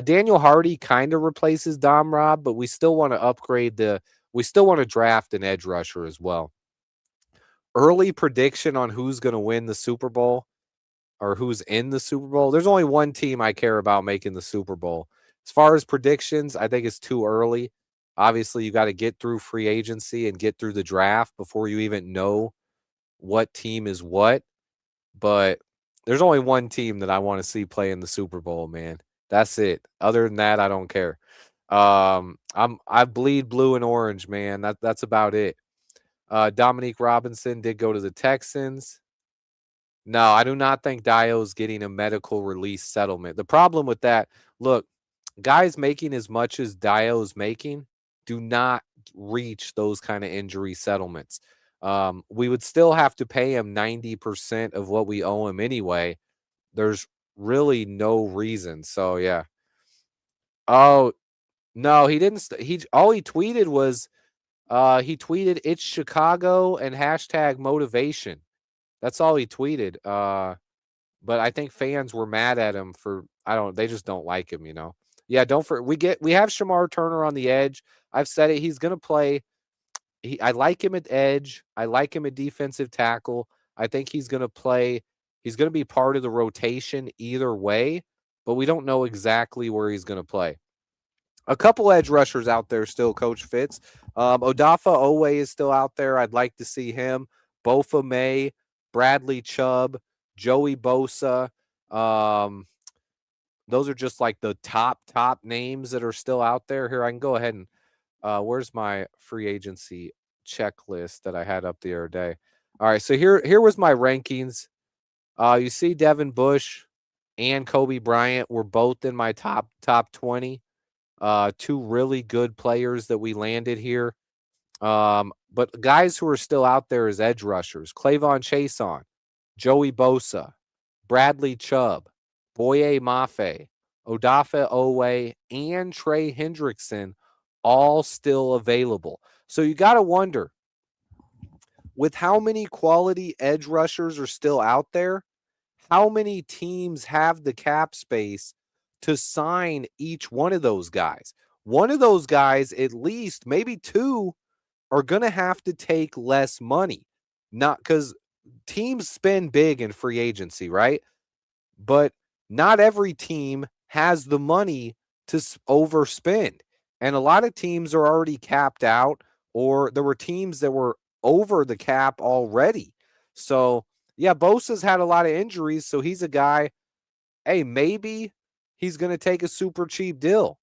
Daniel Hardy kind of replaces Dom Robb, but we still want to upgrade we still want to draft an edge rusher as well. Early prediction on who's going to win the Super Bowl or who's in the Super Bowl. There's only one team I care about making the Super Bowl. As far as predictions, I think it's too early. Obviously, you got to get through free agency and get through the draft before you even know what team is what. But there's only one team that I want to see play in the Super Bowl, man. That's it. Other than that, I don't care. I bleed blue and orange, man. That's about it. Dominique Robinson did go to the Texans. No, I do not think Dio's getting a medical release settlement. The problem with that, look, guys making as much as Dio's making do not reach those kind of injury settlements. We would still have to pay him 90% of what we owe him anyway. There's really no reason. So yeah. Oh no, he didn't. He all he tweeted was he tweeted it's Chicago and hashtag motivation. That's all he tweeted. But I think fans were mad at him for they just don't like him, you know. Yeah, we have Shamar Turner on the edge. I've said it. He's gonna play. I like him at edge. I like him at defensive tackle. I think he's gonna play. He's gonna be part of the rotation either way, but we don't know exactly where he's gonna play. A couple edge rushers out there still, Coach Fitz. Odafe Oweh is still out there. I'd like to see him. Bofa May, Bradley Chubb, Joey Bosa. Those are just like the top names that are still out there. Here, I can go ahead and where's my free agency checklist that I had up the other day? All right, so here was my rankings. You see Devin Bush and Kobe Bryant were both in my top 20. Two really good players that we landed here. But guys who are still out there as edge rushers: Clavon Chason, Joey Bosa, Bradley Chubb, Boye Mafe, Odafe Oweh, and Trey Hendrickson, all still available. So you got to wonder, with how many quality edge rushers are still out there, how many teams have the cap space to sign each one of those guys? One of those guys, at least, maybe two, are going to have to take less money. Not because teams spend big in free agency, right? But not every team has the money to overspend. And a lot of teams are already capped out, or there were teams that were over the cap already. So, yeah, Bosa's had a lot of injuries, so he's a guy, hey, maybe he's going to take a super cheap deal.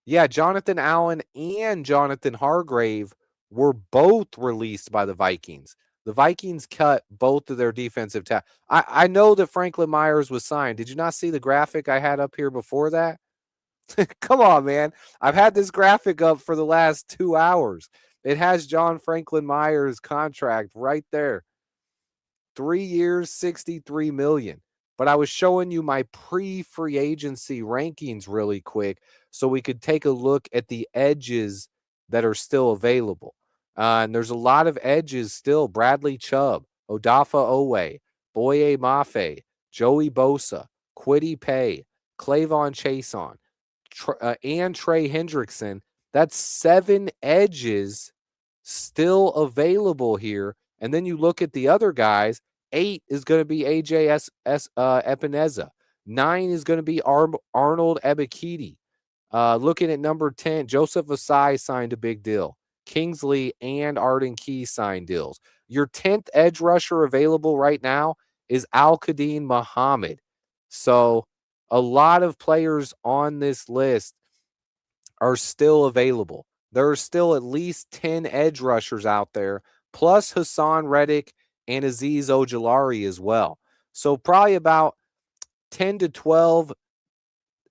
Yeah, Jonathan Allen and Jonathan Hargrave were both released by the Vikings. The Vikings cut both of their defensive tackles. I know that Franklin Myers was signed. Did you not see the graphic I had up here before that? Come on, man. I've had this graphic up for the last 2 hours. It has John Franklin Myers' contract right there. 3 years, $63 million. But I was showing you my pre-free agency rankings really quick so we could take a look at the edges that are still available. And there's a lot of edges still. Bradley Chubb, Odafe Oweh, Boye Mafe, Joey Bosa, Kwity Paye, Clavon Chason, and Trey Hendrickson. That's 7 edges still available here. And then you look at the other guys. 8 is going to be AJ Epineza. 9 is going to be Arnold Ebiketie. Looking at number 10, Joseph Asai signed a big deal. Kingsley and Arden Key signed deals. Your 10th edge rusher available right now is Al-Qadim Muhammad. So a lot of players on this list are still available. There are still at least 10 edge rushers out there, plus Hassan Reddick and Azeez Ojulari as well. So probably about 10 to 12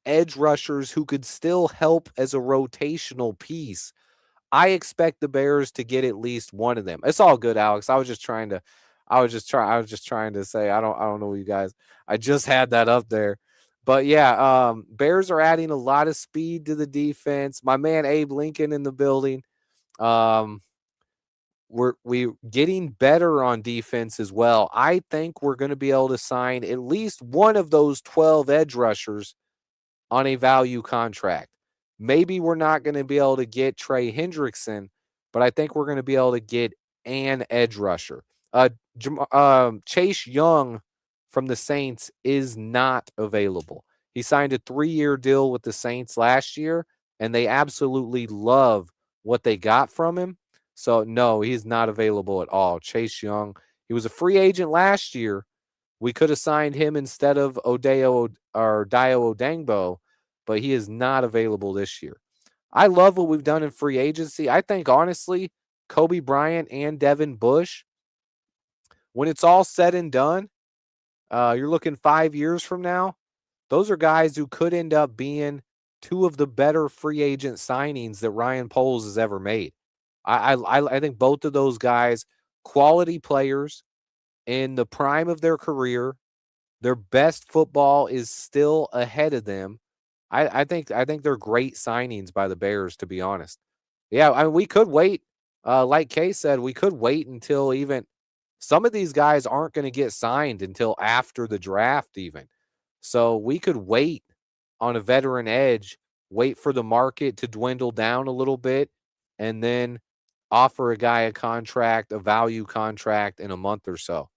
edge rushers who could still help as a rotational piece. I expect the Bears to get at least one of them. It's all good, Alex. I was just trying to say, I don't know you guys. I just had that up there. But yeah, Bears are adding a lot of speed to the defense. My man Abe Lincoln in the building. We're getting better on defense as well. I think we're going to be able to sign at least one of those 12 edge rushers on a value contract. Maybe we're not going to be able to get Trey Hendrickson, but I think we're going to be able to get an edge rusher. Chase Young from the Saints is not available. He signed a 3-year deal with the Saints last year, and they absolutely love what they got from him. So, no, he's not available at all. Chase Young, he was a free agent last year. We could have signed him instead of Dio Odangbo, but he is not available this year. I love what we've done in free agency. I think, honestly, Kobe Bryant and Devin Bush, when it's all said and done, you're looking 5 years from now, those are guys who could end up being two of the better free agent signings that Ryan Poles has ever made. I think both of those guys, quality players in the prime of their career, their best football is still ahead of them. I think they're great signings by the Bears, to be honest. Yeah, I mean, we could wait. Like Kay said, we could wait until even some of these guys aren't going to get signed until after the draft, even. So we could wait on a veteran edge, wait for the market to dwindle down a little bit, and then offer a guy a contract, a value contract in a month or so.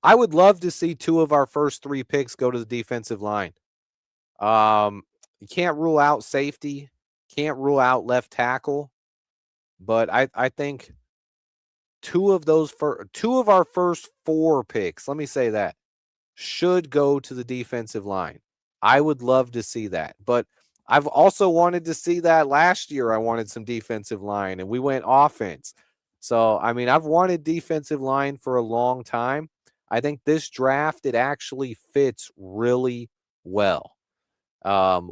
I would love to see two of our first 3 picks go to the defensive line. You can't rule out safety, can't rule out left tackle, but I think two of our first 4 picks, let me say that, should go to the defensive line. I would love to see that, but I've also wanted to see that last year. I wanted some defensive line, and we went offense. So, I mean, I've wanted defensive line for a long time. I think this draft, it actually fits really well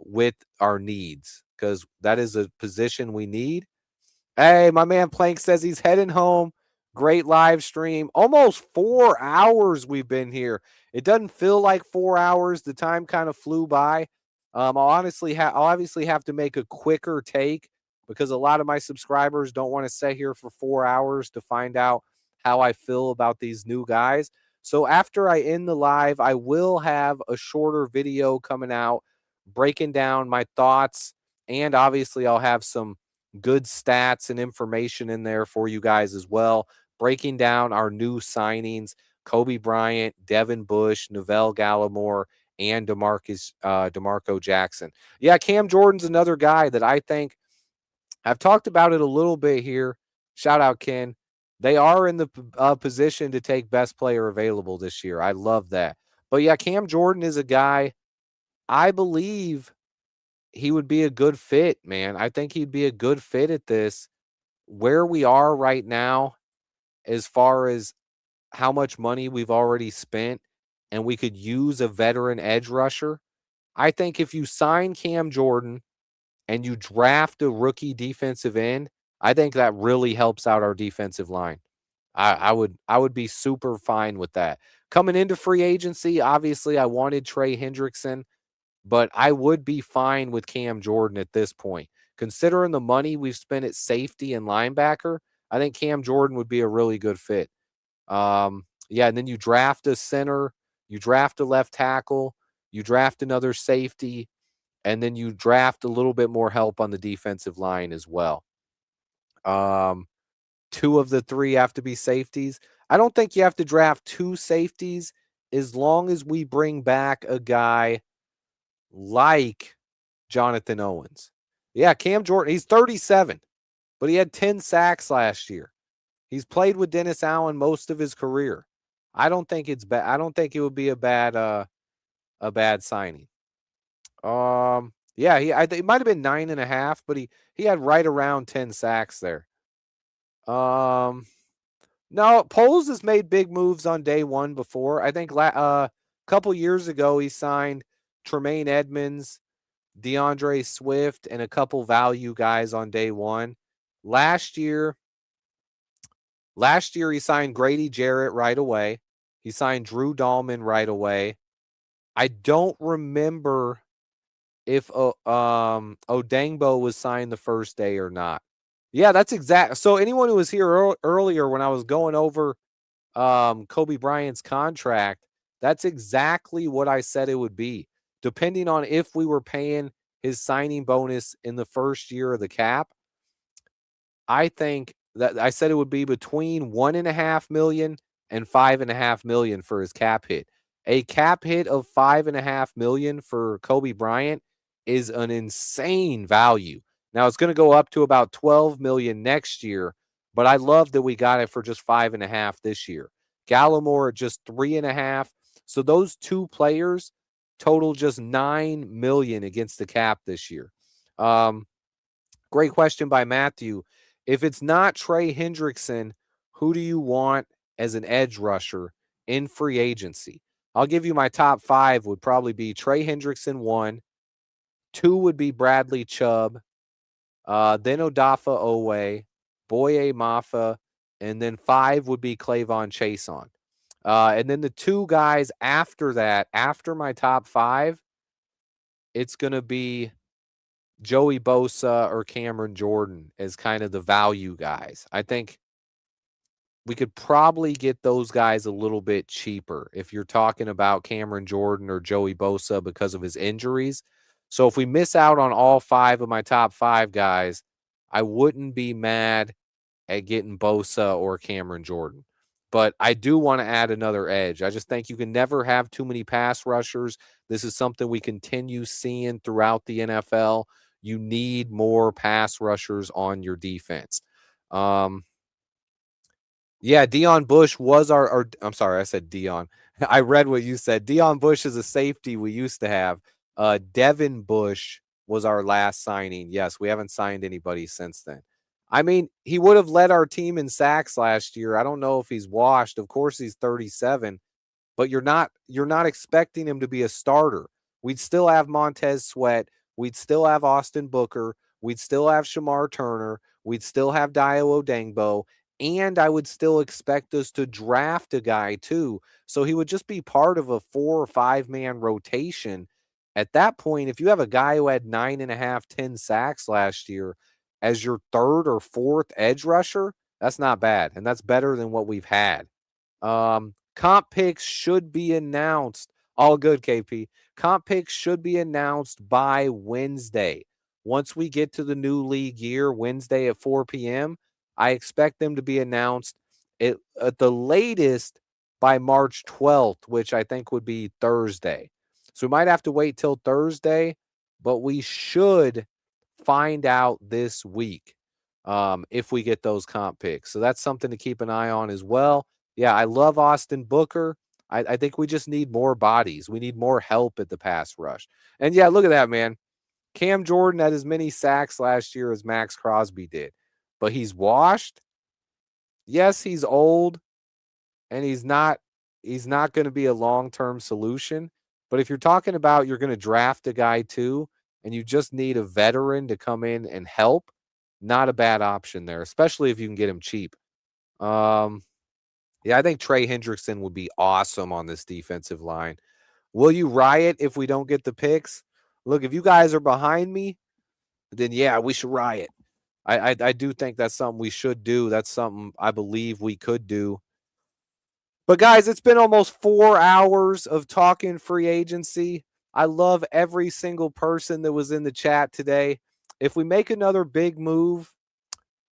with our needs because that is a position we need. Hey, my man Plank says he's heading home. Great live stream. Almost 4 hours we've been here. It doesn't feel like 4 hours. The time kind of flew by. I'll obviously have to make a quicker take because a lot of my subscribers don't want to sit here for 4 hours to find out how I feel about these new guys. So after I end the live, I will have a shorter video coming out breaking down my thoughts, and obviously I'll have some good stats and information in there for you guys as well, breaking down our new signings: Kobe Bryant, Devin Bush, Neville Gallimore, and DeMarco Jackson. Yeah, Cam Jordan's another guy that I think I've talked about it a little bit here. Shout out, Ken. They are in the position to take best player available this year. I love that. But yeah, Cam Jordan is a guy I believe he would be a good fit, man. I think he'd be a good fit at this. Where we are right now, as far as how much money we've already spent, and we could use a veteran edge rusher. I think if you sign Cam Jordan and you draft a rookie defensive end, I think that really helps out our defensive line. I would be super fine with that. Coming into free agency, obviously I wanted Trey Hendrickson, but I would be fine with Cam Jordan at this point. Considering the money we've spent at safety and linebacker, I think Cam Jordan would be a really good fit. Yeah, and then you draft a center, you draft a left tackle, you draft another safety, and then you draft a little bit more help on the defensive line as well. 2 of the 3 have to be safeties. I don't think you have to draft 2 safeties as long as we bring back a guy like Jonathan Owens. Yeah, Cam Jordan, he's 37, but he had 10 sacks last year. He's played with Dennis Allen most of his career. I don't think it's bad. I don't think it would be a bad signing. Yeah, it might have been 9.5, but he had right around 10 sacks there. No, Poles has made big moves on day one before. I think a couple years ago he signed Tremaine Edmonds, DeAndre Swift, and a couple value guys on day one. Last year he signed Grady Jarrett right away. He signed Drew Dahlman right away. I don't remember if Odangbo was signed the first day or not. Yeah, that's exact. So anyone who was here earlier when I was going over Kobe Bryant's contract, that's exactly what I said it would be. Depending on if we were paying his signing bonus in the first year of the cap, I think that I said it would be between $1.5 million and $5.5 million for his cap hit. A cap hit of $5.5 million for Kobe Bryant is an insane value. Now it's going to go up to about $12 million next year, but I love that we got it for just $5.5 million this year. Gallimore at just $3.5 million. So those 2 players total just $9 million against the cap this year. Great question by Matthew. If it's not Trey Hendrickson, who do you want as an edge rusher in free agency. I'll give you my top 5 would probably be Trey Hendrickson 1, 2 would be Bradley Chubb, then Odafe Oweh, Boye Mafa, and then 5 would be Clavon Chason. And then the 2 guys after that, after my top 5, it's going to be Joey Bosa or Cameron Jordan as kind of the value guys. I think we could probably get those guys a little bit cheaper if you're talking about Cameron Jordan or Joey Bosa because of his injuries. So if we miss out on all 5 of my top 5 guys, I wouldn't be mad at getting Bosa or Cameron Jordan. But I do want to add another edge. I just think you can never have too many pass rushers. This is something we continue seeing throughout the NFL. You need more pass rushers on your defense. Yeah, Deion Bush was our I'm sorry, I said Deion. I read what you said. Deion Bush is a safety we used to have. Devin Bush was our last signing. Yes, we haven't signed anybody since then. I mean, he would have led our team in sacks last year. I don't know if he's washed. Of course he's 37, but you're not expecting him to be a starter. We'd still have Montez Sweat. We'd still have Austin Booker. We'd still have Shamar Turner. We'd still have Dio Odengbo. And I would still expect us to draft a guy too. So he would just be part of a 4 or 5 man rotation. At that point, if you have a guy who had 9.5, 10 sacks last year as your 3rd or 4th edge rusher, that's not bad. And that's better than what we've had. Comp picks should be announced. All good, KP. Comp picks should be announced by Wednesday. Once we get to the new league year, Wednesday at 4 p.m., I expect them to be announced at the latest by March 12th, which I think would be Thursday. So we might have to wait till Thursday, but we should find out this week if we get those comp picks. So that's something to keep an eye on as well. Yeah, I love Austin Booker. I think we just need more bodies. We need more help at the pass rush. And yeah, look at that, man. Cam Jordan had as many sacks last year as Max Crosby did. But he's washed. Yes, he's old, and he's not going to be a long-term solution. But if you're talking about you're going to draft a guy too, and you just need a veteran to come in and help, not a bad option there, especially if you can get him cheap. Yeah, I think Trey Hendrickson would be awesome on this defensive line. Will you riot if we don't get the picks? Look, if you guys are behind me, then yeah, we should riot. I do think that's something we should do. That's something I believe we could do. But guys, it's been almost 4 hours of talking free agency. I love every single person that was in the chat today. If we make another big move,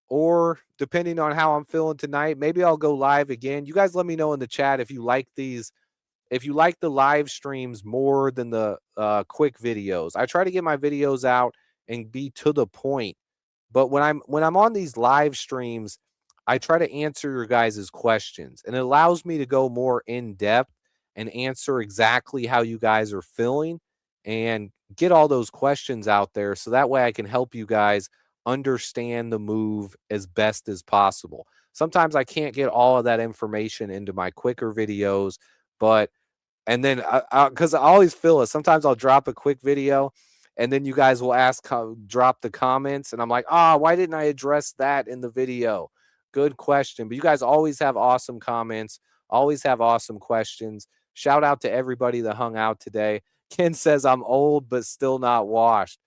or depending on how I'm feeling tonight, maybe I'll go live again. You guys let me know in the chat if you like these, if you like the live streams more than the quick videos. I try to get my videos out and be to the point. But when I'm on these live streams, I try to answer your guys' questions, and it allows me to go more in depth and answer exactly how you guys are feeling and get all those questions out there. So that way I can help you guys understand the move as best as possible. Sometimes I can't get all of that information into my quicker videos, but, and then because I always feel it, sometimes I'll drop a quick video and then you guys will drop the comments, and I'm like, why didn't I address that in the video? Good question. But you guys always have awesome comments, always have awesome questions. Shout out to everybody that hung out today. Ken says I'm old, but still not washed.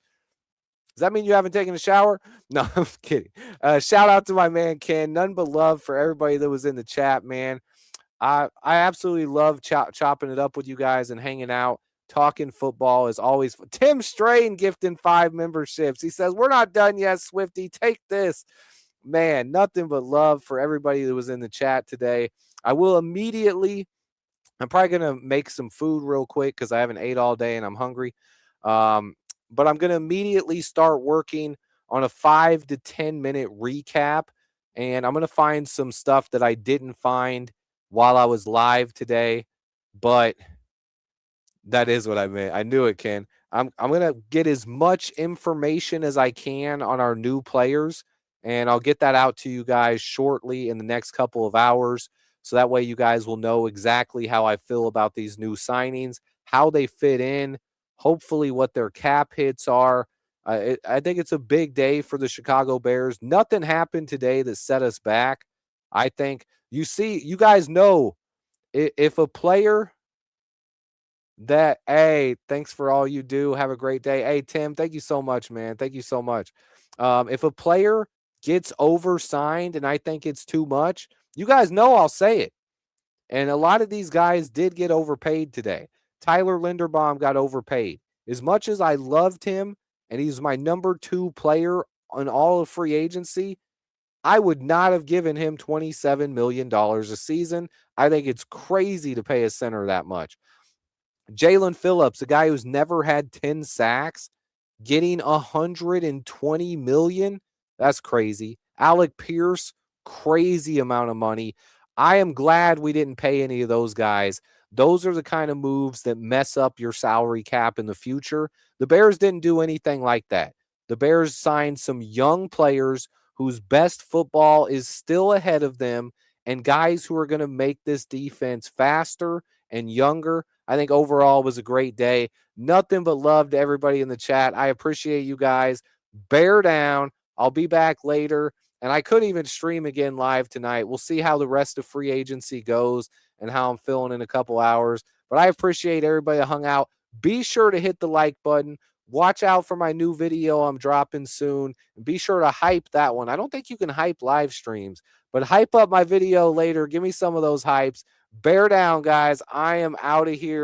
Does that mean you haven't taken a shower? No, I'm kidding. Shout out to my man, Ken. None but love for everybody that was in the chat, man. I absolutely love chopping it up with you guys and hanging out. Talking football is always fun. Tim Strain gifting 5 memberships. He says, we're not done yet, Swifty. Take this. Man, nothing but love for everybody that was in the chat today. I will immediately, I'm probably going to make some food real quick because I haven't ate all day and I'm hungry. But I'm going to immediately start working on a 5 to 10 minute recap. And I'm going to find some stuff that I didn't find while I was live today. But that is what I meant. I knew it, Ken. I'm going to get as much information as I can on our new players, and I'll get that out to you guys shortly in the next couple of hours. so that way you guys will know exactly how I feel about these new signings, how they fit in, hopefully what their cap hits are. I think it's a big day for the Chicago Bears. Nothing happened today that set us back. I think you guys know if a player that, hey, thanks for all you do. Have a great day. Hey, Tim, thank you so much, man. Thank you so much. If a player gets oversigned and I think it's too much, you guys know I'll say it. And a lot of these guys did get overpaid today. Tyler Linderbaum got overpaid. As much as I loved him and he's my number 2 player on all of free agency, I would not have given him $27 million a season. I think it's crazy to pay a center that much. Jalen Phillips, a guy who's never had 10 sacks, getting $120 million. That's crazy. Alec Pierce, crazy amount of money. I am glad we didn't pay any of those guys. Those are the kind of moves that mess up your salary cap in the future. The Bears didn't do anything like that. The Bears signed some young players whose best football is still ahead of them and guys who are going to make this defense faster and younger. I think overall was a great day. Nothing but love to everybody in the chat. I appreciate you guys. Bear down. I'll be back later. And I could even stream again live tonight. We'll see how the rest of free agency goes and how I'm feeling in a couple hours. But I appreciate everybody that hung out. Be sure to hit the like button. Watch out for my new video I'm dropping soon. And be sure to hype that one. I don't think you can hype live streams, but hype up my video later. Give me some of those hypes. Bear down, guys. I am out of here.